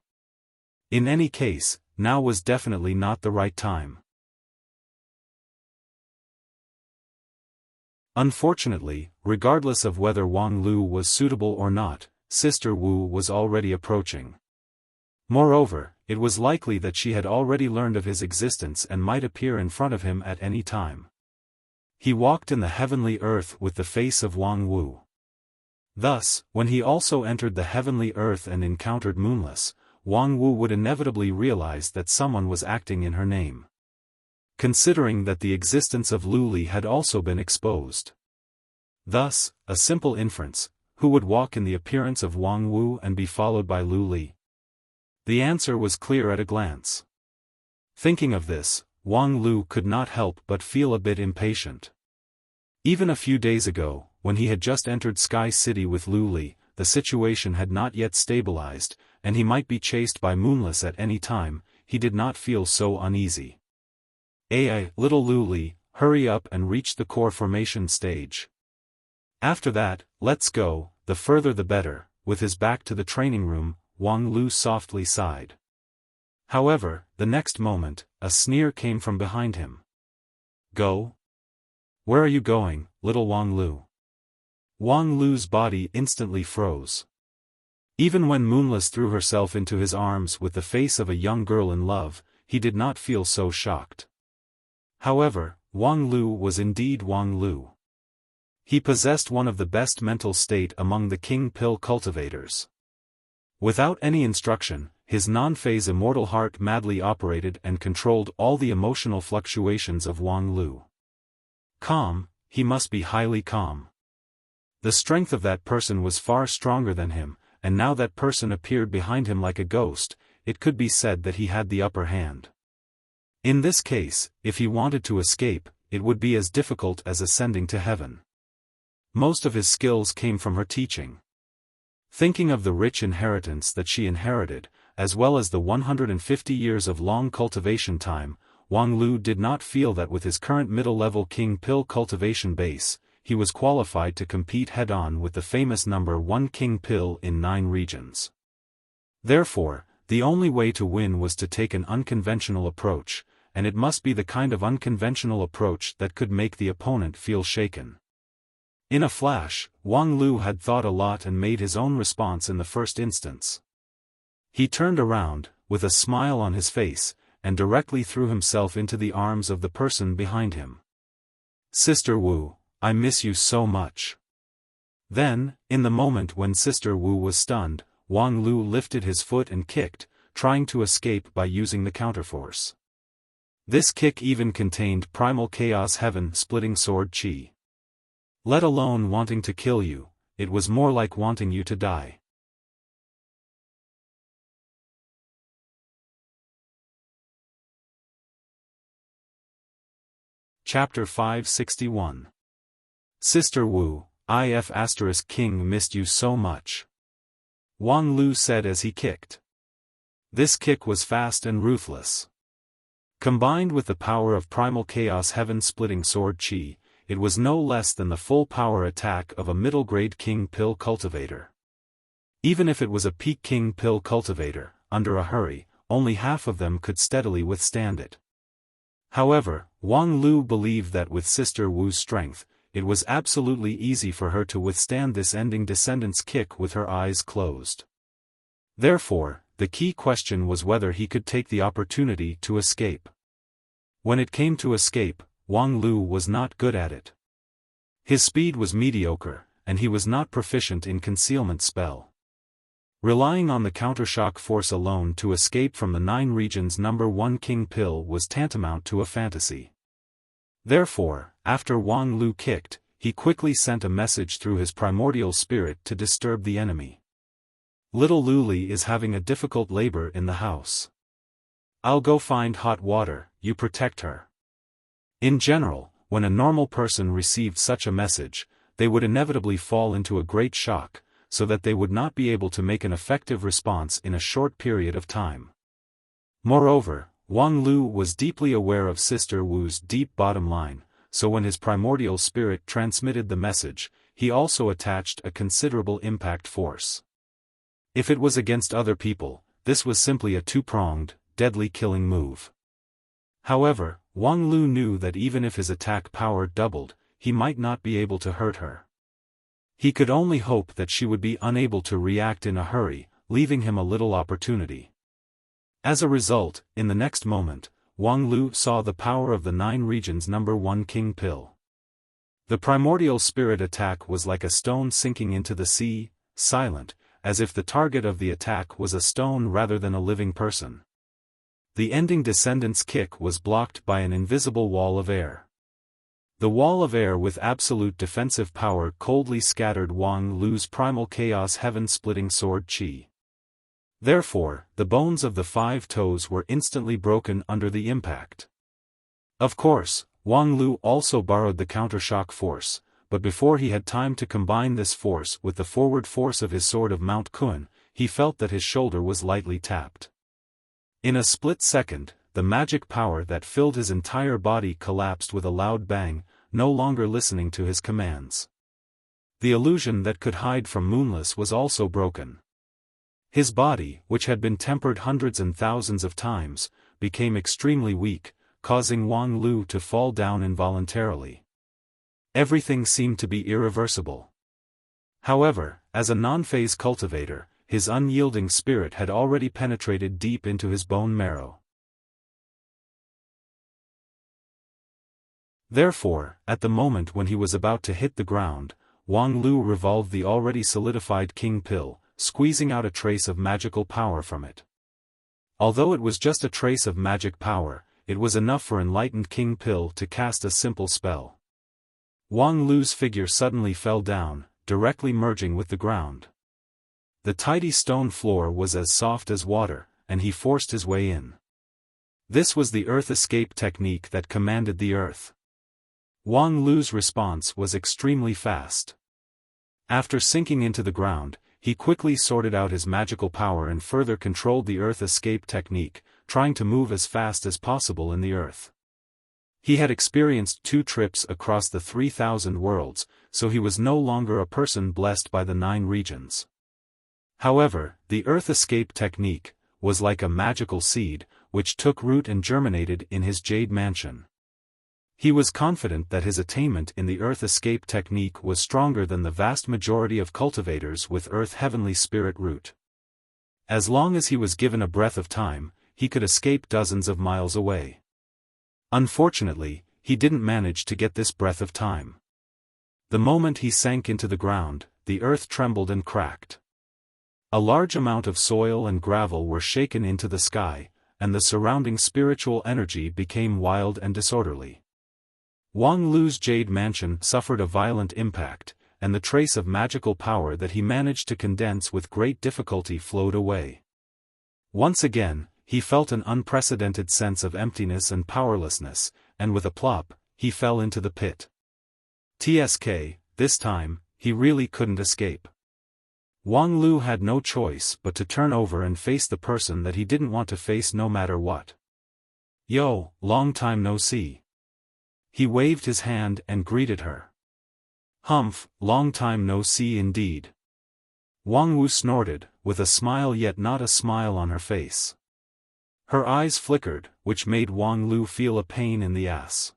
A: In any case, now was definitely not the right time. Unfortunately, regardless of whether Wang Lu was suitable or not, Sister Wu was already approaching. Moreover, it was likely that she had already learned of his existence and might appear in front of him at any time. He walked in the heavenly earth with the face of Wang Wu. Thus, when he also entered the heavenly earth and encountered Moonless, Wang Wu would inevitably realize that someone was acting in her name. Considering that the existence of Lu Li had also been exposed. Thus, a simple inference: who would walk in the appearance of Wang Wu and be followed by Lu Li? The answer was clear at a glance. Thinking of this, Wang Lu could not help but feel a bit impatient. Even a few days ago, when he had just entered Sky City with Lu Li, the situation had not yet stabilized, and he might be chased by Moonless at any time. He did not feel so uneasy. Little Lu Li, hurry up and reach the core formation stage. After that, let's go, the further the better. With his back to the training room, Wang Lu softly sighed. However, the next moment, a sneer came from behind him. Go? Where are you going, little Wang Lu? Wang Lu's body instantly froze. Even when Moonless threw herself into his arms with the face of a young girl in love, he did not feel so shocked. However, Wang Lu was indeed Wang Lu. He possessed one of the best mental state among the King Pill cultivators. Without any instruction, his non-phase immortal heart madly operated and controlled all the emotional fluctuations of Wang Lu. Calm, he must be highly calm. The strength of that person was far stronger than him, and now that person appeared behind him like a ghost. It could be said that he had the upper hand. In this case, if he wanted to escape, it would be as difficult as ascending to heaven. Most of his skills came from her teaching. Thinking of the rich inheritance that she inherited, as well as the 150 years of long cultivation time, Wang Lu did not feel that with his current middle-level King Pill cultivation base, he was qualified to compete head-on with the famous number 1 King Pill in 9 regions. Therefore, the only way to win was to take an unconventional approach, and it must be the kind of unconventional approach that could make the opponent feel shaken. In a flash, Wang Lu had thought a lot and made his own response in the first instance. He turned around, with a smile on his face, and directly threw himself into the arms of the person behind him. Sister Wu, I miss you so much. Then, in the moment when Sister Wu was stunned, Wang Lu lifted his foot and kicked, trying to escape by using the counterforce. This kick even contained primal chaos heaven-splitting sword chi. Let alone wanting to kill you, it was more like wanting you to die. Chapter 561. Sister Wu, King missed you so much. Wang Lu said as he kicked. This kick was fast and ruthless. Combined with the power of primal chaos heaven-splitting sword chi, it was no less than the full power attack of a middle-grade King Pill cultivator. Even if it was a peak King Pill cultivator, under a hurry, only half of them could steadily withstand it. However, Wang Lu believed that with Sister Wu's strength, it was absolutely easy for her to withstand this ending descendant's kick with her eyes closed. Therefore, the key question was whether he could take the opportunity to escape. When it came to escape, Wang Lu was not good at it. His speed was mediocre, and he was not proficient in concealment spell. Relying on the countershock force alone to escape from the 9 regions number 1 King Pill was tantamount to a fantasy. Therefore, after Wang Lu kicked, he quickly sent a message through his primordial spirit to disturb the enemy. Little Lu Li is having a difficult labor in the house. I'll go find hot water, you protect her. In general, when a normal person received such a message, they would inevitably fall into a great shock, so that they would not be able to make an effective response in a short period of time. Moreover, Wang Lu was deeply aware of Sister Wu's deep bottom line, so when his primordial spirit transmitted the message, he also attached a considerable impact force. If it was against other people, this was simply a two-pronged, deadly killing move. However, Wang Lu knew that even if his attack power doubled, he might not be able to hurt her. He could only hope that she would be unable to react in a hurry, leaving him a little opportunity. As a result, in the next moment, Wang Lu saw the power of the 9 regions number 1 King Pill. The primordial spirit attack was like a stone sinking into the sea, silent, as if the target of the attack was a stone rather than a living person. The ending descendant's kick was blocked by an invisible wall of air. The wall of air with absolute defensive power coldly scattered Wang Lu's primal chaos heaven-splitting sword qi. Therefore, the bones of the 5 toes were instantly broken under the impact. Of course, Wang Lu also borrowed the countershock force, but before he had time to combine this force with the forward force of his sword of Mount Kun, he felt that his shoulder was lightly tapped. In a split second, the magic power that filled his entire body collapsed with a loud bang, no longer listening to his commands. The illusion that could hide from Moonless was also broken. His body, which had been tempered hundreds and thousands of times, became extremely weak, causing Wang Lu to fall down involuntarily. Everything seemed to be irreversible. However, as a non-phase cultivator, his unyielding spirit had already penetrated deep into his bone marrow. Therefore, at the moment when he was about to hit the ground, Wang Lu revolved the already solidified king pill, squeezing out a trace of magical power from it. Although it was just a trace of magic power, it was enough for enlightened king pill to cast a simple spell. Wang Lu's figure suddenly fell down, directly merging with the ground. The tidy stone floor was as soft as water, and he forced his way in. This was the earth escape technique that commanded the earth. Wang Lu's response was extremely fast. After sinking into the ground, he quickly sorted out his magical power and further controlled the earth escape technique, trying to move as fast as possible in the earth. He had experienced 2 trips across the 3,000 worlds, so he was no longer a person blessed by the 9 regions. However, the earth escape technique was like a magical seed, which took root and germinated in his jade mansion. He was confident that his attainment in the earth escape technique was stronger than the vast majority of cultivators with earth heavenly spirit root. As long as he was given a breath of time, he could escape dozens of miles away. Unfortunately, he didn't manage to get this breath of time. The moment he sank into the ground, the earth trembled and cracked. A large amount of soil and gravel were shaken into the sky, and the surrounding spiritual energy became wild and disorderly. Wang Lu's jade mansion suffered a violent impact, and the trace of magical power that he managed to condense with great difficulty flowed away. Once again, he felt an unprecedented sense of emptiness and powerlessness, and with a plop, he fell into the pit. TSK, this time, he really couldn't escape. Wang Lu had no choice but to turn over and face the person that he didn't want to face no matter what. Yo, long time no see. He waved his hand and greeted her. Humph, long time no see indeed. Wang Wu snorted, with a smile yet not a smile on her face. Her eyes flickered, which made Wang Lu feel a pain in the ass.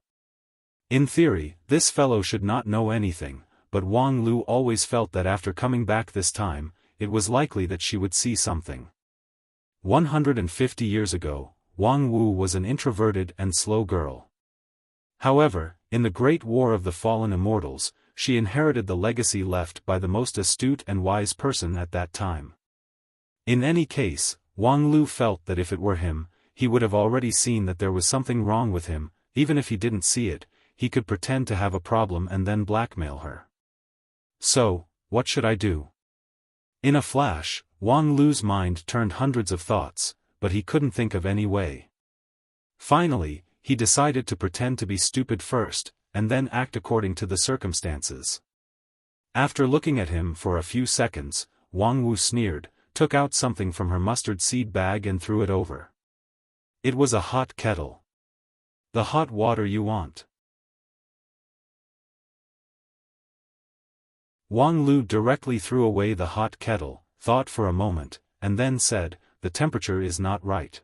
A: In theory, this fellow should not know anything, but Wang Lu always felt that after coming back this time, it was likely that she would see something. 150 years ago, Wang Wu was an introverted and slow girl. However, in the Great War of the Fallen Immortals, she inherited the legacy left by the most astute and wise person at that time. In any case, Wang Lu felt that if it were him, he would have already seen that there was something wrong with him. Even if he didn't see it, he could pretend to have a problem and then blackmail her. So, what should I do? In a flash, Wang Lu's mind turned hundreds of thoughts, but he couldn't think of any way. Finally, he decided to pretend to be stupid first, and then act according to the circumstances. After looking at him for a few seconds, Wang Wu sneered, took out something from her mustard seed bag and threw it over. It was a hot kettle. The hot water you want. Wang Lu directly threw away the hot kettle, thought for a moment, and then said, "The temperature is not right."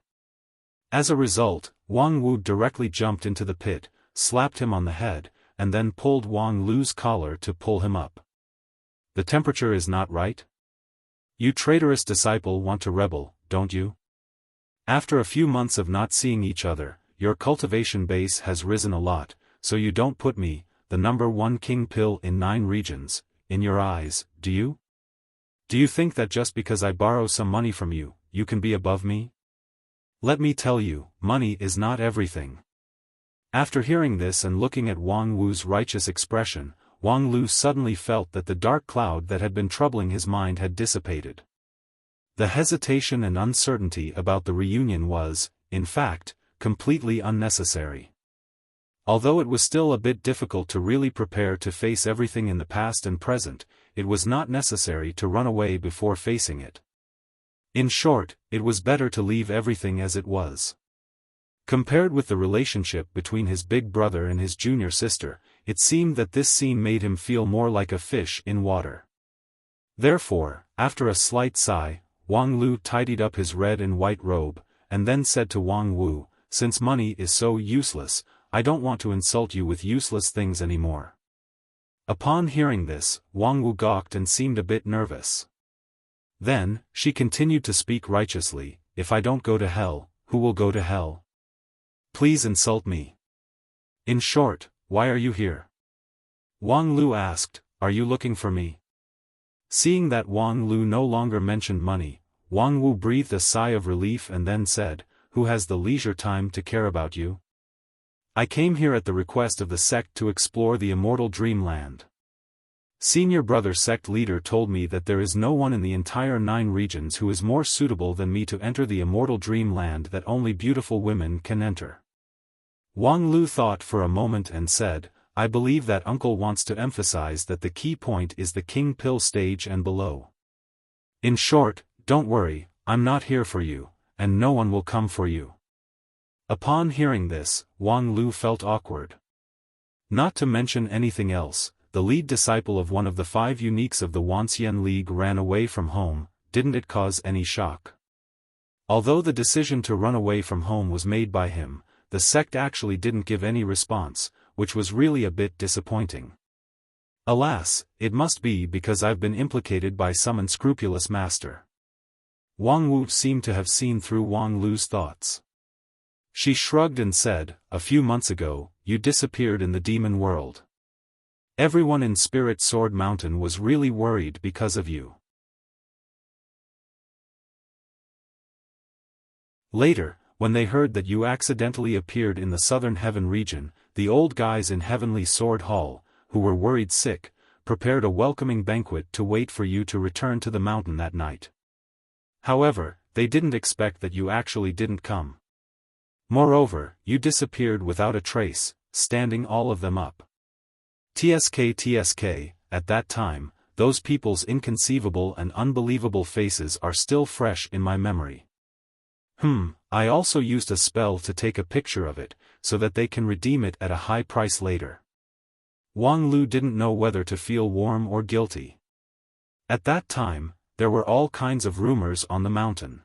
A: As a result, Wang Wu directly jumped into the pit, slapped him on the head, and then pulled Wang Lu's collar to pull him up. "The temperature is not right? You traitorous disciple want to rebel, don't you? After a few months of not seeing each other, your cultivation base has risen a lot, so you don't put me, the #1 king pill in 9 regions, in your eyes, do you? Do you think that just because I borrow some money from you, you can be above me? Let me tell you, money is not everything. After hearing this and looking at Wang Wu's righteous expression, Wang Lu suddenly felt that the dark cloud that had been troubling his mind had dissipated. The hesitation and uncertainty about the reunion was, in fact, completely unnecessary. Although it was still a bit difficult to really prepare to face everything in the past and present, it was not necessary to run away before facing it. In short, it was better to leave everything as it was. Compared with the relationship between his big brother and his junior sister, it seemed that this scene made him feel more like a fish in water. Therefore, after a slight sigh, Wang Lu tidied up his red and white robe, and then said to Wang Wu, "Since money is so useless, I don't want to insult you with useless things anymore." Upon hearing this, Wang Wu gawked and seemed a bit nervous. Then, she continued to speak righteously, "If I don't go to hell, who will go to hell? Please insult me. In short, why are you here?" Wang Lu asked, "Are you looking for me?" Seeing that Wang Lu no longer mentioned money, Wang Wu breathed a sigh of relief and then said, "Who has the leisure time to care about you? I came here at the request of the sect to explore the immortal dreamland. Senior brother sect leader told me that there is no one in the entire 9 regions who is more suitable than me to enter the immortal dreamland that only beautiful women can enter." Wang Lu thought for a moment and said, "I believe that uncle wants to emphasize that the key point is the king pill stage and below. In short, don't worry, I'm not here for you, and no one will come for you." Upon hearing this, Wang Lu felt awkward. Not to mention anything else, the lead disciple of one of the 5 uniques of the Wuxian League ran away from home. Didn't it cause any shock? Although the decision to run away from home was made by him, the sect actually didn't give any response, which was really a bit disappointing. Alas, it must be because I've been implicated by some unscrupulous master. Wang Wu seemed to have seen through Wang Lu's thoughts. She shrugged and said, "A few months ago, you disappeared in the demon world. Everyone in Spirit Sword Mountain was really worried because of you. Later, when they heard that you accidentally appeared in the Southern Heaven region, the old guys in Heavenly Sword Hall, who were worried sick, prepared a welcoming banquet to wait for you to return to the mountain that night. However, they didn't expect that you actually didn't come. Moreover, you disappeared without a trace, standing all of them up. TSK, at that time, those people's inconceivable and unbelievable faces are still fresh in my memory. I also used a spell to take a picture of it, so that they can redeem it at a high price later." Wang Lu didn't know whether to feel warm or guilty. At that time, there were all kinds of rumors on the mountain.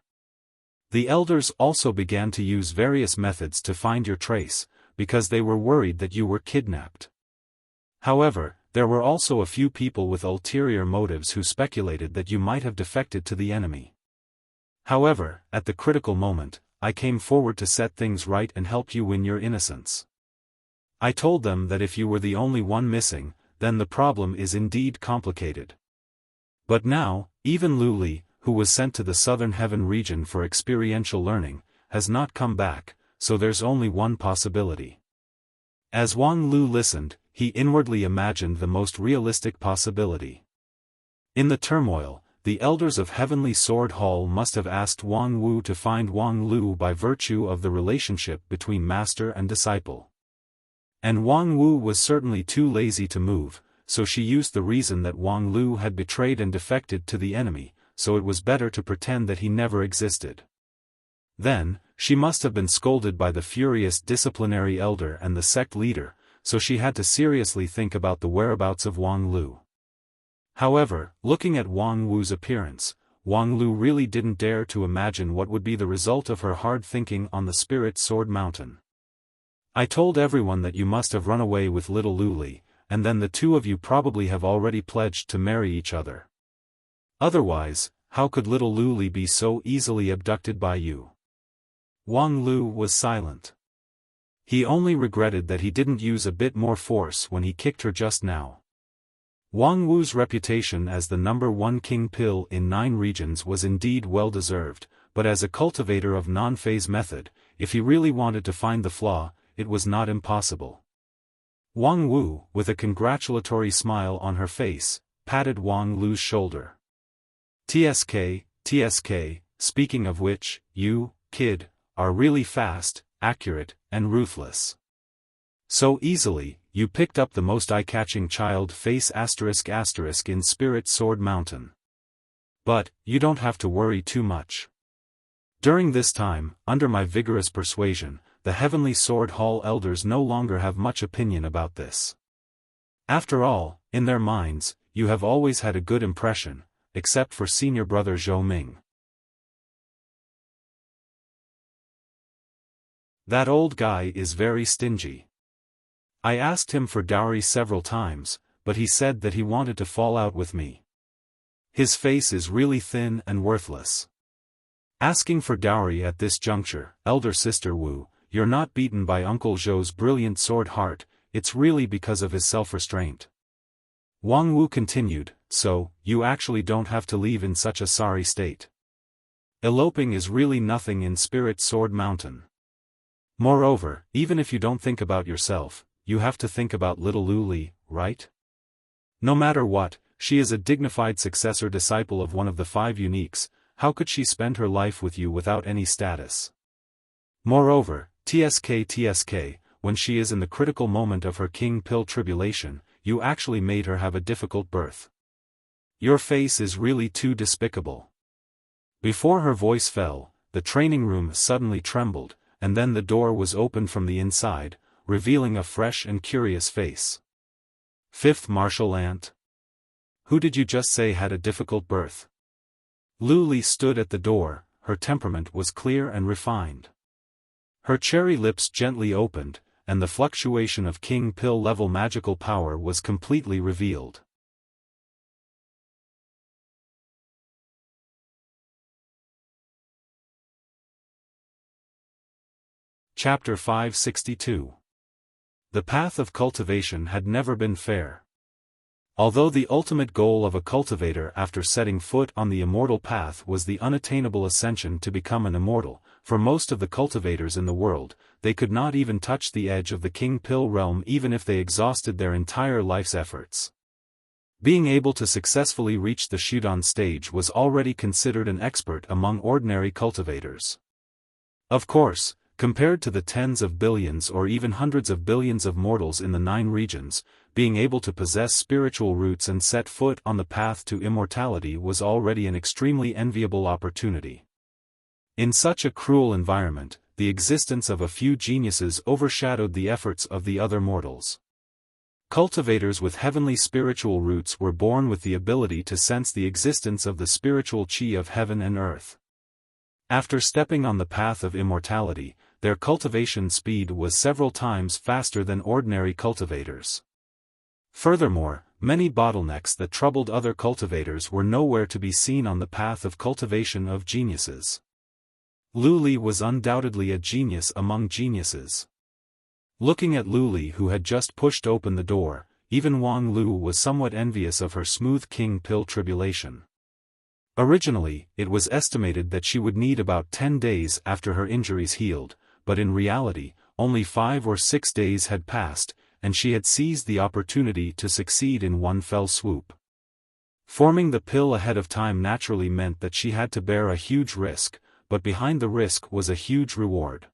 A: The elders also began to use various methods to find your trace, because they were worried that you were kidnapped. However, there were also a few people with ulterior motives who speculated that you might have defected to the enemy. However, at the critical moment, I came forward to set things right and help you win your innocence. I told them that if you were the only one missing, then the problem is indeed complicated. But now, even Lu Li, who was sent to the Southern Heaven region for experiential learning, has not come back, so there's only one possibility. As Wang Lu listened, he inwardly imagined the most realistic possibility. In the turmoil, the elders of Heavenly Sword Hall must have asked Wang Wu to find Wang Lu by virtue of the relationship between master and disciple. And Wang Wu was certainly too lazy to move, so she used the reason that Wang Lu had betrayed and defected to the enemy, so it was better to pretend that he never existed. Then, she must have been scolded by the furious disciplinary elder and the sect leader, so she had to seriously think about the whereabouts of Wang Lu. However, looking at Wang Wu's appearance, Wang Lu really didn't dare to imagine what would be the result of her hard thinking on the Spirit Sword Mountain. I told everyone that you must have run away with little Lu Li, and then the two of you probably have already pledged to marry each other. Otherwise, how could little Lu Li be so easily abducted by you? Wang Lu was silent. He only regretted that he didn't use a bit more force when he kicked her just now. Wang Wu's reputation as the #1 king pill in 9 regions was indeed well-deserved, but as a cultivator of non-phase method, if he really wanted to find the flaw, it was not impossible. Wang Wu, with a congratulatory smile on her face, patted Wang Lu's shoulder. TSK, speaking of which, you, kid, are really fast, accurate, and ruthless. So easily, you picked up the most eye-catching child face *** in Spirit Sword Mountain. But, you don't have to worry too much. During this time, under my vigorous persuasion, the Heavenly Sword Hall elders no longer have much opinion about this. After all, in their minds, you have always had a good impression, except for senior brother Zhou Ming. That old guy is very stingy. I asked him for dowry several times, but he said that he wanted to fall out with me. His face is really thin and worthless. Asking for dowry at this juncture, elder sister Wu, you're not beaten by Uncle Zhou's brilliant sword heart, it's really because of his self-restraint. Wang Wu continued, so, you actually don't have to leave in such a sorry state. Eloping is really nothing in Spirit Sword Mountain. Moreover, even if you don't think about yourself, you have to think about little Lu Li, right? No matter what, she is a dignified successor disciple of one of the 5 uniques, how could she spend her life with you without any status? Moreover, TSK, when she is in the critical moment of her king pill tribulation, you actually made her have a difficult birth. Your face is really too despicable. Before her voice fell, the training room suddenly trembled, and then the door was opened from the inside, revealing a fresh and curious face. 5th Martial Ant? Who did you just say had a difficult birth? Lu Li stood at the door, her temperament was clear and refined. Her cherry lips gently opened, and the fluctuation of king pill level magical power was completely revealed. Chapter 562. The path of cultivation had never been fair. Although the ultimate goal of a cultivator after setting foot on the immortal path was the unattainable ascension to become an immortal, for most of the cultivators in the world, they could not even touch the edge of the king pill realm even if they exhausted their entire life's efforts. Being able to successfully reach the Shudan stage was already considered an expert among ordinary cultivators. Of course, compared to the tens of billions or even hundreds of billions of mortals in the 9 regions, being able to possess spiritual roots and set foot on the path to immortality was already an extremely enviable opportunity. In such a cruel environment, the existence of a few geniuses overshadowed the efforts of the other mortals. Cultivators with heavenly spiritual roots were born with the ability to sense the existence of the spiritual chi of heaven and earth. After stepping on the path of immortality, their cultivation speed was several times faster than ordinary cultivators. Furthermore, many bottlenecks that troubled other cultivators were nowhere to be seen on the path of cultivation of geniuses. Lu Li was undoubtedly a genius among geniuses. Looking at Lu Li, who had just pushed open the door, even Wang Lu was somewhat envious of her smooth king pill tribulation. Originally, it was estimated that she would need about 10 days after her injuries healed, but in reality, only 5 or 6 days had passed, and she had seized the opportunity to succeed in one fell swoop. Forming the pill ahead of time naturally meant that she had to bear a huge risk, but behind the risk was a huge reward.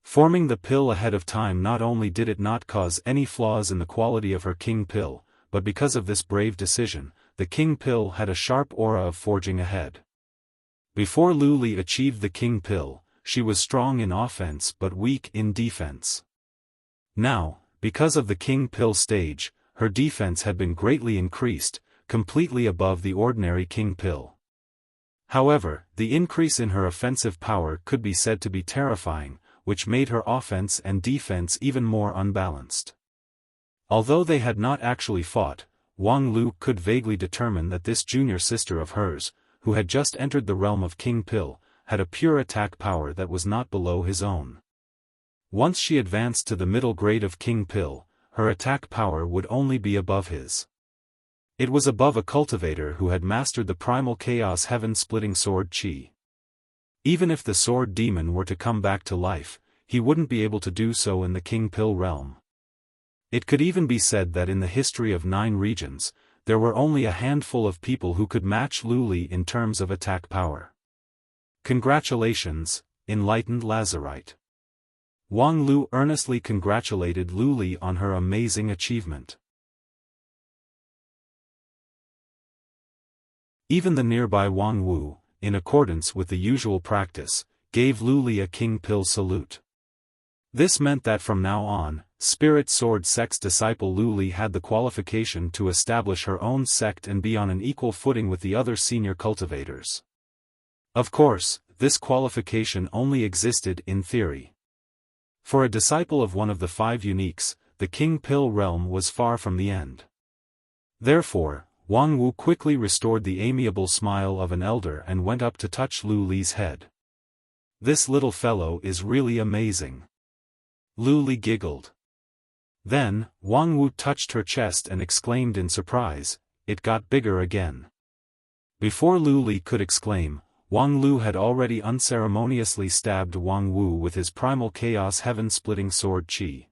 A: Forming the pill ahead of time not only did it not cause any flaws in the quality of her king pill, but because of this brave decision, the king pill had a sharp aura of forging ahead. Before Lu Li achieved the king pill, she was strong in offense but weak in defense. Now, because of the king pill stage, her defense had been greatly increased, completely above the ordinary king pill. However, the increase in her offensive power could be said to be terrifying, which made her offense and defense even more unbalanced. Although they had not actually fought, Wang Lu could vaguely determine that this junior sister of hers, who had just entered the realm of king pill, had a pure attack power that was not below his own. Once she advanced to the middle grade of King Pill, her attack power would only be above his. It was above a cultivator who had mastered the primal chaos heaven-splitting sword Qi. Even if the sword demon were to come back to life, he wouldn't be able to do so in the King Pill realm. It could even be said that in the history of 9 regions, there were only a handful of people who could match Lu Li in terms of attack power. Congratulations, enlightened Lazarite. Wang Lu earnestly congratulated Lu Li on her amazing achievement. Even the nearby Wang Wu, in accordance with the usual practice, gave Lu Li a King Pill salute. This meant that from now on, Spirit Sword Sect's disciple Lu Li had the qualification to establish her own sect and be on an equal footing with the other senior cultivators. Of course, this qualification only existed in theory. For a disciple of one of the 5 uniques, the King Pill realm was far from the end. Therefore, Wang Wu quickly restored the amiable smile of an elder and went up to touch Lu Li's head. "This little fellow is really amazing." Lu Li giggled. Then, Wang Wu touched her chest and exclaimed in surprise, "It got bigger again." Before Lu Li could exclaim, Wang Lu had already unceremoniously stabbed Wang Wu with his primal chaos heaven-splitting sword Qi.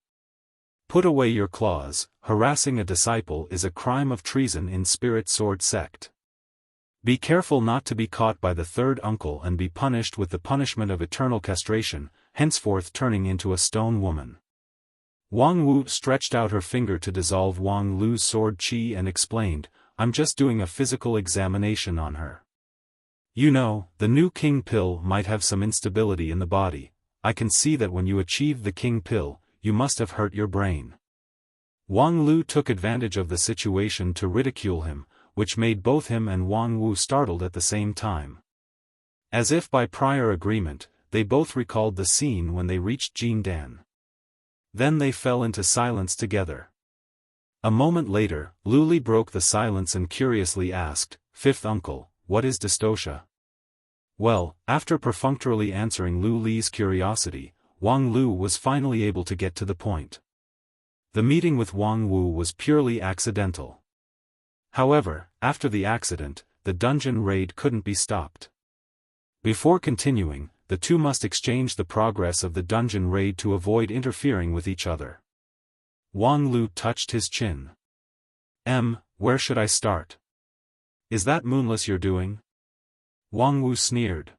A: Put away your claws, harassing a disciple is a crime of treason in Spirit Sword Sect. Be careful not to be caught by the 3rd uncle and be punished with the punishment of eternal castration, henceforth turning into a stone woman. Wang Wu stretched out her finger to dissolve Wang Lu's sword Qi and explained, "I'm just doing a physical examination on her. You know, the new King Pill might have some instability in the body. I can see that when you achieved the King Pill, you must have hurt your brain." Wang Lu took advantage of the situation to ridicule him, which made both him and Wang Wu startled at the same time. As if by prior agreement, they both recalled the scene when they reached Jindan. Then they fell into silence together. A moment later, Lu Li broke the silence and curiously asked, "Fifth uncle, what is dystocia?" Well, after perfunctorily answering Lu Li's curiosity, Wang Lu was finally able to get to the point. The meeting with Wang Wu was purely accidental. However, after the accident, the dungeon raid couldn't be stopped. Before continuing, the two must exchange the progress of the dungeon raid to avoid interfering with each other. Wang Lu touched his chin. Where should I start? Is that Moonless you're doing?" Wang Wu sneered.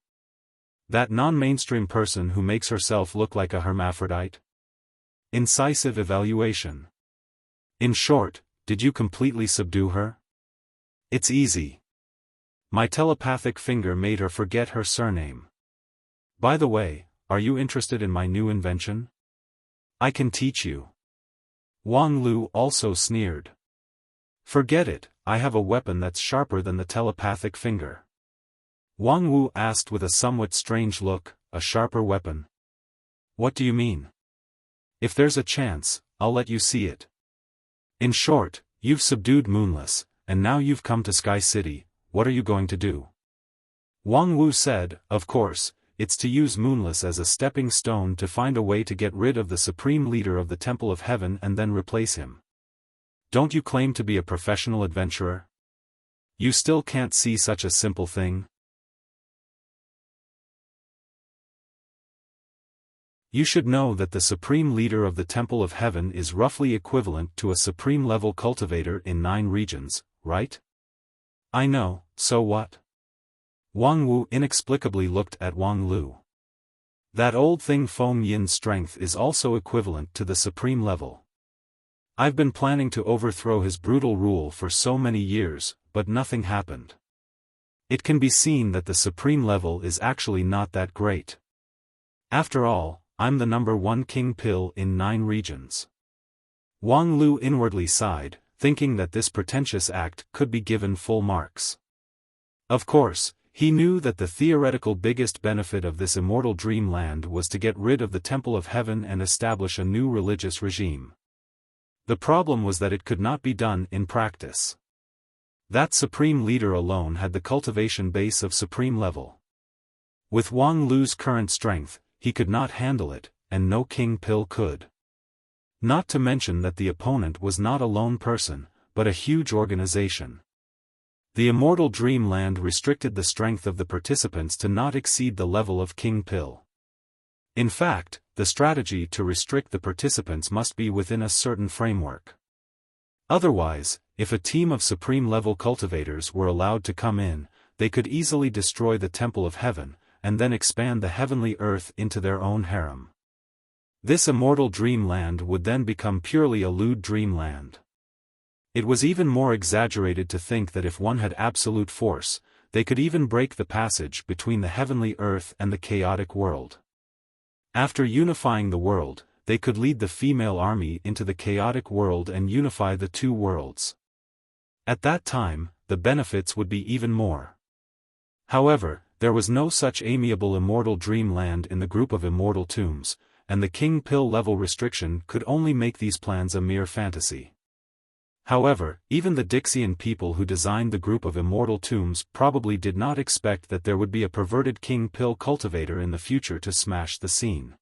A: "That non-mainstream person who makes herself look like a hermaphrodite?" Incisive evaluation. "In short, did you completely subdue her?" "It's easy. My telepathic finger made her forget her surname. By the way, are you interested in my new invention? I can teach you." Wang Lu also sneered. "Forget it, I have a weapon that's sharper than the telepathic finger." Wang Wu asked with a somewhat strange look, "A sharper weapon? What do you mean? If there's a chance, I'll let you see it. In short, you've subdued Moonless, and now you've come to Sky City, what are you going to do?" Wang Wu said, "Of course, it's to use Moonless as a stepping stone to find a way to get rid of the supreme leader of the Temple of Heaven and then replace him. Don't you claim to be a professional adventurer? You still can't see such a simple thing? You should know that the supreme leader of the Temple of Heaven is roughly equivalent to a supreme-level cultivator in 9 regions, right?" "I know, so what?" Wang Wu inexplicably looked at Wang Lu. "That old thing Feng Yin's strength is also equivalent to the supreme level. I've been planning to overthrow his brutal rule for so many years, but nothing happened. It can be seen that the supreme level is actually not that great. After all, I'm the #1 King Pill in 9 regions." Wang Lu inwardly sighed, thinking that this pretentious act could be given full marks. Of course, he knew that the theoretical biggest benefit of this immortal dreamland was to get rid of the Temple of Heaven and establish a new religious regime. The problem was that it could not be done in practice. That supreme leader alone had the cultivation base of supreme level. With Wang Lu's current strength, he could not handle it, and no King Pill could. Not to mention that the opponent was not a lone person, but a huge organization. The Immortal Dreamland restricted the strength of the participants to not exceed the level of King Pill. In fact, the strategy to restrict the participants must be within a certain framework. Otherwise, if a team of supreme-level cultivators were allowed to come in, they could easily destroy the Temple of Heaven, and then expand the heavenly earth into their own harem. This Immortal Dreamland would then become purely a lewd dreamland. It was even more exaggerated to think that if one had absolute force, they could even break the passage between the heavenly earth and the chaotic world. After unifying the world, they could lead the female army into the chaotic world and unify the two worlds. At that time, the benefits would be even more. However, there was no such amiable immortal dreamland in the group of immortal tombs, and the King Pill level restriction could only make these plans a mere fantasy. However, even the Dixian people who designed the group of immortal tombs probably did not expect that there would be a perverted King Pill cultivator in the future to smash the scene.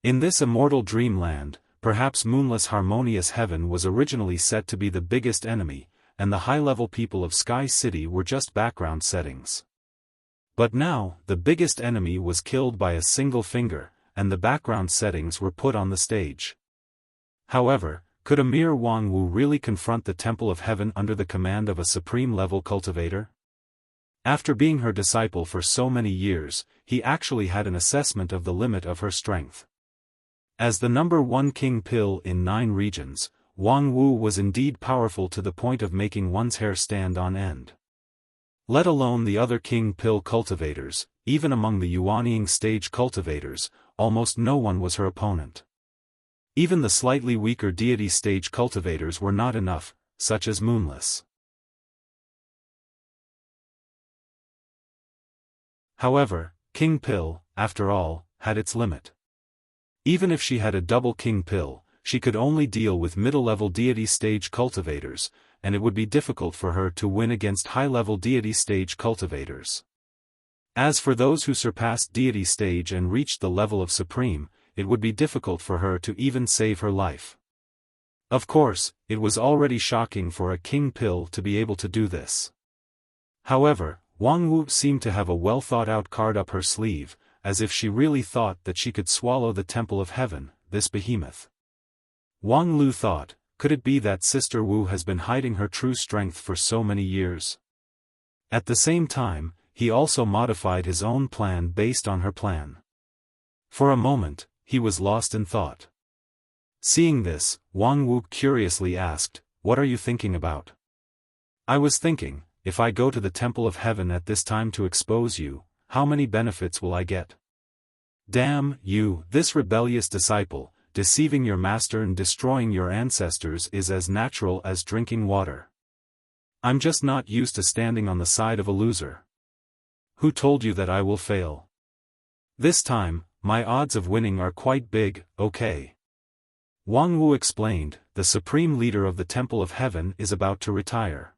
A: In this immortal dreamland, perhaps moonless harmonious heaven was originally set to be the biggest enemy, and the high-level people of Sky City were just background settings. But now, the biggest enemy was killed by a single finger, and the background settings were put on the stage. However, could a mere Wang Wu really confront the Temple of Heaven under the command of a supreme-level cultivator? After being her disciple for so many years, he actually had an assessment of the limit of her strength. As the number one King Pill in 9 regions, Wang Wu was indeed powerful to the point of making one's hair stand on end. Let alone the other King Pill cultivators, even among the Yuanying stage cultivators, almost no one was her opponent. Even the slightly weaker deity stage cultivators were not enough, such as Moonless. However, King Pill, after all, had its limit. Even if she had a double King Pill, she could only deal with middle-level deity stage cultivators, and it would be difficult for her to win against high-level deity stage cultivators. As for those who surpassed deity stage and reached the level of supreme, it would be difficult for her to even save her life. Of course, it was already shocking for a King Pill to be able to do this. However, Wang Wu seemed to have a well-thought-out card up her sleeve, as if she really thought that she could swallow the Temple of Heaven, this behemoth. Wang Lu thought, could it be that Sister Wu has been hiding her true strength for so many years? At the same time, he also modified his own plan based on her plan. For a moment, he was lost in thought. Seeing this, Wang Wu curiously asked, "What are you thinking about?" "I was thinking, if I go to the Temple of Heaven at this time to expose you, how many benefits will I get?" "Damn you, this rebellious disciple, deceiving your master and destroying your ancestors is as natural as drinking water. I'm just not used to standing on the side of a loser. Who told you that I will fail? This time, my odds of winning are quite big, okay?" Wang Wu explained, the supreme leader of the Temple of Heaven is about to retire.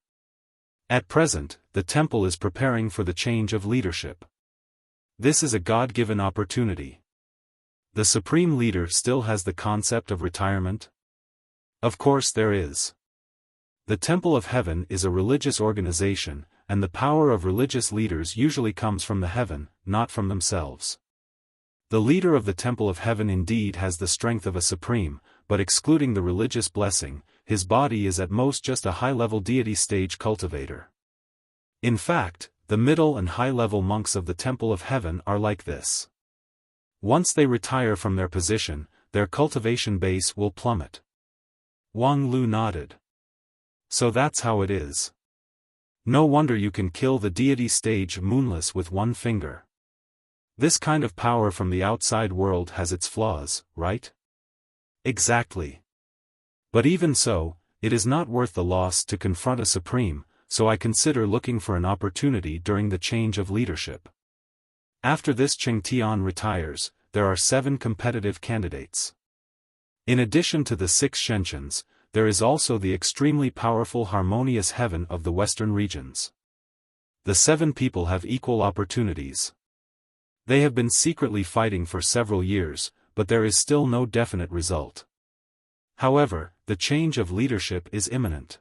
A: At present, the temple is preparing for the change of leadership. This is a God-given opportunity. The supreme leader still has the concept of retirement? Of course there is. The Temple of Heaven is a religious organization, and the power of religious leaders usually comes from the heaven, not from themselves. The leader of the Temple of Heaven indeed has the strength of a supreme, but excluding the religious blessing, his body is at most just a high-level deity stage cultivator. In fact, the middle and high-level monks of the Temple of Heaven are like this. Once they retire from their position, their cultivation base will plummet. Wang Lu nodded. So that's how it is. No wonder you can kill the deity stage Moonless with one finger. This kind of power from the outside world has its flaws, right? Exactly. But even so, it is not worth the loss to confront a supreme, so I consider looking for an opportunity during the change of leadership. After this Cheng Tian retires, there are 7 competitive candidates. In addition to the 6 Shenchens, there is also the extremely powerful harmonious heaven of the western regions. The 7 people have equal opportunities. They have been secretly fighting for several years, but there is still no definite result. However, the change of leadership is imminent.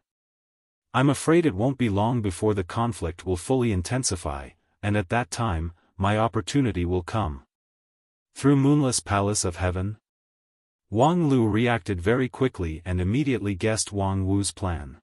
A: I'm afraid it won't be long before the conflict will fully intensify, and at that time, my opportunity will come. Through Moonless Palace of Heaven? Wang Lu reacted very quickly and immediately guessed Wang Wu's plan.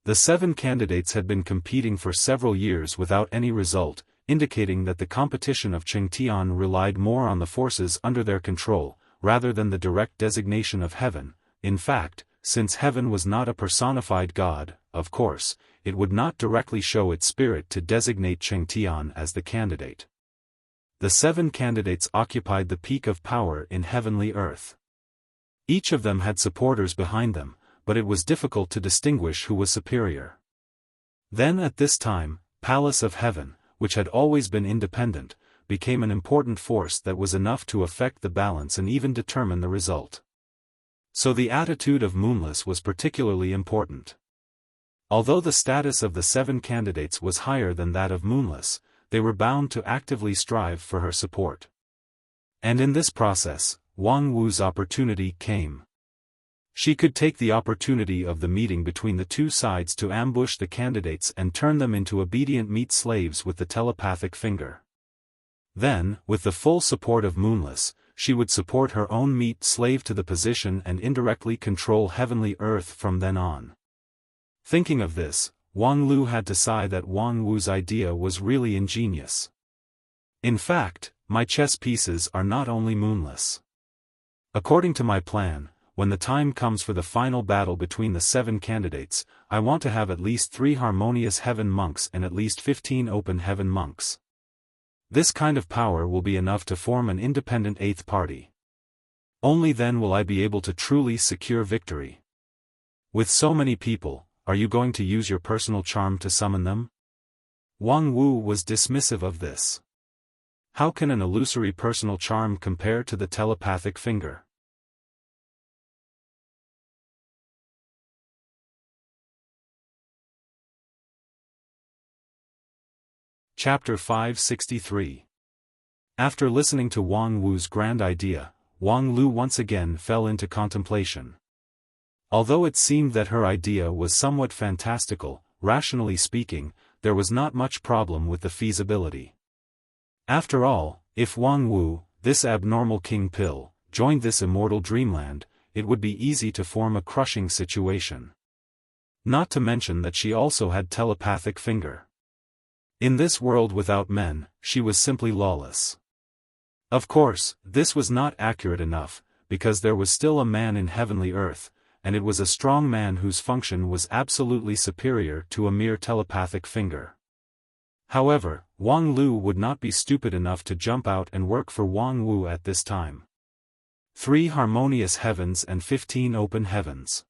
A: The 7 candidates had been competing for several years without any result, indicating that the competition of Qingtian relied more on the forces under their control, rather than the direct designation of heaven. In fact, since heaven was not a personified god, of course, it would not directly show its spirit to designate Qingtian as the candidate. The 7 candidates occupied the peak of power in heavenly earth. Each of them had supporters behind them, but it was difficult to distinguish who was superior. Then at this time, Palace of Heaven, which had always been independent, became an important force that was enough to affect the balance and even determine the result. So the attitude of Moonless was particularly important. Although the status of the 7 candidates was higher than that of Moonless, they were bound to actively strive for her support. And in this process, Wang Wu's opportunity came. She could take the opportunity of the meeting between the 2 sides to ambush the candidates and turn them into obedient meat slaves with the telepathic finger. Then, with the full support of Moonless, she would support her own meat slave to the position and indirectly control heavenly earth from then on. Thinking of this, Wang Lu had to sigh that Wang Wu's idea was really ingenious. In fact, my chess pieces are not only moonless. According to my plan, when the time comes for the final battle between the 7 candidates, I want to have at least 3 harmonious heaven monks and at least 15 open heaven monks. This kind of power will be enough to form an independent 8th party. Only then will I be able to truly secure victory. With so many people, are you going to use your personal charm to summon them? Wang Wu was dismissive of this. How can an illusory personal charm compare to the telepathic finger? Chapter 563. After listening to Wang Wu's grand idea, Wang Lu once again fell into contemplation. Although it seemed that her idea was somewhat fantastical, rationally speaking, there was not much problem with the feasibility. After all, if Wang Wu, this abnormal king pill, joined this immortal dreamland, it would be easy to form a crushing situation. Not to mention that she also had telepathic finger. In this world without men, she was simply lawless. Of course, this was not accurate enough, because there was still a man in heavenly earth, and it was a strong man whose function was absolutely superior to a mere telepathic finger. However, Wang Lu would not be stupid enough to jump out and work for Wang Wu at this time. 3 harmonious heavens and 15 open heavens.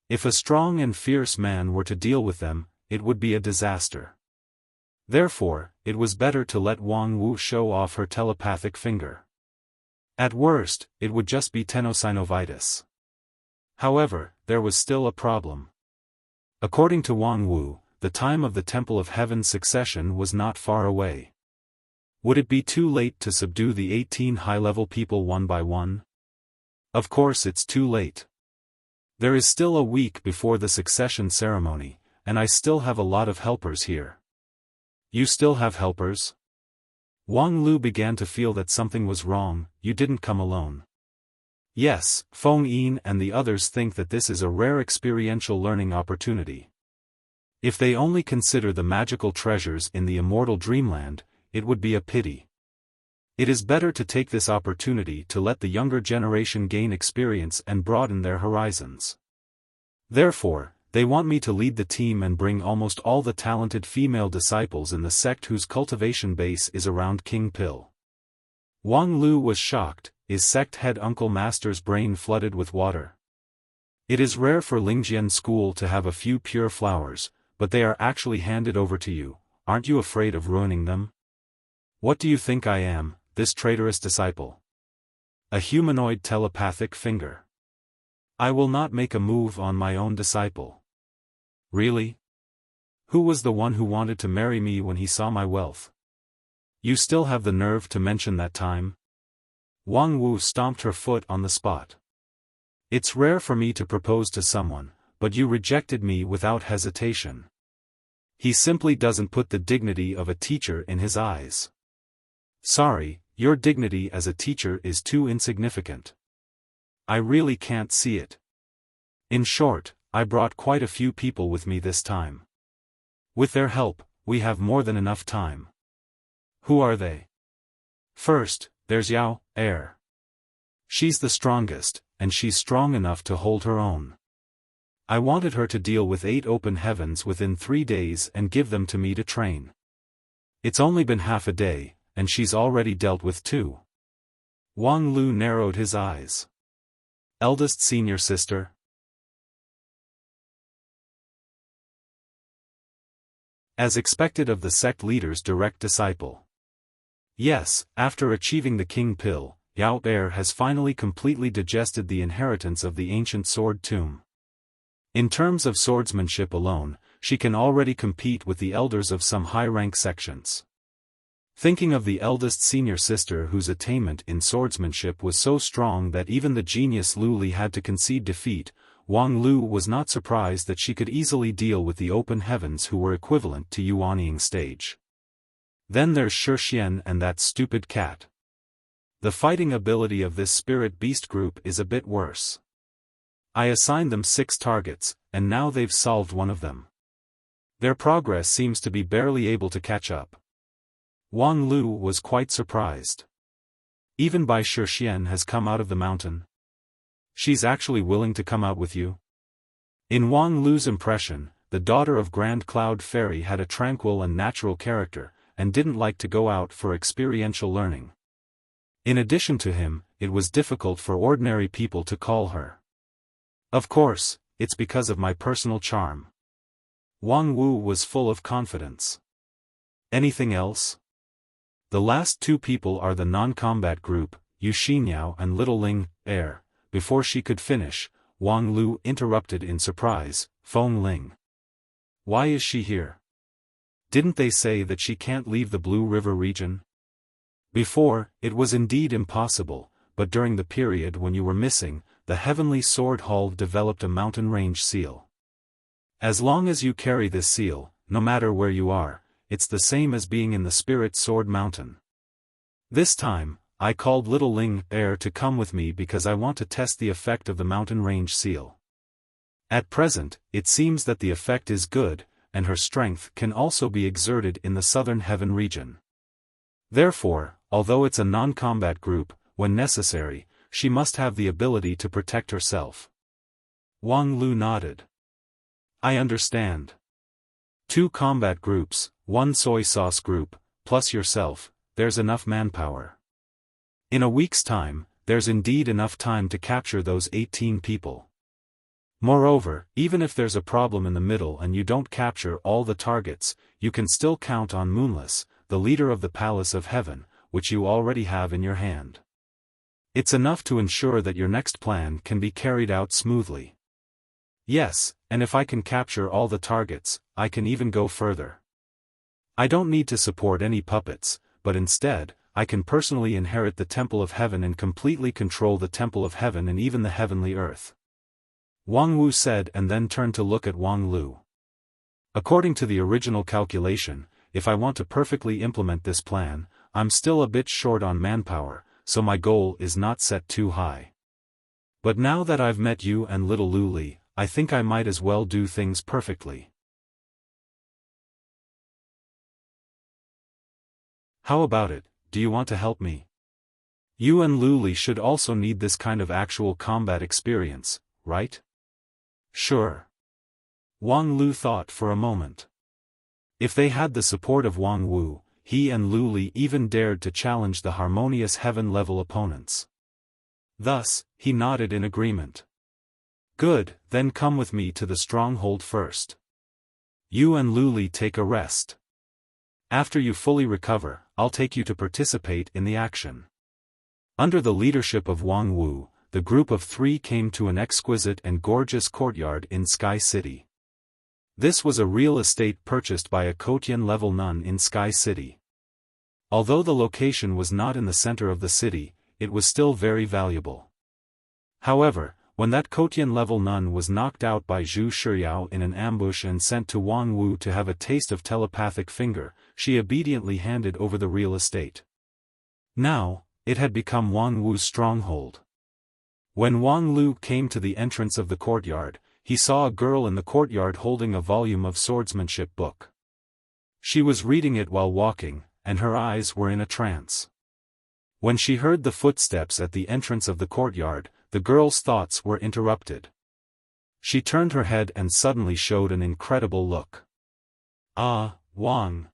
A: If a strong and fierce man were to deal with them, it would be a disaster. Therefore, it was better to let Wang Wu show off her telepathic finger. At worst, it would just be tenosynovitis. However, there was still a problem. According to Wang Wu, the time of the Temple of Heaven's succession was not far away. Would it be too late to subdue the 18 high-level people one by one? Of course it's too late. There is still a week before the succession ceremony, and I still have a lot of helpers here. You still have helpers? Wang Lu began to feel that something was wrong. You didn't come alone. Yes, Feng Yin and the others think that this is a rare experiential learning opportunity. If they only consider the magical treasures in the immortal dreamland, it would be a pity. It is better to take this opportunity to let the younger generation gain experience and broaden their horizons. Therefore, they want me to lead the team and bring almost all the talented female disciples in the sect whose cultivation base is around King Pill. Wang Lu was shocked. Is sect head Uncle Master's brain flooded with water? It is rare for Lingjian school to have a few pure flowers, but they are actually handed over to you. Aren't you afraid of ruining them? What do you think I am, this traitorous disciple? A humanoid telepathic finger. I will not make a move on my own disciple. Really? Who was the one who wanted to marry me when he saw my wealth? You still have the nerve to mention that time? Wang Wu stomped her foot on the spot. It's rare for me to propose to someone, but you rejected me without hesitation. He simply doesn't put the dignity of a teacher in his eyes. Sorry, your dignity as a teacher is too insignificant. I really can't see it. In short, I brought quite a few people with me this time. With their help, we have more than enough time. Who are they? First, there's Yao, heir. She's the strongest, and she's strong enough to hold her own. I wanted her to deal with 8 open heavens within 3 days and give them to me to train. It's only been half a day, and she's already dealt with 2. Wang Lu narrowed his eyes. Eldest senior sister? As expected of the sect leader's direct disciple. Yes, after achieving the king pill, Yao heir has finally completely digested the inheritance of the ancient sword tomb. In terms of swordsmanship alone, she can already compete with the elders of some high-rank sections. Thinking of the eldest senior sister whose attainment in swordsmanship was so strong that even the genius Lu Li had to concede defeat, Wang Lu was not surprised that she could easily deal with the open heavens who were equivalent to Yuanying stage. Then there's Shixian and that stupid cat. The fighting ability of this spirit beast group is a bit worse. I assigned them 6 targets, and now they've solved one of them. Their progress seems to be barely able to catch up. Wang Lu was quite surprised. Even Bai Shixian has come out of the mountain. She's actually willing to come out with you? In Wang Lu's impression, the daughter of Grand Cloud Fairy had a tranquil and natural character, and didn't like to go out for experiential learning. In addition to him, it was difficult for ordinary people to call her. Of course, it's because of my personal charm. Wang Wu was full of confidence. Anything else? The last 2 people are the non-combat group, Yu Xinyao and Little Ling, heir. Before she could finish, Wang Lu interrupted in surprise, Feng Ling. Why is she here? Didn't they say that she can't leave the Blue River region? Before, it was indeed impossible, but during the period when you were missing, the Heavenly Sword Hall developed a mountain range seal. As long as you carry this seal, no matter where you are, it's the same as being in the Spirit Sword Mountain. This time, I called Little Ling, heir, to come with me because I want to test the effect of the mountain range seal. At present, it seems that the effect is good, and her strength can also be exerted in the southern heaven region. Therefore, although it's a non-combat group, when necessary, she must have the ability to protect herself. Wang Lu nodded. I understand. 2 combat groups, 1 soy sauce group, plus yourself, there's enough manpower. In a week's time, there's indeed enough time to capture those 18 people. Moreover, even if there's a problem in the middle and you don't capture all the targets, you can still count on Moonless, the leader of the Palace of Heaven, which you already have in your hand. It's enough to ensure that your next plan can be carried out smoothly. Yes, and if I can capture all the targets, I can even go further. I don't need to support any puppets, but instead, I can personally inherit the Temple of Heaven and completely control the Temple of Heaven and even the heavenly earth. Wang Wu said and then turned to look at Wang Lu. According to the original calculation, if I want to perfectly implement this plan, I'm still a bit short on manpower, so my goal is not set too high. But now that I've met you and little Lu Li, I think I might as well do things perfectly. How about it? Do you want to help me? You and Lu Li should also need this kind of actual combat experience, right? Sure. Wang Lu thought for a moment. If they had the support of Wang Wu, he and Lu Li even dared to challenge the harmonious heaven-level opponents. Thus, he nodded in agreement. Good, then come with me to the stronghold first. You and Lu Li take a rest. After you fully recover, I'll take you to participate in the action. Under the leadership of Wang Wu, the group of 3 came to an exquisite and gorgeous courtyard in Sky City. This was a real estate purchased by a Kotian-level nun in Sky City. Although the location was not in the center of the city, it was still very valuable. However, when that Kotian-level nun was knocked out by Zhu Shiyao in an ambush and sent to Wang Wu to have a taste of telepathic finger, she obediently handed over the real estate. Now, it had become Wang Wu's stronghold. When Wang Lu came to the entrance of the courtyard, he saw a girl in the courtyard holding a volume of swordsmanship book. She was reading it while walking, and her eyes were in a trance. When she heard the footsteps at the entrance of the courtyard, the girl's thoughts were interrupted. She turned her head and suddenly showed an incredible look. "Ah, Wang.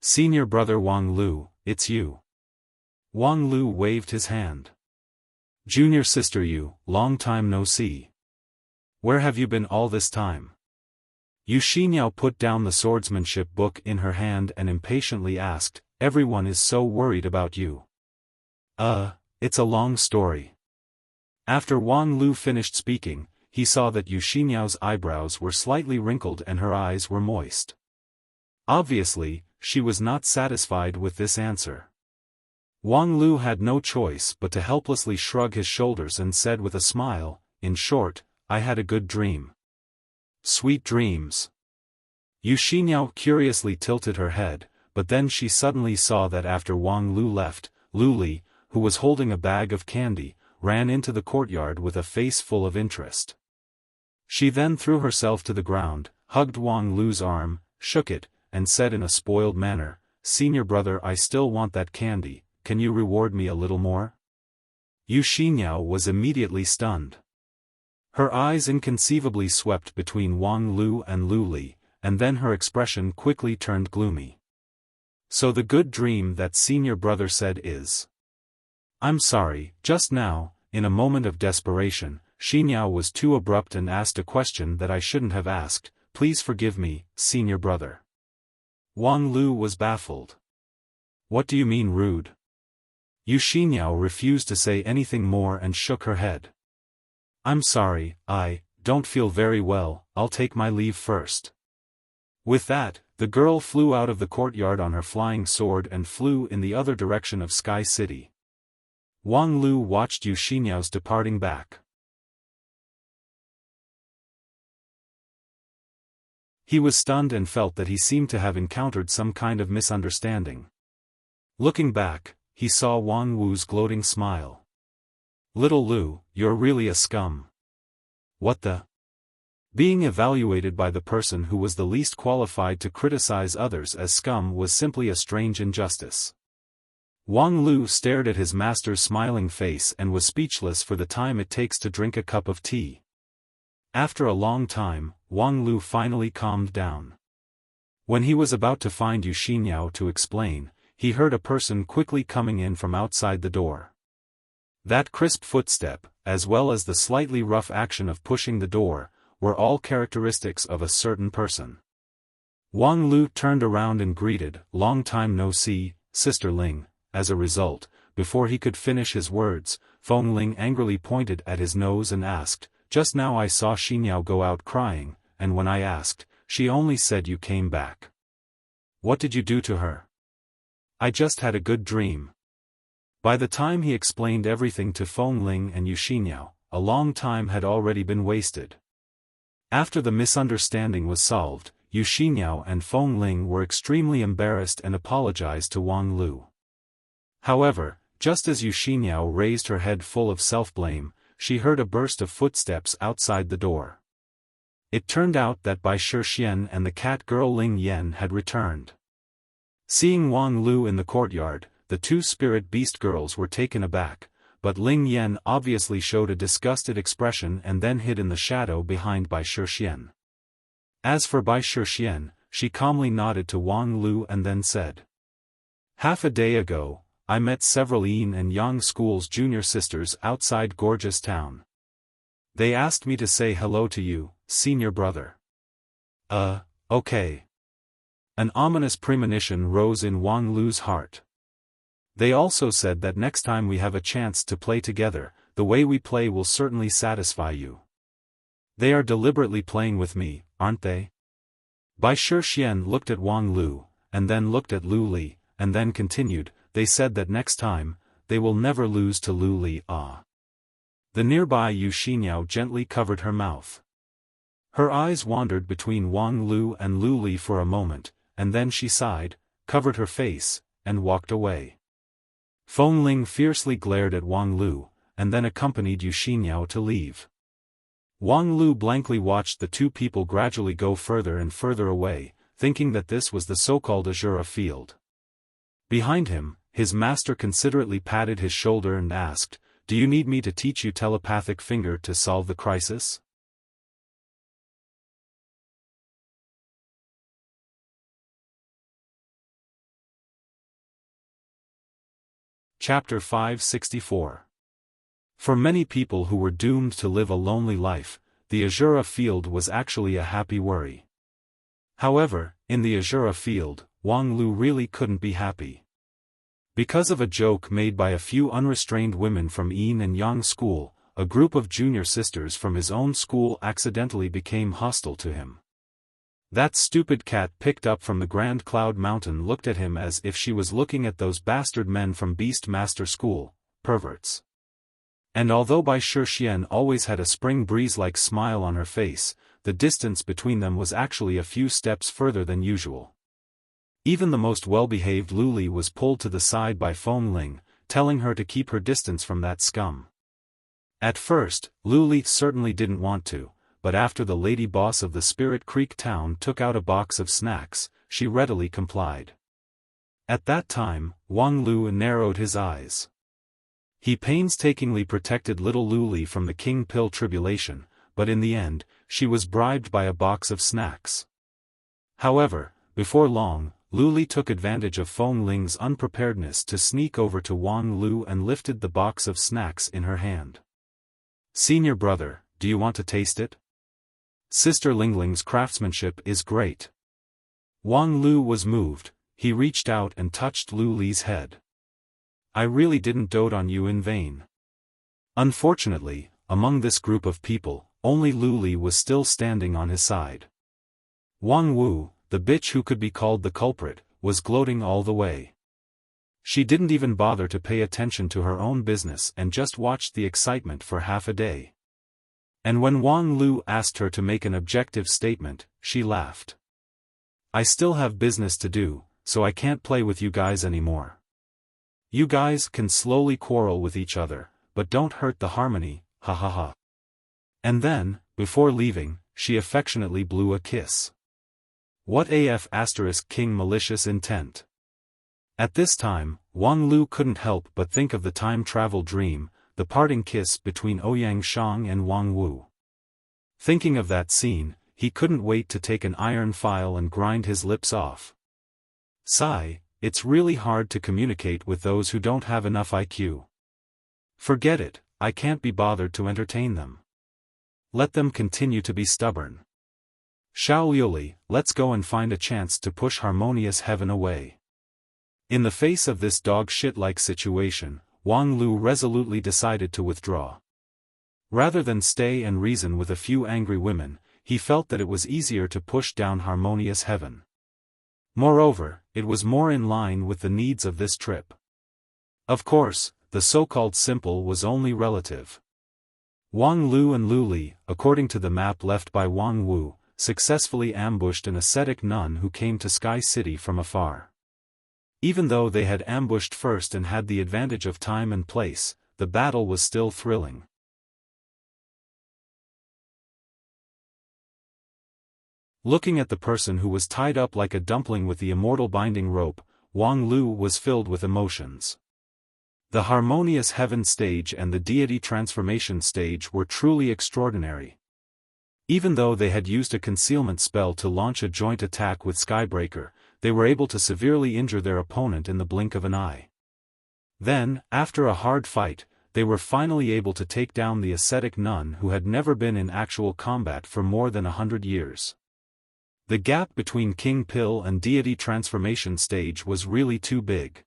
A: Senior brother Wang Lu, it's you." Wang Lu waved his hand. "Junior sister Yu, long time no see. Where have you been all this time?" Yu Xinyao put down the swordsmanship book in her hand and impatiently asked, "Everyone is so worried about you." It's a long story." After Wang Lu finished speaking, he saw that Yu Xinyao's eyebrows were slightly wrinkled and her eyes were moist. Obviously, she was not satisfied with this answer. Wang Lu had no choice but to helplessly shrug his shoulders and said with a smile, "In short, I had a good dream." "Sweet dreams." Yu Xinyao curiously tilted her head, but then she suddenly saw that after Wang Lu left, Lu Li, who was holding a bag of candy, ran into the courtyard with a face full of interest. She then threw herself to the ground, hugged Wang Lu's arm, shook it, and said in a spoiled manner, "Senior brother, I still want that candy, can you reward me a little more?" Yu Xinyao was immediately stunned. Her eyes inconceivably swept between Wang Lu and Lu Li, and then her expression quickly turned gloomy. "So the good dream that senior brother said is..." "I'm sorry, just now, in a moment of desperation, Xinyao was too abrupt and asked a question that I shouldn't have asked, please forgive me, senior brother." Wang Lu was baffled. "What do you mean rude?" Yu Xinyao refused to say anything more and shook her head. "I'm sorry, I don't feel very well, I'll take my leave first." With that, the girl flew out of the courtyard on her flying sword and flew in the other direction of Sky City. Wang Lu watched Yu Xinyao's departing back. He was stunned and felt that he seemed to have encountered some kind of misunderstanding. Looking back, he saw Wang Wu's gloating smile. "Little Lu, you're really a scum." "What the?" Being evaluated by the person who was the least qualified to criticize others as scum was simply a strange injustice. Wang Lu stared at his master's smiling face and was speechless for the time it takes to drink a cup of tea. After a long time, Wang Lu finally calmed down. When he was about to find Yu Xinyao to explain, he heard a person quickly coming in from outside the door. That crisp footstep, as well as the slightly rough action of pushing the door, were all characteristics of a certain person. Wang Lu turned around and greeted, "Long time no see, Sister Ling." As a result, before he could finish his words, Feng Ling angrily pointed at his nose and asked, "Just now I saw Xinyao go out crying, and when I asked, she only said you came back. What did you do to her?" "I just had a good dream." By the time he explained everything to Feng Ling and Yu Xinyao, a long time had already been wasted. After the misunderstanding was solved, Yu Xinyao and Feng Ling were extremely embarrassed and apologized to Wang Lu. However, just as Yu Xinyao raised her head full of self-blame, she heard a burst of footsteps outside the door. It turned out that Bai Shixian and the cat girl Ling Yan had returned. Seeing Wang Lu in the courtyard, the two spirit beast girls were taken aback, but Ling Yan obviously showed a disgusted expression and then hid in the shadow behind Bai Shixian. As for Bai Shixian, she calmly nodded to Wang Lu and then said, "Half a day ago, I met several Yin and Yang school's junior sisters outside Gorgeous Town. They asked me to say hello to you, senior brother." Okay. An ominous premonition rose in Wang Lu's heart. "They also said that next time we have a chance to play together, the way we play will certainly satisfy you. They are deliberately playing with me, aren't they?" Bai Shixian looked at Wang Lu, and then looked at Lu Li, and then continued, "They said that next time, they will never lose to Lu Li Ah." The nearby Yu Xinyao gently covered her mouth. Her eyes wandered between Wang Lu and Lu Li for a moment, and then she sighed, covered her face, and walked away. Feng Ling fiercely glared at Wang Lu, and then accompanied Yu Xinyao to leave. Wang Lu blankly watched the two people gradually go further and further away, thinking that this was the so-called Azura field. Behind him, his master considerately patted his shoulder and asked, "Do you need me to teach you telepathic finger to solve the crisis?" Chapter 564. For many people who were doomed to live a lonely life, the Azura field was actually a happy worry. However, in the Azura field, Wang Lu really couldn't be happy. Because of a joke made by a few unrestrained women from Yin and Yang school, a group of junior sisters from his own school accidentally became hostile to him. That stupid cat picked up from the Grand Cloud Mountain looked at him as if she was looking at those bastard men from Beast Master School, perverts. And although Bai Shixian always had a spring breeze-like smile on her face, the distance between them was actually a few steps further than usual. Even the most well-behaved Lu Li was pulled to the side by Feng Ling, telling her to keep her distance from that scum. At first, Lu Li certainly didn't want to, but after the lady boss of the Spirit Creek town took out a box of snacks, she readily complied. At that time, Wang Lu narrowed his eyes. He painstakingly protected little Lu Li from the King Pill tribulation, but in the end, she was bribed by a box of snacks. However, before long, Lu Li took advantage of Feng Ling's unpreparedness to sneak over to Wang Lu and lifted the box of snacks in her hand. "Senior brother, do you want to taste it? Sister Lingling's craftsmanship is great." Wang Lu was moved. He reached out and touched Lu Li's head. "I really didn't dote on you in vain." Unfortunately, among this group of people, only Lu Li was still standing on his side. Wang Wu, the bitch who could be called the culprit, was gloating all the way. She didn't even bother to pay attention to her own business and just watched the excitement for half a day. And when Wang Lu asked her to make an objective statement, she laughed. "I still have business to do, so I can't play with you guys anymore. You guys can slowly quarrel with each other, but don't hurt the harmony, ha ha ha." And then, before leaving, she affectionately blew a kiss. What AF * King malicious intent. At this time, Wang Lu couldn't help but think of the time travel dream, the parting kiss between Ouyang Shang and Wang Wu. Thinking of that scene, he couldn't wait to take an iron file and grind his lips off. Sigh, it's really hard to communicate with those who don't have enough IQ. Forget it, I can't be bothered to entertain them. Let them continue to be stubborn. Xiao Liuli, let's go and find a chance to push harmonious heaven away. In the face of this dog shit-like situation, Wang Lu resolutely decided to withdraw. Rather than stay and reason with a few angry women, he felt that it was easier to push down harmonious heaven. Moreover, it was more in line with the needs of this trip. Of course, the so-called simple was only relative. Wang Lu and Lu Li, according to the map left by Wang Wu, successfully ambushed an ascetic nun who came to Sky City from afar. Even though they had ambushed first and had the advantage of time and place, the battle was still thrilling. Looking at the person who was tied up like a dumpling with the immortal binding rope, Wang Lu was filled with emotions. The harmonious heaven stage and the deity transformation stage were truly extraordinary. Even though they had used a concealment spell to launch a joint attack with Skybreaker, they were able to severely injure their opponent in the blink of an eye. Then, after a hard fight, they were finally able to take down the ascetic nun who had never been in actual combat for more than 100 years. The gap between King Pill and deity transformation stage was really too big.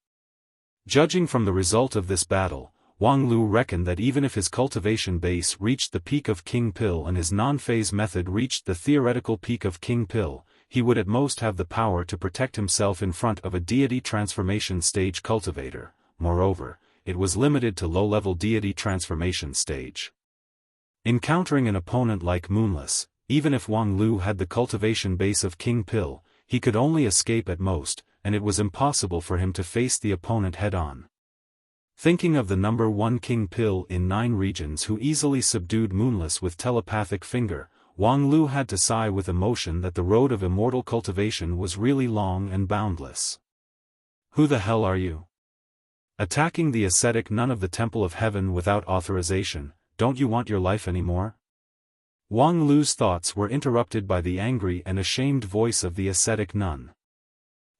A: Judging from the result of this battle, Wang Lu reckoned that even if his cultivation base reached the peak of King Pill and his non-phase method reached the theoretical peak of King Pill, he would at most have the power to protect himself in front of a deity transformation stage cultivator. Moreover, it was limited to low-level deity transformation stage. Encountering an opponent like Moonless, even if Wang Lu had the cultivation base of King Pill, he could only escape at most, and it was impossible for him to face the opponent head-on. Thinking of the number 1 King Pill in 9 regions who easily subdued Moonless with telepathic finger, Wang Lu had to sigh with emotion that the road of immortal cultivation was really long and boundless. Who the hell are you? Attacking the ascetic nun of the Temple of Heaven without authorization, don't you want your life anymore? Wang Lu's thoughts were interrupted by the angry and ashamed voice of the ascetic nun.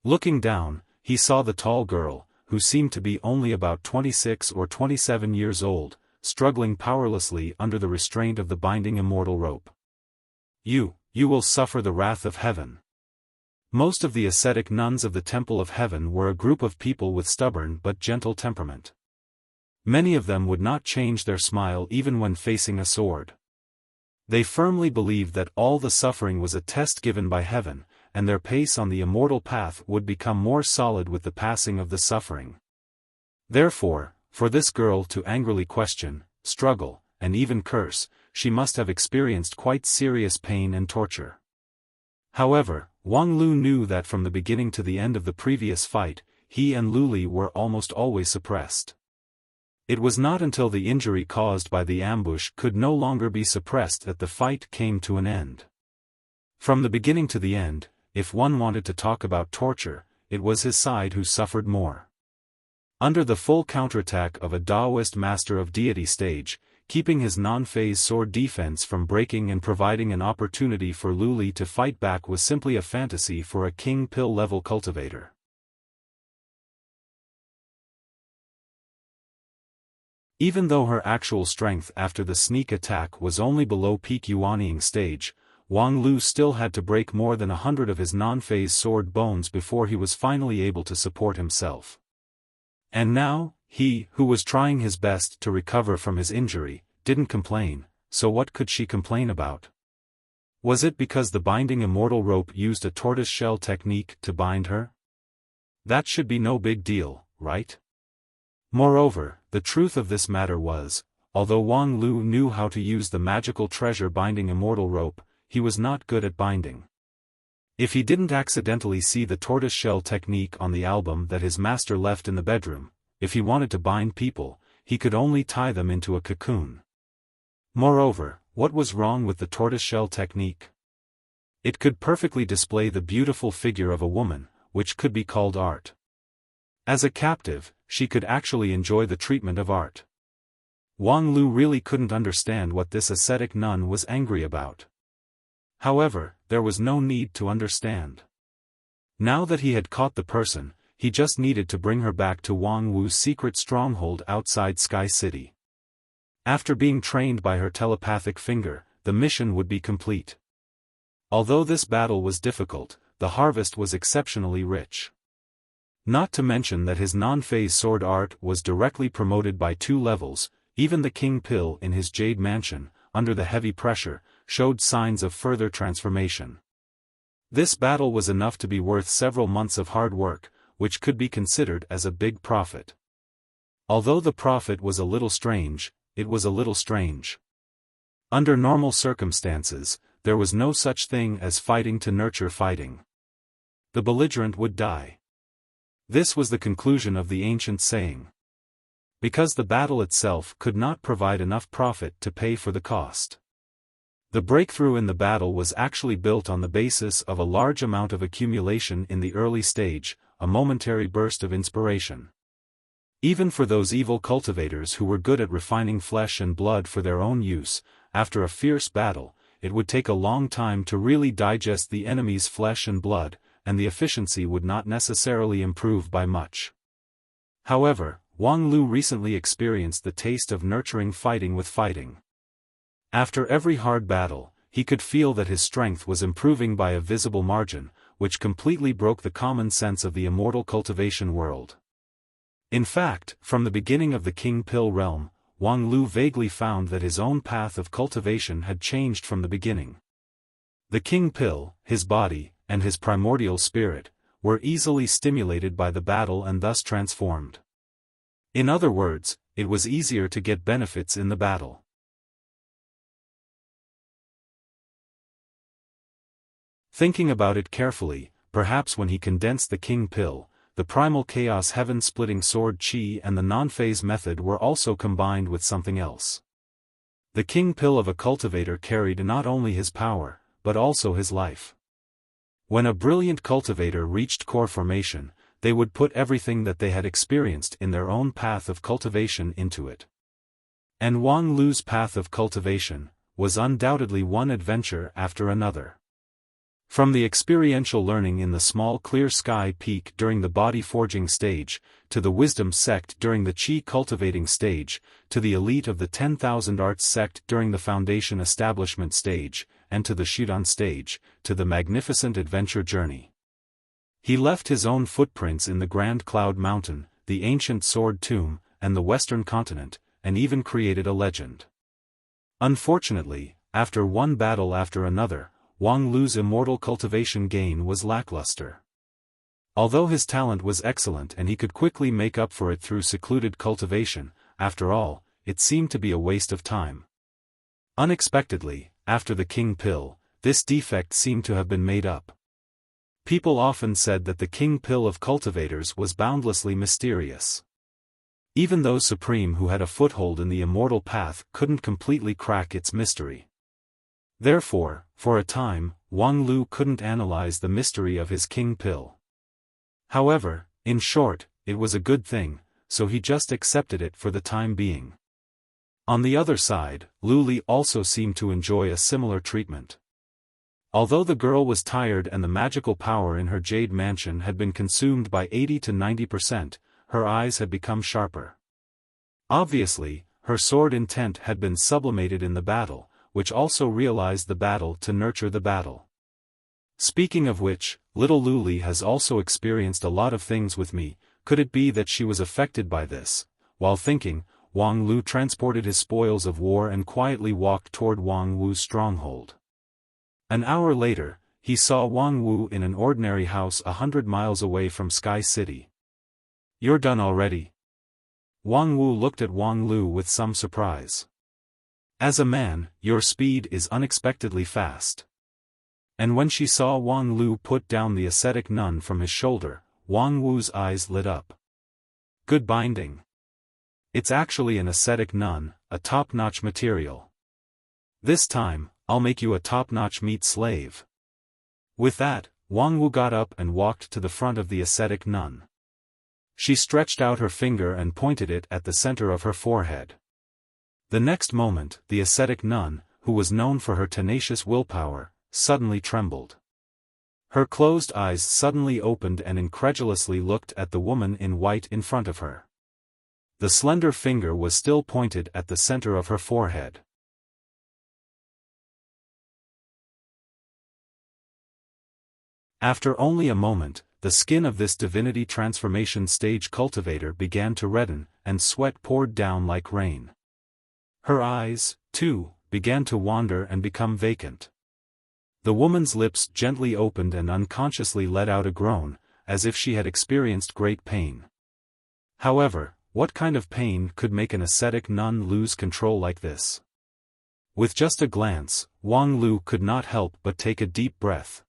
A: Looking down, he saw the tall girl, who seemed to be only about 26 or 27 years old, struggling powerlessly under the restraint of the binding immortal rope. You will suffer the wrath of heaven. Most of the ascetic nuns of the Temple of Heaven were a group of people with stubborn but gentle temperament. Many of them would not change their smile even when facing a sword. They firmly believed that all the suffering was a test given by heaven, and their pace on the immortal path would become more solid with the passing of the suffering. Therefore, for this girl to angrily question, struggle, and even curse, she must have experienced quite serious pain and torture. However, Wang Lu knew that from the beginning to the end of the previous fight, he and Luli were almost always suppressed. It was not until the injury caused by the ambush could no longer be suppressed that the fight came to an end. From the beginning to the end, if one wanted to talk about torture, it was his side who suffered more. Under the full counterattack of a Taoist master of deity stage, keeping his non-phase sword defense from breaking and providing an opportunity for Luli to fight back was simply a fantasy for a King Pill level cultivator. Even though her actual strength after the sneak attack was only below peak Yuanying stage, Wang Lu still had to break more than 100 of his non-phase sword bones before he was finally able to support himself. And now, he, who was trying his best to recover from his injury, didn't complain, so what could she complain about? Was it because the binding immortal rope used a tortoise-shell technique to bind her? That should be no big deal, right? Moreover, the truth of this matter was, although Wang Lu knew how to use the magical treasure binding immortal rope, he was not good at binding. If he didn't accidentally see the tortoise-shell technique on the album that his master left in the bedroom, if he wanted to bind people, he could only tie them into a cocoon. Moreover, what was wrong with the tortoise-shell technique? It could perfectly display the beautiful figure of a woman, which could be called art. As a captive, she could actually enjoy the treatment of art. Wang Lu really couldn't understand what this ascetic nun was angry about. However, there was no need to understand. Now that he had caught the person, he just needed to bring her back to Wang Wu's secret stronghold outside Sky City. After being trained by her telepathic finger, the mission would be complete. Although this battle was difficult, the harvest was exceptionally rich. Not to mention that his non-phase sword art was directly promoted by 2 levels, even the King Pill in his Jade Mansion, under the heavy pressure, showed signs of further transformation. This battle was enough to be worth several months of hard work, which could be considered as a big profit. Although the profit was a little strange, it was a little strange. Under normal circumstances, there was no such thing as fighting to nurture fighting. The belligerent would die. This was the conclusion of the ancient saying. Because the battle itself could not provide enough profit to pay for the cost. The breakthrough in the battle was actually built on the basis of a large amount of accumulation in the early stage, a momentary burst of inspiration. Even for those evil cultivators who were good at refining flesh and blood for their own use, after a fierce battle, it would take a long time to really digest the enemy's flesh and blood, and the efficiency would not necessarily improve by much. However, Wang Lu recently experienced the taste of nurturing fighting with fighting. After every hard battle, he could feel that his strength was improving by a visible margin, which completely broke the common sense of the immortal cultivation world. In fact, from the beginning of the King Pill realm, Wang Lu vaguely found that his own path of cultivation had changed from the beginning. The King Pill, his body, and his primordial spirit, were easily stimulated by the battle and thus transformed. In other words, it was easier to get benefits in the battle. Thinking about it carefully, perhaps when he condensed the king pill, the primal chaos heaven-splitting sword chi and the non-phase method were also combined with something else. The king pill of a cultivator carried not only his power, but also his life. When a brilliant cultivator reached core formation, they would put everything that they had experienced in their own path of cultivation into it. And Wang Lu's path of cultivation was undoubtedly one adventure after another. From the experiential learning in the small clear sky peak during the body forging stage, to the wisdom sect during the chi cultivating stage, to the elite of the 10,000 arts sect during the foundation establishment stage, and to the Shudan stage, to the magnificent adventure journey. He left his own footprints in the Grand Cloud Mountain, the ancient sword tomb, and the western continent, and even created a legend. Unfortunately, after one battle after another, Wang Lu's immortal cultivation gain was lackluster. Although his talent was excellent and he could quickly make up for it through secluded cultivation, after all, it seemed to be a waste of time. Unexpectedly, after the king pill, this defect seemed to have been made up. People often said that the king pill of cultivators was boundlessly mysterious. Even those supreme who had a foothold in the immortal path couldn't completely crack its mystery. Therefore, for a time, Wang Lu couldn't analyze the mystery of his king pill. However, in short, it was a good thing, so he just accepted it for the time being. On the other side, Lu Li also seemed to enjoy a similar treatment. Although the girl was tired and the magical power in her jade mansion had been consumed by 80 to 90%, her eyes had become sharper. Obviously, her sword intent had been sublimated in the battle, which also realized the battle to nurture the battle. Speaking of which, little Lu Li has also experienced a lot of things with me. Could it be that she was affected by this? While thinking, Wang Lu transported his spoils of war and quietly walked toward Wang Wu's stronghold. An hour later, he saw Wang Wu in an ordinary house 100 miles away from Sky City. "You're done already?" Wang Wu looked at Wang Lu with some surprise. "As a man, your speed is unexpectedly fast." And when she saw Wang Lu put down the ascetic nun from his shoulder, Wang Wu's eyes lit up. "Good binding. It's actually an ascetic nun, a top-notch material. This time, I'll make you a top-notch meat slave." With that, Wang Wu got up and walked to the front of the ascetic nun. She stretched out her finger and pointed it at the center of her forehead. The next moment, the ascetic nun, who was known for her tenacious willpower, suddenly trembled. Her closed eyes suddenly opened and incredulously looked at the woman in white in front of her. The slender finger was still pointed at the center of her forehead. After only a moment, the skin of this divinity transformation stage cultivator began to redden, and sweat poured down like rain. Her eyes, too, began to wander and become vacant. The woman's lips gently opened and unconsciously let out a groan, as if she had experienced great pain. However, what kind of pain could make an ascetic nun lose control like this? With just a glance, Wang Lu could not help but take a deep breath.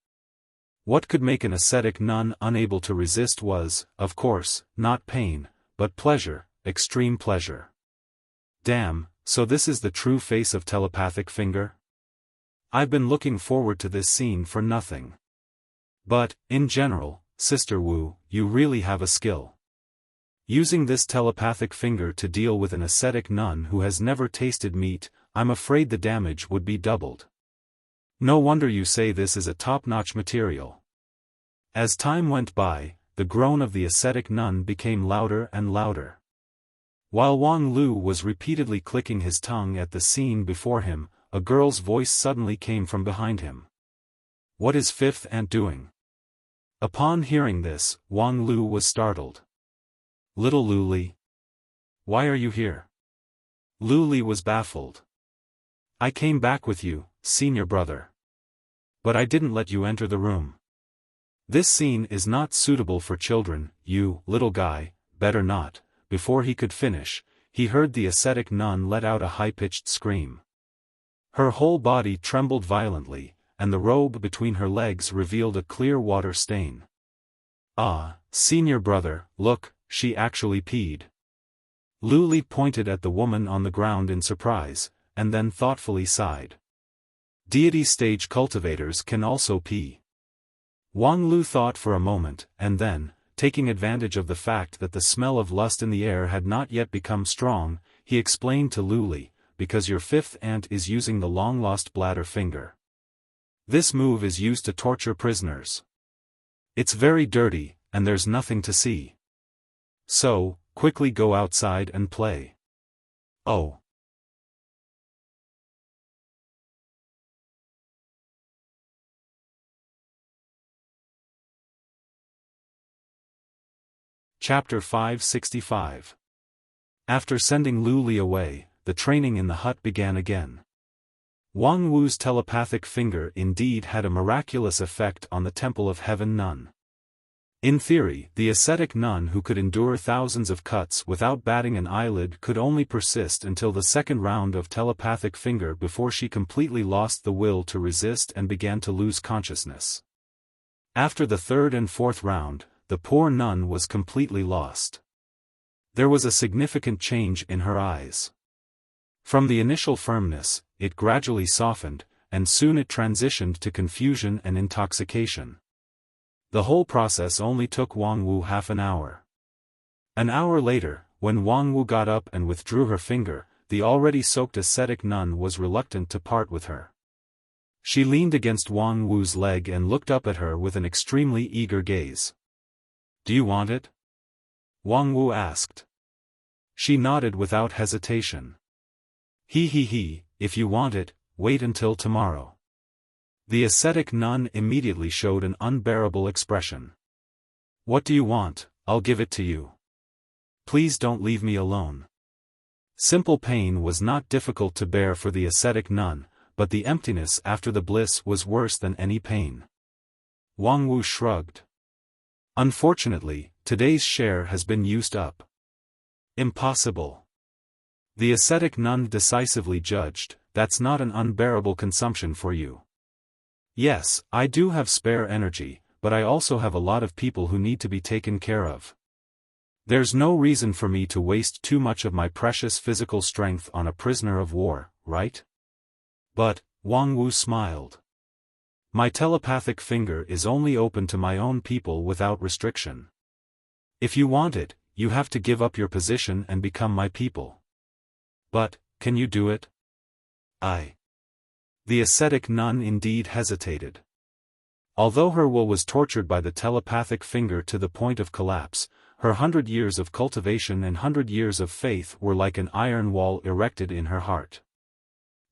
A: What could make an ascetic nun unable to resist was, of course, not pain, but pleasure, extreme pleasure. Damn, so this is the true face of telepathic finger? I've been looking forward to this scene for nothing. But, in general, Sister Wu, you really have a skill. Using this telepathic finger to deal with an ascetic nun who has never tasted meat, I'm afraid the damage would be doubled. No wonder you say this is a top-notch material. As time went by, the groan of the ascetic nun became louder and louder. While Wang Lu was repeatedly clicking his tongue at the scene before him, a girl's voice suddenly came from behind him. "What is Fifth Aunt doing?" Upon hearing this, Wang Lu was startled. "Little Lu Li? Why are you here?" Lu Li was baffled. "I came back with you, senior brother. But I didn't let you enter the room." This scene is not suitable for children, you, little guy, better not." Before he could finish, he heard the ascetic nun let out a high-pitched scream. Her whole body trembled violently, and the robe between her legs revealed a clear water stain. "Ah, senior brother, look, she actually peed." Lu Li pointed at the woman on the ground in surprise, and then thoughtfully sighed. "Deity stage cultivators can also pee." Wang Lu thought for a moment, and then, taking advantage of the fact that the smell of lust in the air had not yet become strong, he explained to Lu Li, "Because your fifth aunt is using the long-lost bladder finger. This move is used to torture prisoners. It's very dirty, and there's nothing to see. So, quickly go outside and play." "Oh." Chapter 565. After sending Lu Li away, the training in the hut began again. Wang Wu's telepathic finger indeed had a miraculous effect on the Temple of Heaven nun. In theory, the ascetic nun who could endure thousands of cuts without batting an eyelid could only persist until the second round of telepathic finger before she completely lost the will to resist and began to lose consciousness. After the third and fourth round, the poor nun was completely lost. There was a significant change in her eyes. From the initial firmness, it gradually softened, and soon it transitioned to confusion and intoxication. The whole process only took Wang Wu half an hour. An hour later, when Wang Wu got up and withdrew her finger, the already soaked ascetic nun was reluctant to part with her. She leaned against Wang Wu's leg and looked up at her with an extremely eager gaze. "Do you want it?" Wang Wu asked. She nodded without hesitation. He, if you want it, wait until tomorrow." The ascetic nun immediately showed an unbearable expression. "What do you want? I'll give it to you. Please don't leave me alone." Simple pain was not difficult to bear for the ascetic nun, but the emptiness after the bliss was worse than any pain. Wang Wu shrugged. "Unfortunately, today's share has been used up." "Impossible." The ascetic nun decisively judged, "That's not an unbearable consumption for you." "Yes, I do have spare energy, but I also have a lot of people who need to be taken care of. There's no reason for me to waste too much of my precious physical strength on a prisoner of war, right?" "But," Wang Wu smiled, "my telepathic finger is only open to my own people without restriction. If you want it, you have to give up your position and become my people." "But, can you do it?" The ascetic nun indeed hesitated. Although her will was tortured by the telepathic finger to the point of collapse, her 100 years of cultivation and 100 years of faith were like an iron wall erected in her heart.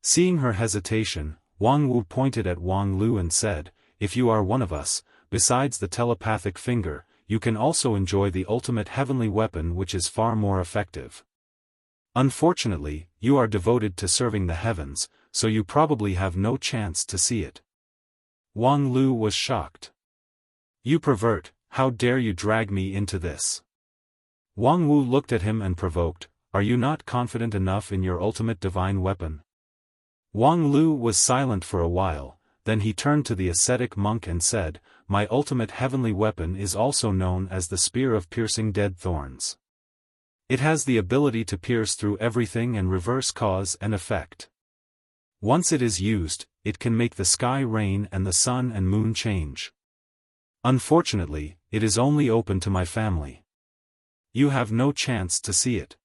A: Seeing her hesitation, Wang Wu pointed at Wang Lu and said, "If you are one of us, besides the telepathic finger, you can also enjoy the ultimate heavenly weapon which is far more effective. Unfortunately, you are devoted to serving the heavens, so you probably have no chance to see it." Wang Lu was shocked. "You pervert, how dare you drag me into this?" Wang Wu looked at him and provoked, "Are you not confident enough in your ultimate divine weapon?" Wang Lu was silent for a while, then he turned to the ascetic monk and said, "My ultimate heavenly weapon is also known as the spear of piercing dead thorns. It has the ability to pierce through everything and reverse cause and effect. Once it is used, it can make the sky rain and the sun and moon change. Unfortunately, it is only open to my family. You have no chance to see it."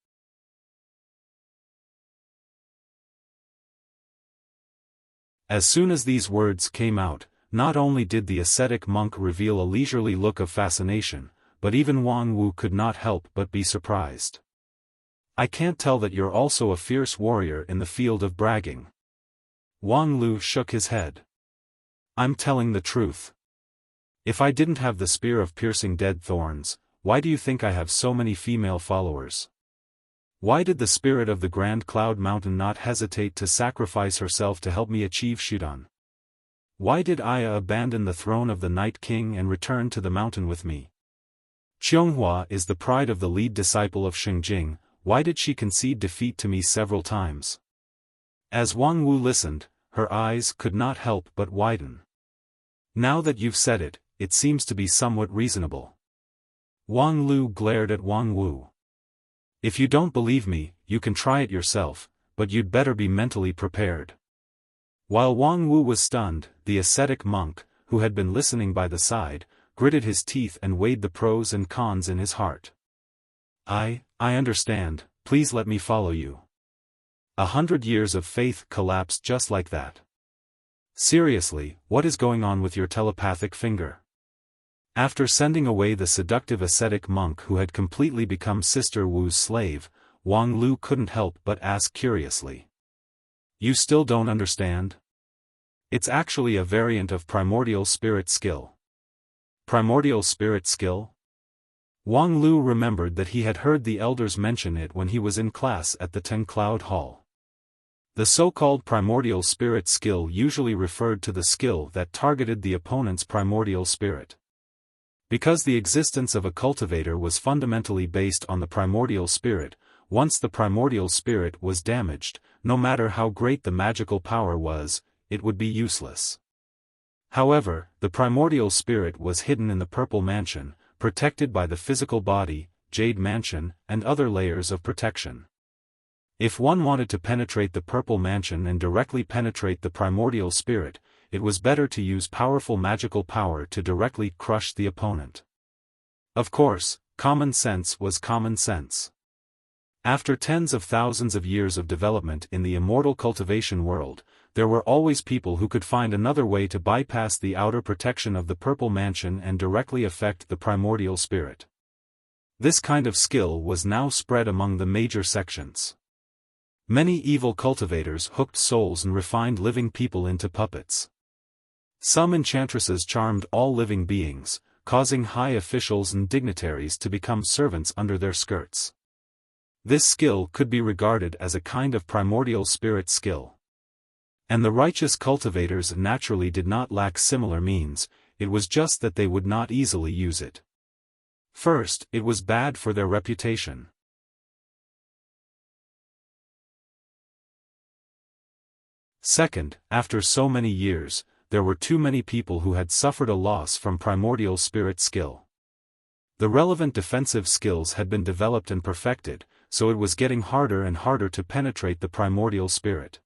A: As soon as these words came out, not only did the ascetic monk reveal a leisurely look of fascination, but even Wang Wu could not help but be surprised. "I can't tell that you're also a fierce warrior in the field of bragging." Wang Lu shook his head. "I'm telling the truth. If I didn't have the spear of piercing dead thorns, why do you think I have so many female followers? Why did the spirit of the Grand Cloud Mountain not hesitate to sacrifice herself to help me achieve Shudan? Why did Aya abandon the throne of the Night King and return to the mountain with me? Qianghua is the pride of the lead disciple of Xingjing. Why did she concede defeat to me several times? As Wang Wu listened, her eyes could not help but widen. Now that you've said it, it seems to be somewhat reasonable. Wang Lu glared at Wang Wu. If you don't believe me, you can try it yourself, but you'd better be mentally prepared. While Wang Wu was stunned, the ascetic monk, who had been listening by the side, gritted his teeth and weighed the pros and cons in his heart. I understand, please let me follow you. 100 years of faith collapsed just like that. Seriously, what is going on with your telepathic finger? After sending away the seductive ascetic monk who had completely become Sister Wu's slave, Wang Lu couldn't help but ask curiously. You still don't understand? It's actually a variant of primordial spirit skill. Primordial spirit skill? Wang Lu remembered that he had heard the elders mention it when he was in class at the Ten Cloud Hall. The so-called primordial spirit skill usually referred to the skill that targeted the opponent's primordial spirit. Because the existence of a cultivator was fundamentally based on the primordial spirit, once the primordial spirit was damaged, no matter how great the magical power was, it would be useless. However, the primordial spirit was hidden in the Purple Mansion, protected by the physical body, Jade Mansion, and other layers of protection. If one wanted to penetrate the Purple Mansion and directly penetrate the primordial spirit, it was better to use powerful magical power to directly crush the opponent. Of course, common sense was common sense. After tens of thousands of years of development in the immortal cultivation world, there were always people who could find another way to bypass the outer protection of the Purple Mansion and directly affect the primordial spirit. This kind of skill was now spread among the major sections. Many evil cultivators hooked souls and refined living people into puppets. Some enchantresses charmed all living beings, causing high officials and dignitaries to become servants under their skirts. This skill could be regarded as a kind of primordial spirit skill. And the righteous cultivators naturally did not lack similar means, it was just that they would not easily use it. First, it was bad for their reputation. Second, after so many years, there were too many people who had suffered a loss from primordial spirit skill. The relevant defensive skills had been developed and perfected, so it was getting harder and harder to penetrate the primordial spirit.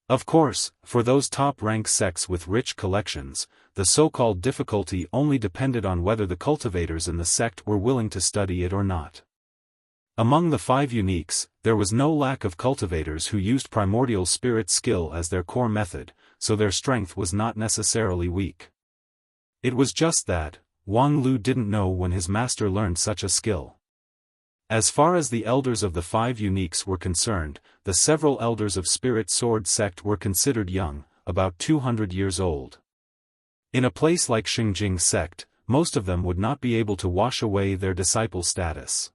A: Of course, for those top-rank sects with rich collections, the so-called difficulty only depended on whether the cultivators in the sect were willing to study it or not. Among the 5 uniques, there was no lack of cultivators who used primordial spirit skill as their core method, so their strength was not necessarily weak. It was just that, Wang Lu didn't know when his master learned such a skill. As far as the elders of the 5 uniques were concerned, the several elders of Spirit Sword sect were considered young, about 200 years old. In a place like Xingjing sect, most of them would not be able to wash away their disciple status.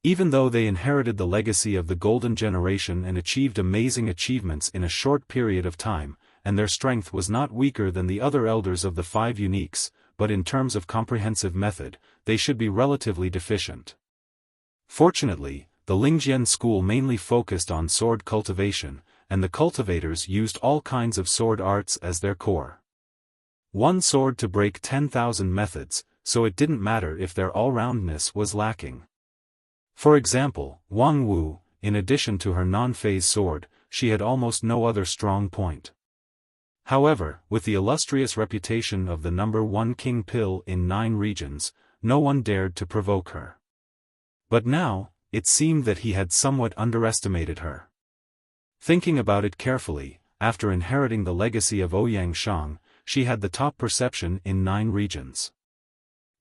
A: Even though they inherited the legacy of the Golden Generation and achieved amazing achievements in a short period of time, and their strength was not weaker than the other elders of the 5 uniques, but in terms of comprehensive method, they should be relatively deficient. Fortunately, the Lingjian school mainly focused on sword cultivation, and the cultivators used all kinds of sword arts as their core. One sword to break 10,000 methods, so it didn't matter if their all-roundness was lacking. For example, Wang Wu, in addition to her non-phase sword, she had almost no other strong point. However, with the illustrious reputation of the number 1 king pill in 9 regions, no one dared to provoke her. But now, it seemed that he had somewhat underestimated her. Thinking about it carefully, after inheriting the legacy of Ouyang Shang, she had the top perception in 9 regions.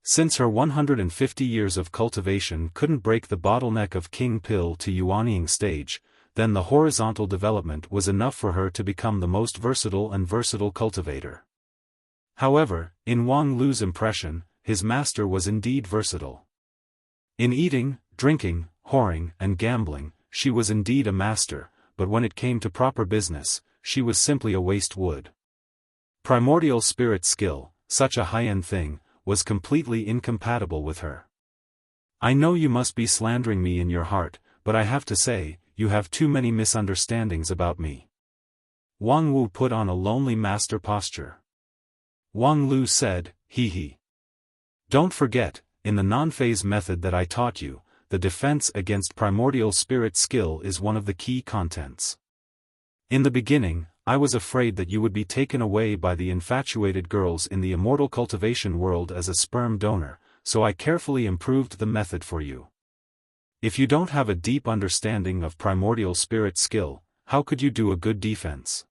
A: Since her 150 years of cultivation couldn't break the bottleneck of King Pill to Yuanying stage, then the horizontal development was enough for her to become the most versatile cultivator. However, in Wang Lu's impression, his master was indeed versatile. In eating, drinking, whoring, and gambling, she was indeed a master, but when it came to proper business, she was simply a waste wood. Primordial spirit skill, such a high-end thing, was completely incompatible with her. I know you must be slandering me in your heart, but I have to say, you have too many misunderstandings about me. Wang Wu put on a lonely master posture. Wang Lu said, hee. Don't forget, in the non-phase method that I taught you, the defense against primordial spirit skill is one of the key contents. In the beginning, I was afraid that you would be taken away by the infatuated girls in the immortal cultivation world as a sperm donor, so I carefully improved the method for you. If you don't have a deep understanding of primordial spirit skill, how could you do a good defense?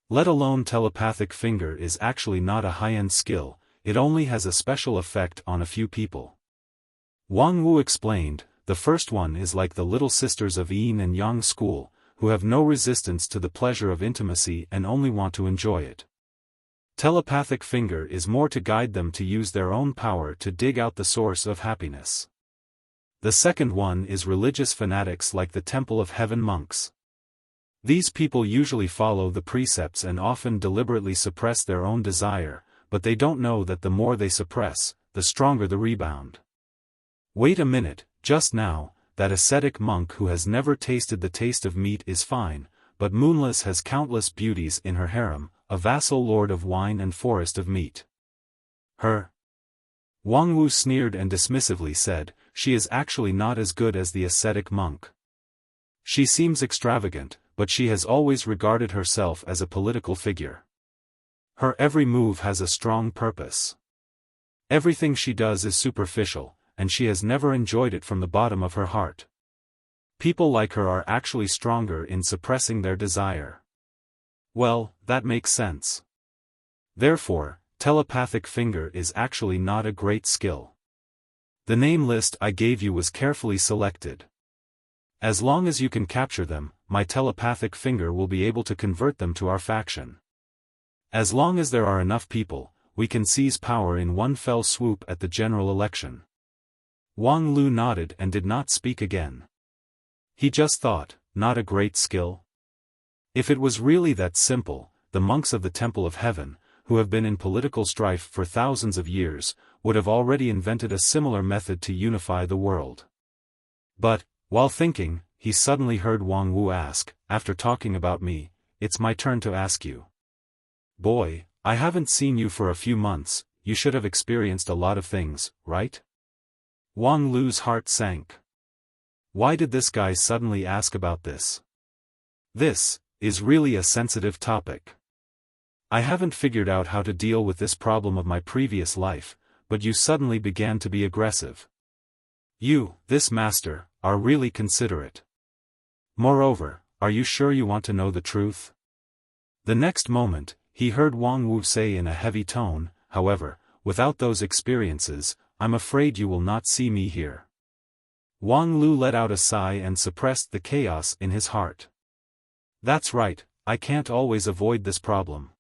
A: Let alone telepathic finger is actually not a high-end skill, it only has a special effect on a few people. Wang Wu explained, the first one is like the little sisters of Yin and Yang school, who have no resistance to the pleasure of intimacy and only want to enjoy it. Telepathic finger is more to guide them to use their own power to dig out the source of happiness. The second one is religious fanatics like the Temple of Heaven monks. These people usually follow the precepts and often deliberately suppress their own desire, but they don't know that the more they suppress, the stronger the rebound. Wait a minute, just now, that ascetic monk who has never tasted the taste of meat is fine, but Moonless has countless beauties in her harem, a vassal lord of wine and forest of meat. Her? Wang Wu sneered and dismissively said, she is actually not as good as the ascetic monk. She seems extravagant, but she has always regarded herself as a political figure. Her every move has a strong purpose. Everything she does is superficial, and she has never enjoyed it from the bottom of her heart. People like her are actually stronger in suppressing their desire. Well, that makes sense. Therefore, telepathic finger is actually not a great skill. The name list I gave you was carefully selected. As long as you can capture them, my telepathic finger will be able to convert them to our faction. As long as there are enough people, we can seize power in one fell swoop at the general election. Wang Lu nodded and did not speak again. He just thought, not a great skill? If it was really that simple, the monks of the Temple of Heaven, who have been in political strife for thousands of years, would have already invented a similar method to unify the world. But, while thinking, he suddenly heard Wang Wu ask, after talking about me, it's my turn to ask you. Boy, I haven't seen you for a few months, you should have experienced a lot of things, right? Wang Lu's heart sank. Why did this guy suddenly ask about this? This is really a sensitive topic. I haven't figured out how to deal with this problem of my previous life, but you suddenly began to be aggressive. You, this master, are really considerate. Moreover, are you sure you want to know the truth? The next moment, he heard Wang Wu say in a heavy tone, however, without those experiences, I'm afraid you will not see me here. Wang Lu let out a sigh and suppressed the chaos in his heart. That's right, I can't always avoid this problem.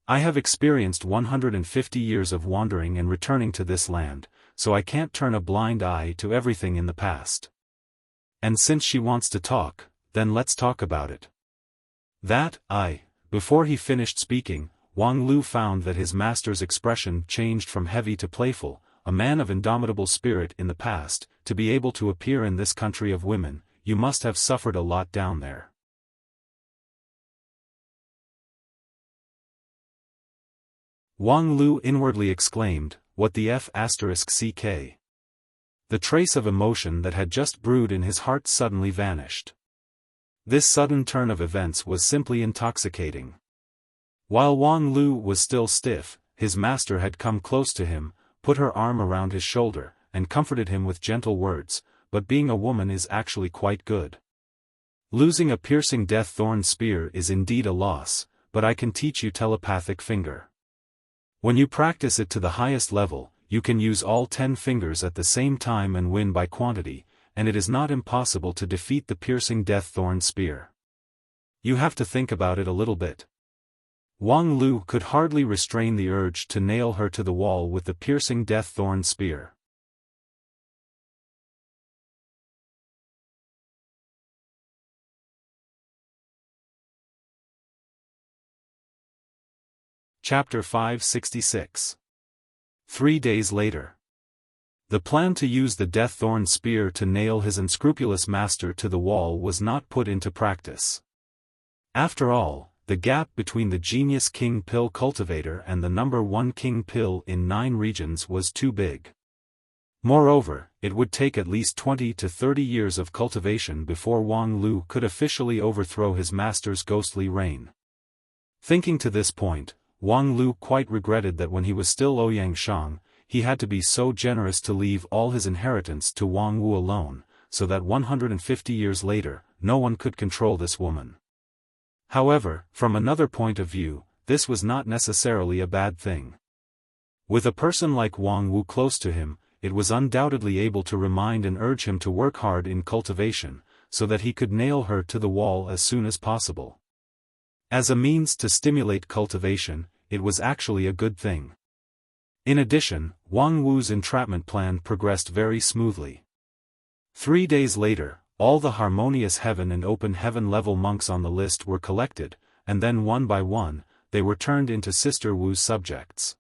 A: I have experienced 150 years of wandering and returning to this land, so I can't turn a blind eye to everything in the past. And since she wants to talk, then let's talk about it. Before he finished speaking, Wang Lu found that his master's expression changed from heavy to playful, a man of indomitable spirit in the past, to be able to appear in this country of women, you must have suffered a lot down there. Wang Lu inwardly exclaimed, what the f***ck? The trace of emotion that had just brewed in his heart suddenly vanished. This sudden turn of events was simply intoxicating. While Wang Lu was still stiff, his master had come close to him, put her arm around his shoulder, and comforted him with gentle words, but being a woman is actually quite good. Losing a piercing death thorn spear is indeed a loss, but I can teach you telepathic finger. When you practice it to the highest level, you can use all 10 fingers at the same time and win by quantity, and it is not impossible to defeat the piercing death thorn spear. You have to think about it a little bit. Wang Lu could hardly restrain the urge to nail her to the wall with the piercing death thorn spear. Chapter 566. 3 days later. The plan to use the death-thorn spear to nail his unscrupulous master to the wall was not put into practice. After all, the gap between the genius king pill cultivator and the number 1 king pill in 9 regions was too big. Moreover, it would take at least 20 to 30 years of cultivation before Wang Lu could officially overthrow his master's ghostly reign. Thinking to this point, Wang Lu quite regretted that when he was still Ouyang Shang, he had to be so generous to leave all his inheritance to Wang Wu alone, so that 150 years later, no one could control this woman. However, from another point of view, this was not necessarily a bad thing. With a person like Wang Wu close to him, it was undoubtedly able to remind and urge him to work hard in cultivation, so that he could nail her to the wall as soon as possible. As a means to stimulate cultivation, it was actually a good thing. In addition, Wang Wu's entrapment plan progressed very smoothly. 3 days later, all the harmonious heaven and open heaven level monks on the list were collected, and then one by one, they were turned into Sister Wu's subjects.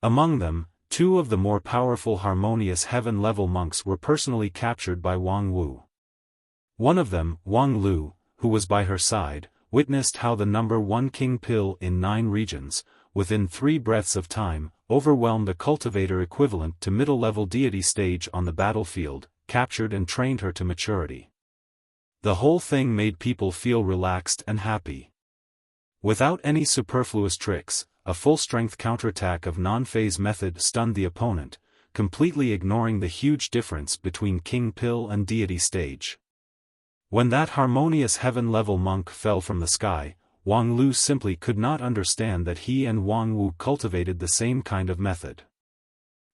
A: Among them, 2 of the more powerful harmonious heaven level monks were personally captured by Wang Wu. One of them, Wang Lu, who was by her side, witnessed how the number 1 king pill in 9 regions, within 3 breaths of time, overwhelmed a cultivator equivalent to middle-level deity stage on the battlefield, captured and trained her to maturity. The whole thing made people feel relaxed and happy. Without any superfluous tricks, a full-strength counterattack of non-phase method stunned the opponent, completely ignoring the huge difference between king pill and deity stage. When that harmonious heaven-level monk fell from the sky, Wang Lu simply could not understand that he and Wang Wu cultivated the same kind of method.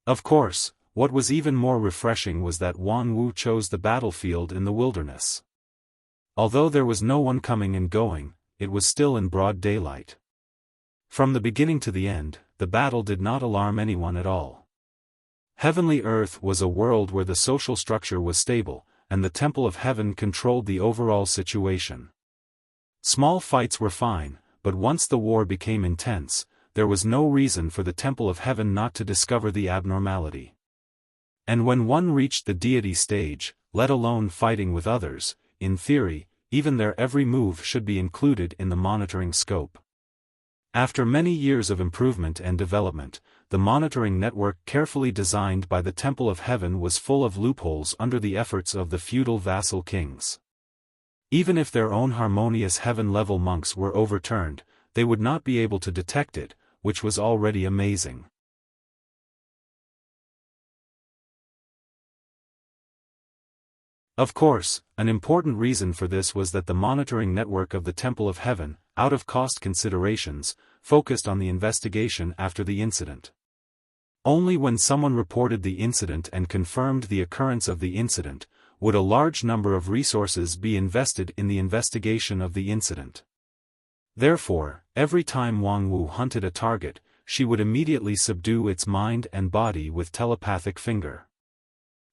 A: Of course, what was even more refreshing was that Wang Wu chose the battlefield in the wilderness. Although there was no one coming and going, it was still in broad daylight. From the beginning to the end, the battle did not alarm anyone at all. Heavenly Earth was a world where the social structure was stable, and the Temple of Heaven controlled the overall situation. Small fights were fine, but once the war became intense, there was no reason for the Temple of Heaven not to discover the abnormality. And when one reached the deity stage, let alone fighting with others, in theory, even their every move should be included in the monitoring scope. After many years of improvement and development, the monitoring network carefully designed by the Temple of Heaven was full of loopholes under the efforts of the feudal vassal kings. Even if their own harmonious heaven-level monks were overturned, they would not be able to detect it, which was already amazing. Of course, an important reason for this was that the monitoring network of the Temple of Heaven, out of cost considerations, focused on the investigation after the incident. Only when someone reported the incident and confirmed the occurrence of the incident, would a large number of resources be invested in the investigation of the incident. Therefore, every time Wang Wu hunted a target, she would immediately subdue its mind and body with telepathic finger.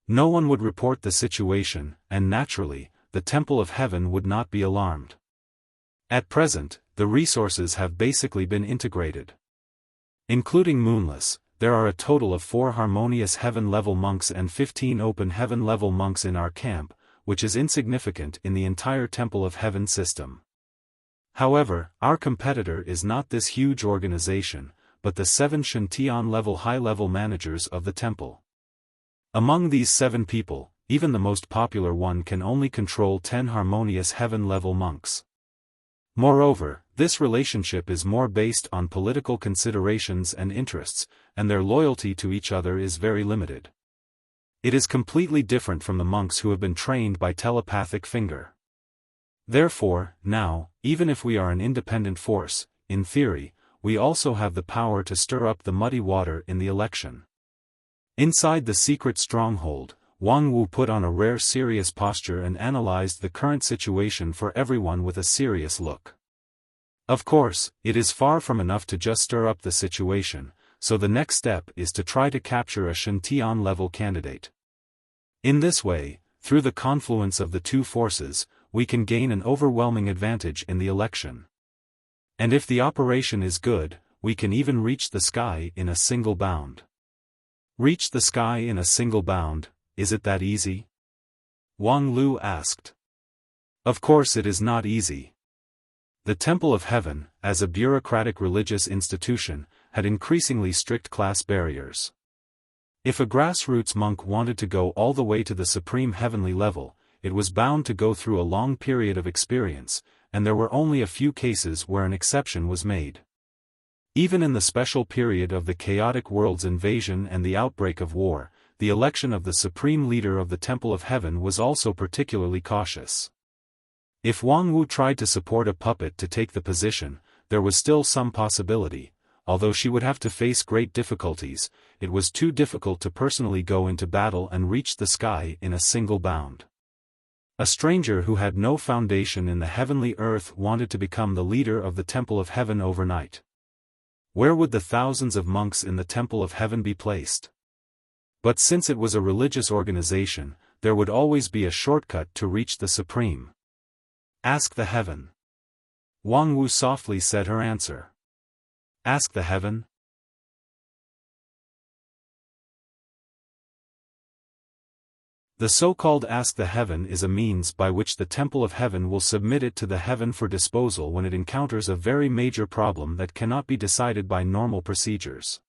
A: No one would report the situation, and naturally, the Temple of Heaven would not be alarmed. At present, the resources have basically been integrated. Including Moonless, there are a total of 4 harmonious heaven-level monks and 15 open heaven-level monks in our camp, which is insignificant in the entire Temple of Heaven system. However, our competitor is not this huge organization, but the 7 Shantian-level high-level managers of the temple. Among these 7 people, even the most popular one can only control 10 harmonious heaven-level monks. Moreover, this relationship is more based on political considerations and interests, and their loyalty to each other is very limited. It is completely different from the monks who have been trained by telepathic finger. Therefore, now, even if we are an independent force, in theory, we also have the power to stir up the muddy water in the election. Inside the secret stronghold, Wang Wu put on a rare serious posture and analyzed the current situation for everyone with a serious look. Of course, it is far from enough to just stir up the situation, so the next step is to try to capture a Shantian-level candidate. In this way, through the confluence of the 2 forces, we can gain an overwhelming advantage in the election. And if the operation is good, we can even reach the sky in a single bound. Reach the sky in a single bound, is it that easy? Wang Lu asked. Of course it is not easy. The Temple of Heaven, as a bureaucratic religious institution, had increasingly strict class barriers. If a grassroots monk wanted to go all the way to the supreme heavenly level, it was bound to go through a long period of experience, and there were only a few cases where an exception was made. Even in the special period of the chaotic world's invasion and the outbreak of war, the election of the supreme leader of the Temple of Heaven was also particularly cautious. If Wang Wu tried to support a puppet to take the position, there was still some possibility. Although she would have to face great difficulties, it was too difficult to personally go into battle and reach the sky in a single bound. A stranger who had no foundation in the heavenly earth wanted to become the leader of the Temple of Heaven overnight. Where would the thousands of monks in the Temple of Heaven be placed? But since it was a religious organization, there would always be a shortcut to reach the supreme. Ask the heaven. Wang Wu softly said her answer. Ask the heaven? The so-called Ask the Heaven is a means by which the Temple of Heaven will submit it to the heaven for disposal when it encounters a very major problem that cannot be decided by normal procedures.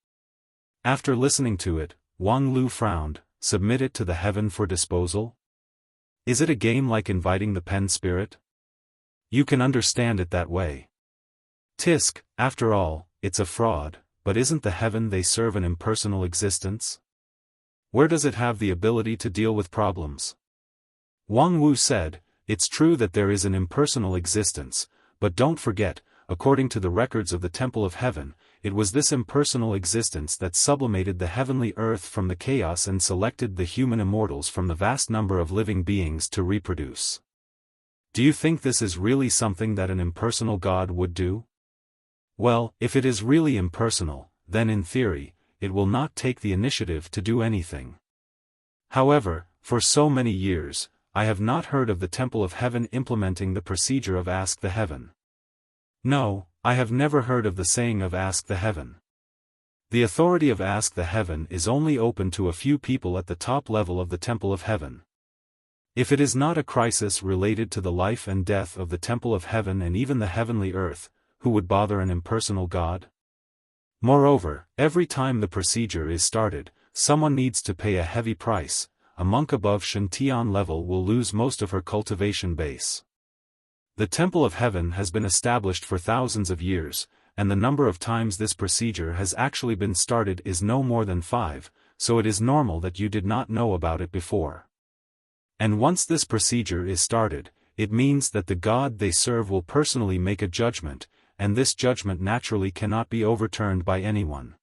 A: After listening to it, Wang Lu frowned. Submit it to the heaven for disposal? Is it a game like inviting the pen spirit? You can understand it that way. Tisk, after all, it's a fraud, but isn't the heaven they serve an impersonal existence? Where does it have the ability to deal with problems? Wang Wu said, it's true that there is an impersonal existence, but don't forget, according to the records of the Temple of Heaven, it was this impersonal existence that sublimated the heavenly earth from the chaos and selected the human immortals from the vast number of living beings to reproduce. Do you think this is really something that an impersonal God would do? Well, if it is really impersonal, then in theory, it will not take the initiative to do anything. However, for so many years, I have not heard of the Temple of Heaven implementing the procedure of Ask the Heaven. No, I have never heard of the saying of Ask the Heaven. The authority of Ask the Heaven is only open to a few people at the top level of the Temple of Heaven. If it is not a crisis related to the life and death of the Temple of Heaven and even the heavenly earth, who would bother an impersonal God? Moreover, every time the procedure is started, someone needs to pay a heavy price. A monk above Shantian level will lose most of her cultivation base. The Temple of Heaven has been established for thousands of years, and the number of times this procedure has actually been started is no more than 5, so it is normal that you did not know about it before. And once this procedure is started, it means that the God they serve will personally make a judgment, and this judgment naturally cannot be overturned by anyone.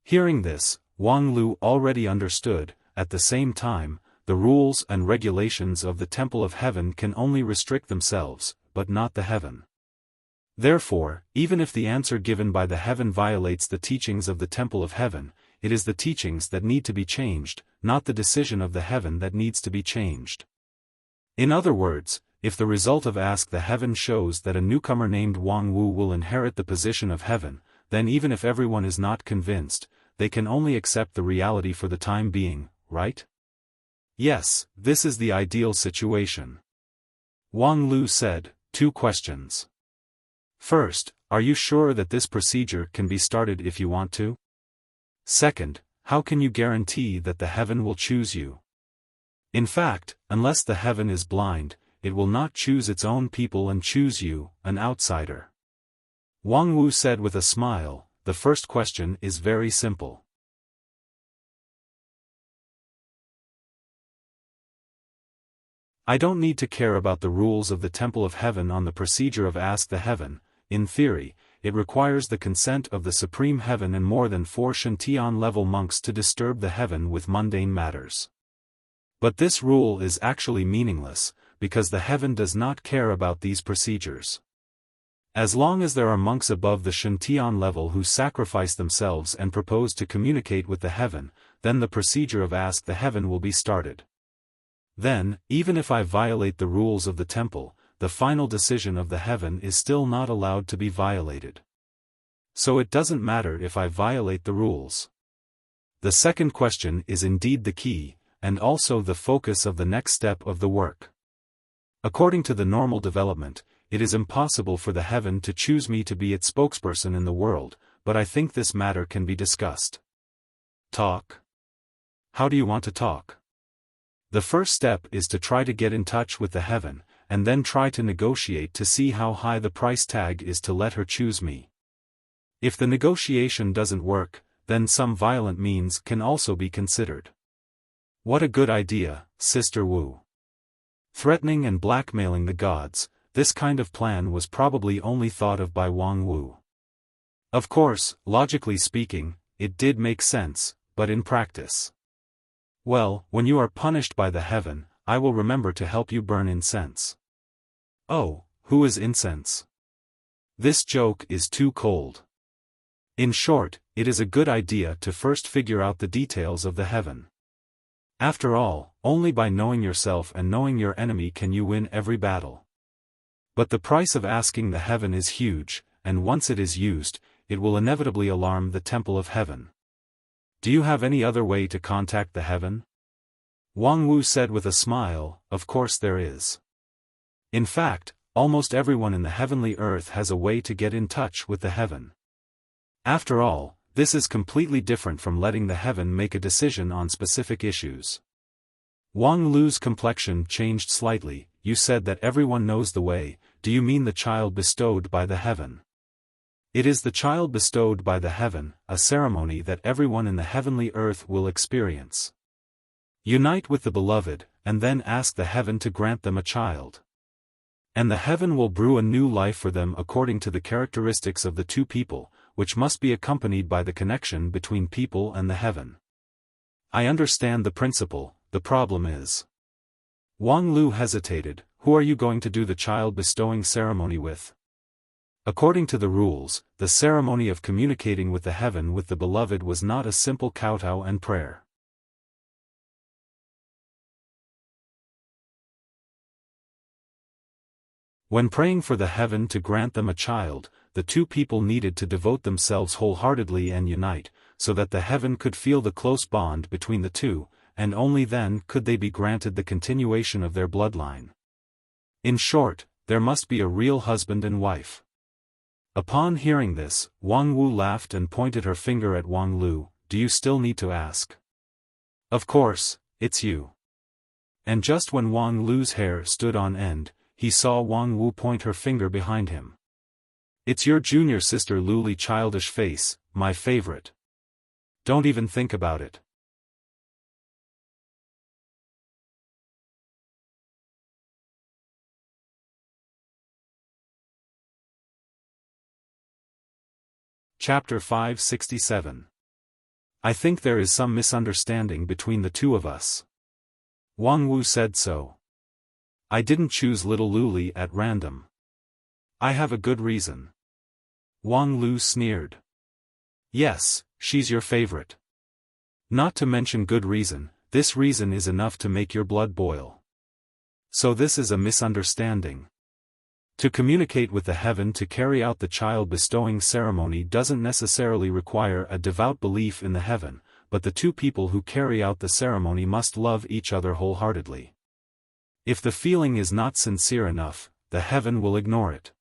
A: Hearing this, Wang Lu already understood. At the same time, the rules and regulations of the Temple of Heaven can only restrict themselves, but not the heaven. Therefore, even if the answer given by the heaven violates the teachings of the Temple of Heaven, it is the teachings that need to be changed, not the decision of the heaven that needs to be changed. In other words, if the result of Ask the Heaven shows that a newcomer named Wang Wu will inherit the position of heaven, then even if everyone is not convinced, they can only accept the reality for the time being, right? Yes, this is the ideal situation. Wang Lu said, 2 questions. First, are you sure that this procedure can be started if you want to? Second, how can you guarantee that the heaven will choose you? In fact, unless the heaven is blind, it will not choose its own people and choose you, an outsider. Wang Wu said with a smile, the first question is very simple. I don't need to care about the rules of the Temple of Heaven on the procedure of Ask the Heaven. In theory, it requires the consent of the Supreme Heaven and more than 4 Shantian-level monks to disturb the heaven with mundane matters. But this rule is actually meaningless, because the heaven does not care about these procedures. As long as there are monks above the Shantian level who sacrifice themselves and propose to communicate with the heaven, then the procedure of Ask the Heaven will be started. Then, even if I violate the rules of the temple, the final decision of the heaven is still not allowed to be violated. so it doesn't matter if I violate the rules. The second question is indeed the key, and also the focus of the next step of the work. According to the normal development, it is impossible for the heaven to choose me to be its spokesperson in the world, but I think this matter can be discussed. Talk? How do you want to talk? The first step is to try to get in touch with the heaven, and then try to negotiate to see how high the price tag is to let her choose me. If the negotiation doesn't work, then some violent means can also be considered. What a good idea, Sister Wu. Threatening and blackmailing the gods, this kind of plan was probably only thought of by Wang Wu. Of course, logically speaking, it did make sense, but in practice. Well, when you are punished by the heaven, I will remember to help you burn incense. Oh, who is incense? This joke is too cold. In short, it is a good idea to first figure out the details of the heaven. After all, only by knowing yourself and knowing your enemy can you win every battle. But the price of asking the heaven is huge, and once it is used, it will inevitably alarm the temple of heaven. Do you have any other way to contact the heaven? Wang Wu said with a smile, of course there is. In fact, almost everyone in the heavenly earth has a way to get in touch with the heaven. After all, this is completely different from letting the heaven make a decision on specific issues. Wang Lu's complexion changed slightly. You said that everyone knows the way, do you mean the child bestowed by the heaven? It is the child bestowed by the heaven, a ceremony that everyone in the heavenly earth will experience. Unite with the beloved, and then ask the heaven to grant them a child. And the heaven will brew a new life for them according to the characteristics of the two people, which must be accompanied by the connection between people and the heaven. I understand the principle, the problem is. Wang Lu hesitated, who are you going to do the child bestowing ceremony with? According to the rules, the ceremony of communicating with the heaven with the beloved was not a simple kowtow and prayer. When praying for the heaven to grant them a child, the two people needed to devote themselves wholeheartedly and unite, so that the heaven could feel the close bond between the two, and only then could they be granted the continuation of their bloodline. In short, there must be a real husband and wife. Upon hearing this, Wang Wu laughed and pointed her finger at Wang Lu, do you still need to ask? Of course, it's you. And just when Wang Lu's hair stood on end, he saw Wang Wu point her finger behind him. It's your junior sister Luli childish face, my favorite. Don't even think about it. Chapter 567. I think there is some misunderstanding between the two of us. Wang Wu said so. I didn't choose little Luli at random. I have a good reason. Wang Lu sneered. Yes, she's your favorite. Not to mention good reason, this reason is enough to make your blood boil. So this is a misunderstanding. To communicate with the heaven to carry out the child bestowing ceremony doesn't necessarily require a devout belief in the heaven, but the two people who carry out the ceremony must love each other wholeheartedly. If the feeling is not sincere enough, the heaven will ignore it.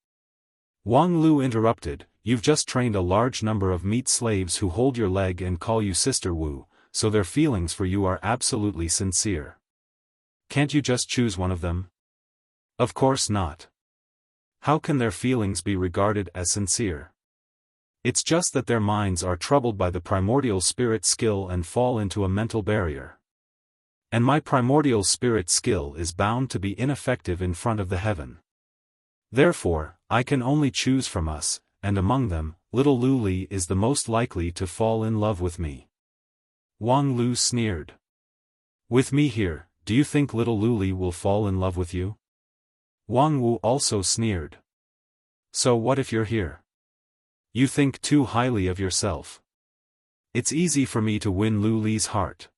A: Wang Lu interrupted, you've just trained a large number of meat slaves who hold your leg and call you Sister Wu, so their feelings for you are absolutely sincere. Can't you just choose one of them? Of course not. How can their feelings be regarded as sincere? It's just that their minds are troubled by the primordial spirit skill and fall into a mental barrier. And my primordial spirit skill is bound to be ineffective in front of the heaven. Therefore, I can only choose from us, and among them, little Luli is the most likely to fall in love with me. Wang Lu sneered. With me here, do you think little Luli will fall in love with you? Wang Wu also sneered. So what if you're here? You think too highly of yourself. It's easy for me to win Luli's heart.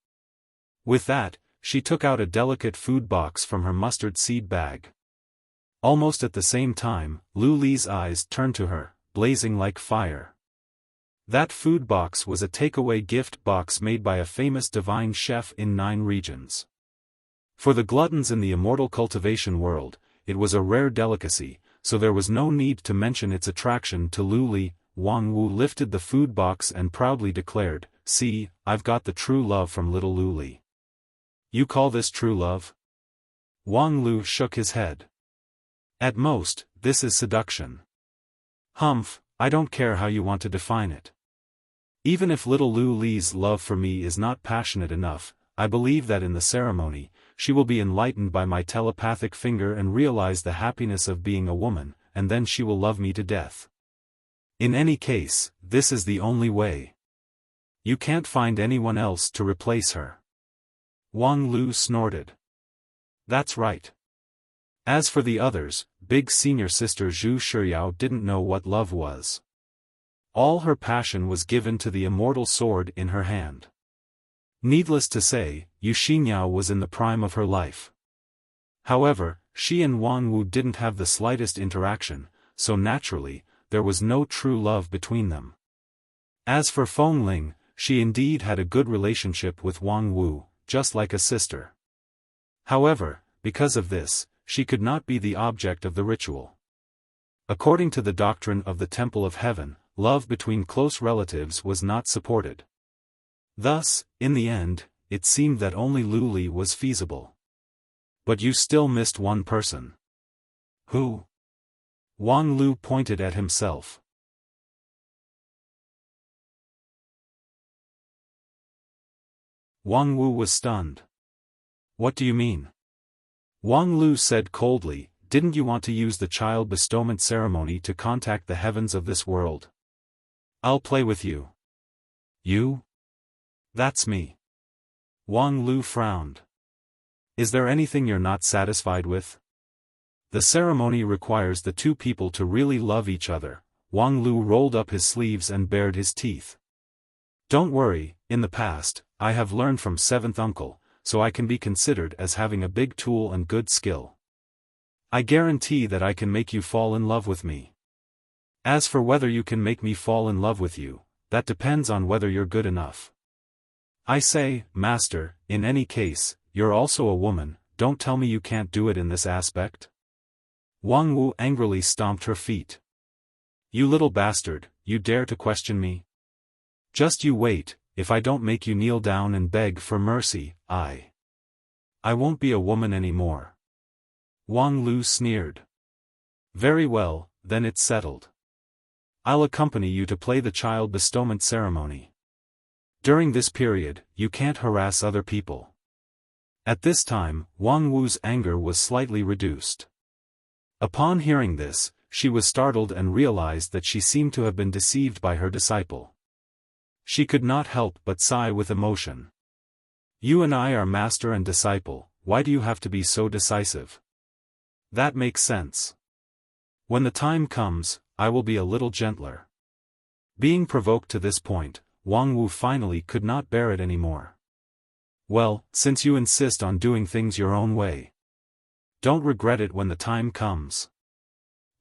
A: With that, she took out a delicate food box from her mustard seed bag. Almost at the same time, Luli's eyes turned to her, blazing like fire. That food box was a takeaway gift box made by a famous divine chef in 9 regions. For the gluttons in the immortal cultivation world, it was a rare delicacy, so there was no need to mention its attraction to Lu Li. Wang Wu lifted the food box and proudly declared, "See, I've got the true love from little Lu Li." "You call this true love?" Wang Lu shook his head. "At most, this is seduction." "Humph, I don't care how you want to define it. Even if little Lu Li's love for me is not passionate enough, I believe that in the ceremony, she will be enlightened by my telepathic finger and realize the happiness of being a woman, and then she will love me to death. In any case, this is the only way. You can't find anyone else to replace her." Wang Lu snorted. "That's right. As for the others, big senior sister Zhu Shiyao didn't know what love was. All her passion was given to the immortal sword in her hand. Needless to say, Yu Xinyao was in the prime of her life. However, she and Wang Wu didn't have the slightest interaction, so naturally, there was no true love between them. As for Feng Ling, she indeed had a good relationship with Wang Wu, just like a sister. However, because of this, she could not be the object of the ritual. According to the doctrine of the Temple of Heaven, love between close relatives was not supported. Thus, in the end, it seemed that only Lu Li was feasible. "But you still missed one person." "Who?" Wang Lu pointed at himself. Wang Wu was stunned. "What do you mean?" Wang Lu said coldly, "Didn't you want to use the child bestowment ceremony to contact the heavens of this world? I'll play with you." "You? That's me." Wang Lu frowned. "Is there anything you're not satisfied with?" "The ceremony requires the 2 people to really love each other." Wang Lu rolled up his sleeves and bared his teeth. "Don't worry, in the past, I have learned from 7th uncle, so I can be considered as having a big tool and good skill. I guarantee that I can make you fall in love with me. As for whether you can make me fall in love with you, that depends on whether you're good enough. I say, master, in any case, you're also a woman, don't tell me you can't do it in this aspect." Wang Wu angrily stomped her feet. "You little bastard, you dare to question me? Just you wait, if I don't make you kneel down and beg for mercy, I won't be a woman anymore." Wang Lu sneered. "Very well, then it's settled. I'll accompany you to play the child bestowment ceremony. During this period, you can't harass other people." At this time, Wang Wu's anger was slightly reduced. Upon hearing this, she was startled and realized that she seemed to have been deceived by her disciple. She could not help but sigh with emotion. "You and I are master and disciple, why do you have to be so decisive?" "That makes sense. When the time comes, I will be a little gentler." Being provoked to this point, Wang Wu finally could not bear it anymore. "Well, since you insist on doing things your own way, don't regret it when the time comes.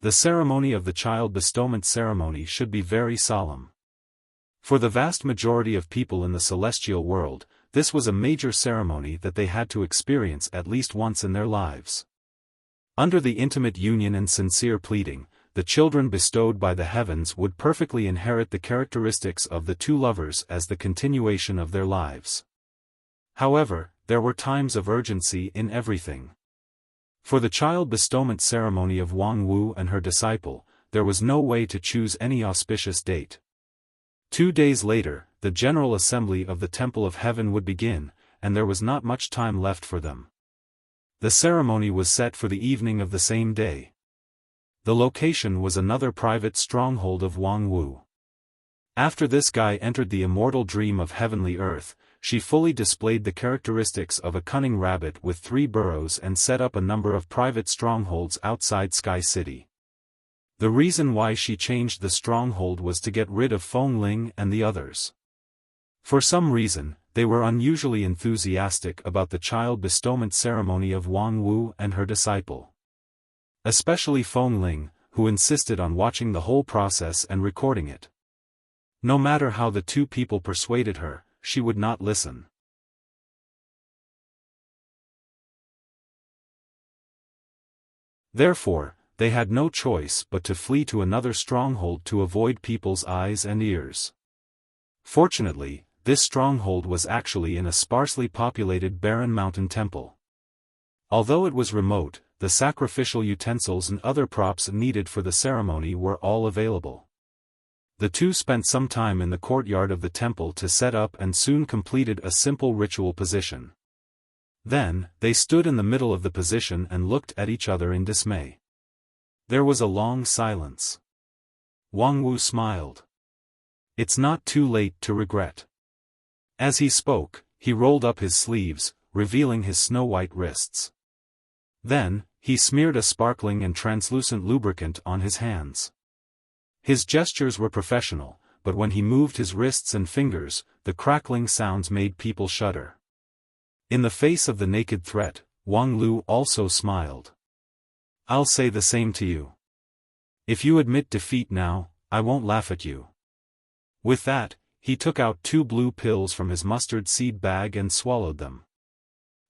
A: The ceremony of the child bestowment ceremony should be very solemn. For the vast majority of people in the celestial world, this was a major ceremony that they had to experience at least once in their lives. Under the intimate union and sincere pleading, the children bestowed by the heavens would perfectly inherit the characteristics of the 2 lovers as the continuation of their lives. However, there were times of urgency in everything. For the child bestowment ceremony of Wang Wu and her disciple, there was no way to choose any auspicious date. 2 days later, the General Assembly of the Temple of Heaven would begin, and there was not much time left for them. The ceremony was set for the evening of the same day. The location was another private stronghold of Wang Wu. After this guy entered the immortal dream of heavenly earth, she fully displayed the characteristics of a cunning rabbit with 3 burrows and set up a number of private strongholds outside Sky City. The reason why she changed the stronghold was to get rid of Feng Ling and the others. For some reason, they were unusually enthusiastic about the child bestowment ceremony of Wang Wu and her disciple. Especially Feng Ling, who insisted on watching the whole process and recording it. No matter how the two people persuaded her, she would not listen. Therefore, they had no choice but to flee to another stronghold to avoid people's eyes and ears. Fortunately, this stronghold was actually in a sparsely populated barren mountain temple. Although it was remote, the sacrificial utensils and other props needed for the ceremony were all available. The two spent some time in the courtyard of the temple to set up and soon completed a simple ritual position. Then, they stood in the middle of the position and looked at each other in dismay. There was a long silence. Wang Wu smiled. It's not too late to regret. As he spoke, he rolled up his sleeves, revealing his snow-white wrists. Then, he smeared a sparkling and translucent lubricant on his hands. His gestures were professional, but when he moved his wrists and fingers, the crackling sounds made people shudder. In the face of the naked threat, Wang Lu also smiled. I'll say the same to you. If you admit defeat now, I won't laugh at you. With that, he took out 2 blue pills from his mustard seed bag and swallowed them.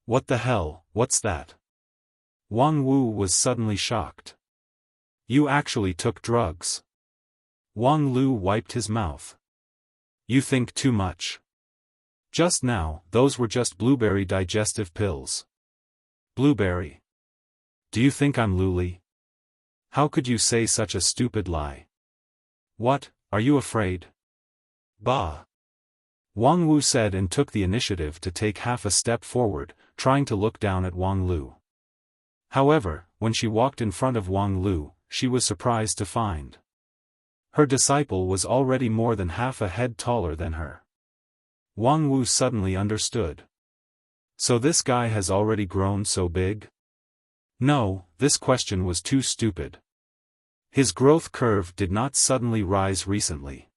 A: What the hell, what's that? Wang Wu was suddenly shocked. You actually took drugs. Wang Lu wiped his mouth. You think too much. Just now, those were just blueberry digestive pills. Blueberry. Do you think I'm Luli? How could you say such a stupid lie? What, are you afraid? Bah. Wang Wu said and took the initiative to take half a step forward, trying to look down at Wang Lu. However, when she walked in front of Wang Lu, she was surprised to find her disciple was already more than half a head taller than her. Wang Wu suddenly understood. So this guy has already grown so big? No, this question was too stupid. His growth curve did not suddenly rise recently.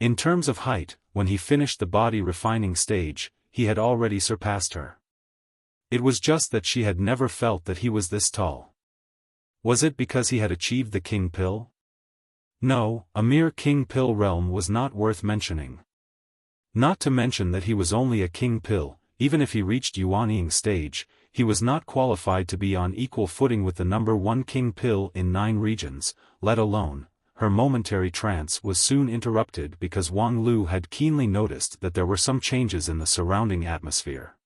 A: In terms of height, when he finished the body refining stage, he had already surpassed her. It was just that she had never felt that he was this tall. Was it because he had achieved the king pill? No, a mere king pill realm was not worth mentioning. Not to mention that he was only a king pill, even if he reached Yuanying stage, he was not qualified to be on equal footing with the number 1 king pill in 9 regions, let alone. Her momentary trance was soon interrupted because Wang Lu had keenly noticed that there were some changes in the surrounding atmosphere.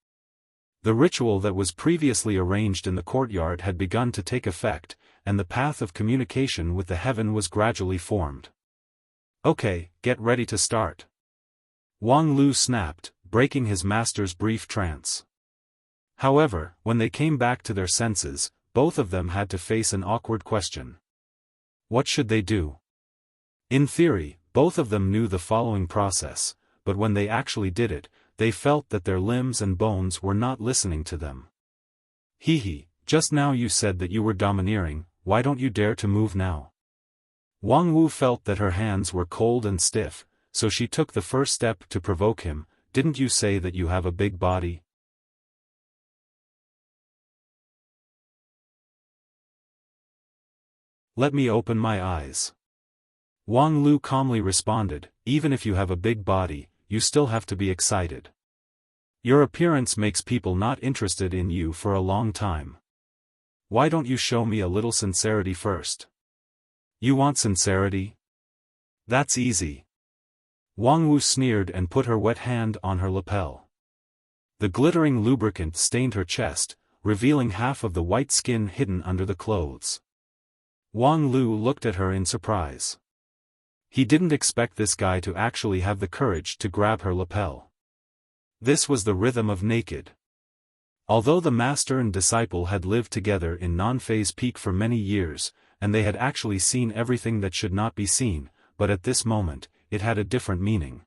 A: The ritual that was previously arranged in the courtyard had begun to take effect, and the path of communication with the heaven was gradually formed. Okay, get ready to start. Wang Lu snapped, breaking his master's brief trance. However, when they came back to their senses, both of them had to face an awkward question. What should they do? In theory, both of them knew the following process, but when they actually did it, they felt that their limbs and bones were not listening to them. Hee, just now you said that you were domineering, why don't you dare to move now? Wang Wu felt that her hands were cold and stiff, so she took the first step to provoke him. Didn't you say that you have a big body? Let me open my eyes. Wang Lu calmly responded, even if you have a big body, you still have to be excited. Your appearance makes people not interested in you for a long time. Why don't you show me a little sincerity first? You want sincerity? That's easy. Wang Wu sneered and put her wet hand on her lapel. The glittering lubricant stained her chest, revealing half of the white skin hidden under the clothes. Wang Lu looked at her in surprise. He didn't expect this guy to actually have the courage to grab her lapel. This was the rhythm of naked. Although the master and disciple had lived together in non-phase peak for many years, and they had actually seen everything that should not be seen, but at this moment, it had a different meaning.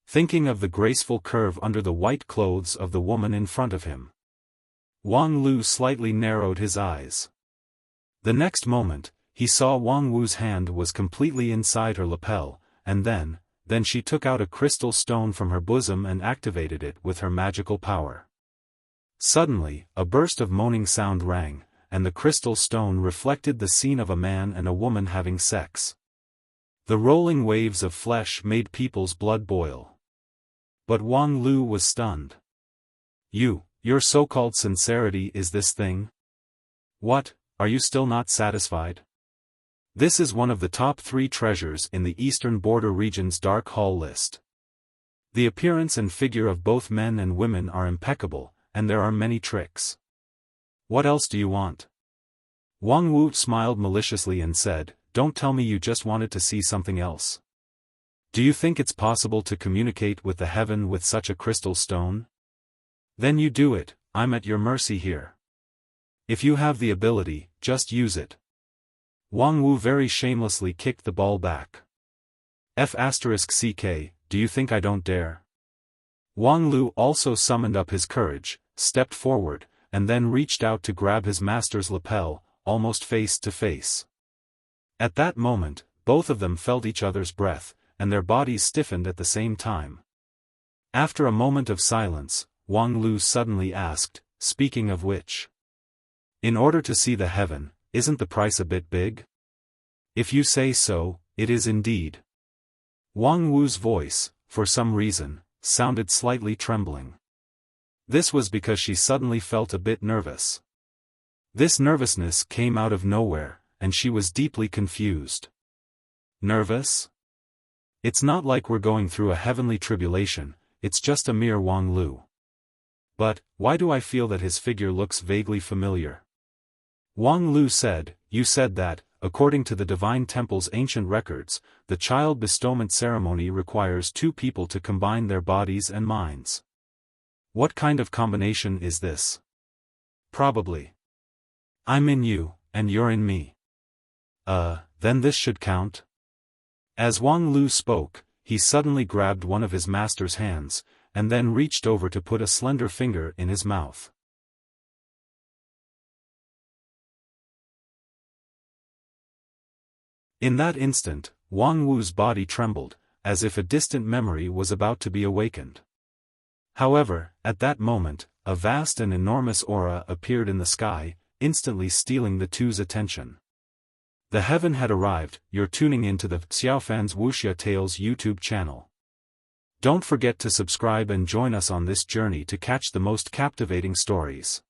A: Thinking of the graceful curve under the white clothes of the woman in front of him, Wang Lu slightly narrowed his eyes. The next moment, he saw Wang Wu's hand was completely inside her lapel, and then she took out a crystal stone from her bosom and activated it with her magical power. Suddenly, a burst of moaning sound rang, and the crystal stone reflected the scene of a man and a woman having sex. The rolling waves of flesh made people's blood boil. But Wang Lu was stunned. Your so-called sincerity is this thing? What, are you still not satisfied? This is one of the top 3 treasures in the Eastern Border region's Dark Hall list. The appearance and figure of both men and women are impeccable, and there are many tricks. What else do you want? Wang Wu smiled maliciously and said, don't tell me you just wanted to see something else. Do you think it's possible to communicate with the heaven with such a crystal stone? Then you do it, I'm at your mercy here. If you have the ability, just use it. Wang Wu very shamelessly kicked the ball back. F***ck, do you think I don't dare? Wang Lu also summoned up his courage, stepped forward, and then reached out to grab his master's lapel, almost face to face. At that moment, both of them felt each other's breath, and their bodies stiffened at the same time. After a moment of silence, Wang Lu suddenly asked, speaking of which. In order to see the heaven, isn't the price a bit big? If you say so, it is indeed. Wang Wu's voice, for some reason, sounded slightly trembling. This was because she suddenly felt a bit nervous. This nervousness came out of nowhere, and she was deeply confused. Nervous? It's not like we're going through a heavenly tribulation, it's just a mere Wang Lu. But, why do I feel that his figure looks vaguely familiar? Wang Lu said, you said that, according to the Divine Temple's ancient records, the child bestowment ceremony requires 2 people to combine their bodies and minds. What kind of combination is this? Probably. I'm in you, and you're in me. Then this should count? As Wang Lu spoke, he suddenly grabbed one of his master's hands, and then reached over to put a slender finger in his mouth. In that instant, Wang Wu's body trembled, as if a distant memory was about to be awakened. However, at that moment, a vast and enormous aura appeared in the sky, instantly stealing the two's attention. The heaven had arrived. You're tuning into the Xiaofan's Wuxia Tales YouTube channel. Don't forget to subscribe and join us on this journey to catch the most captivating stories.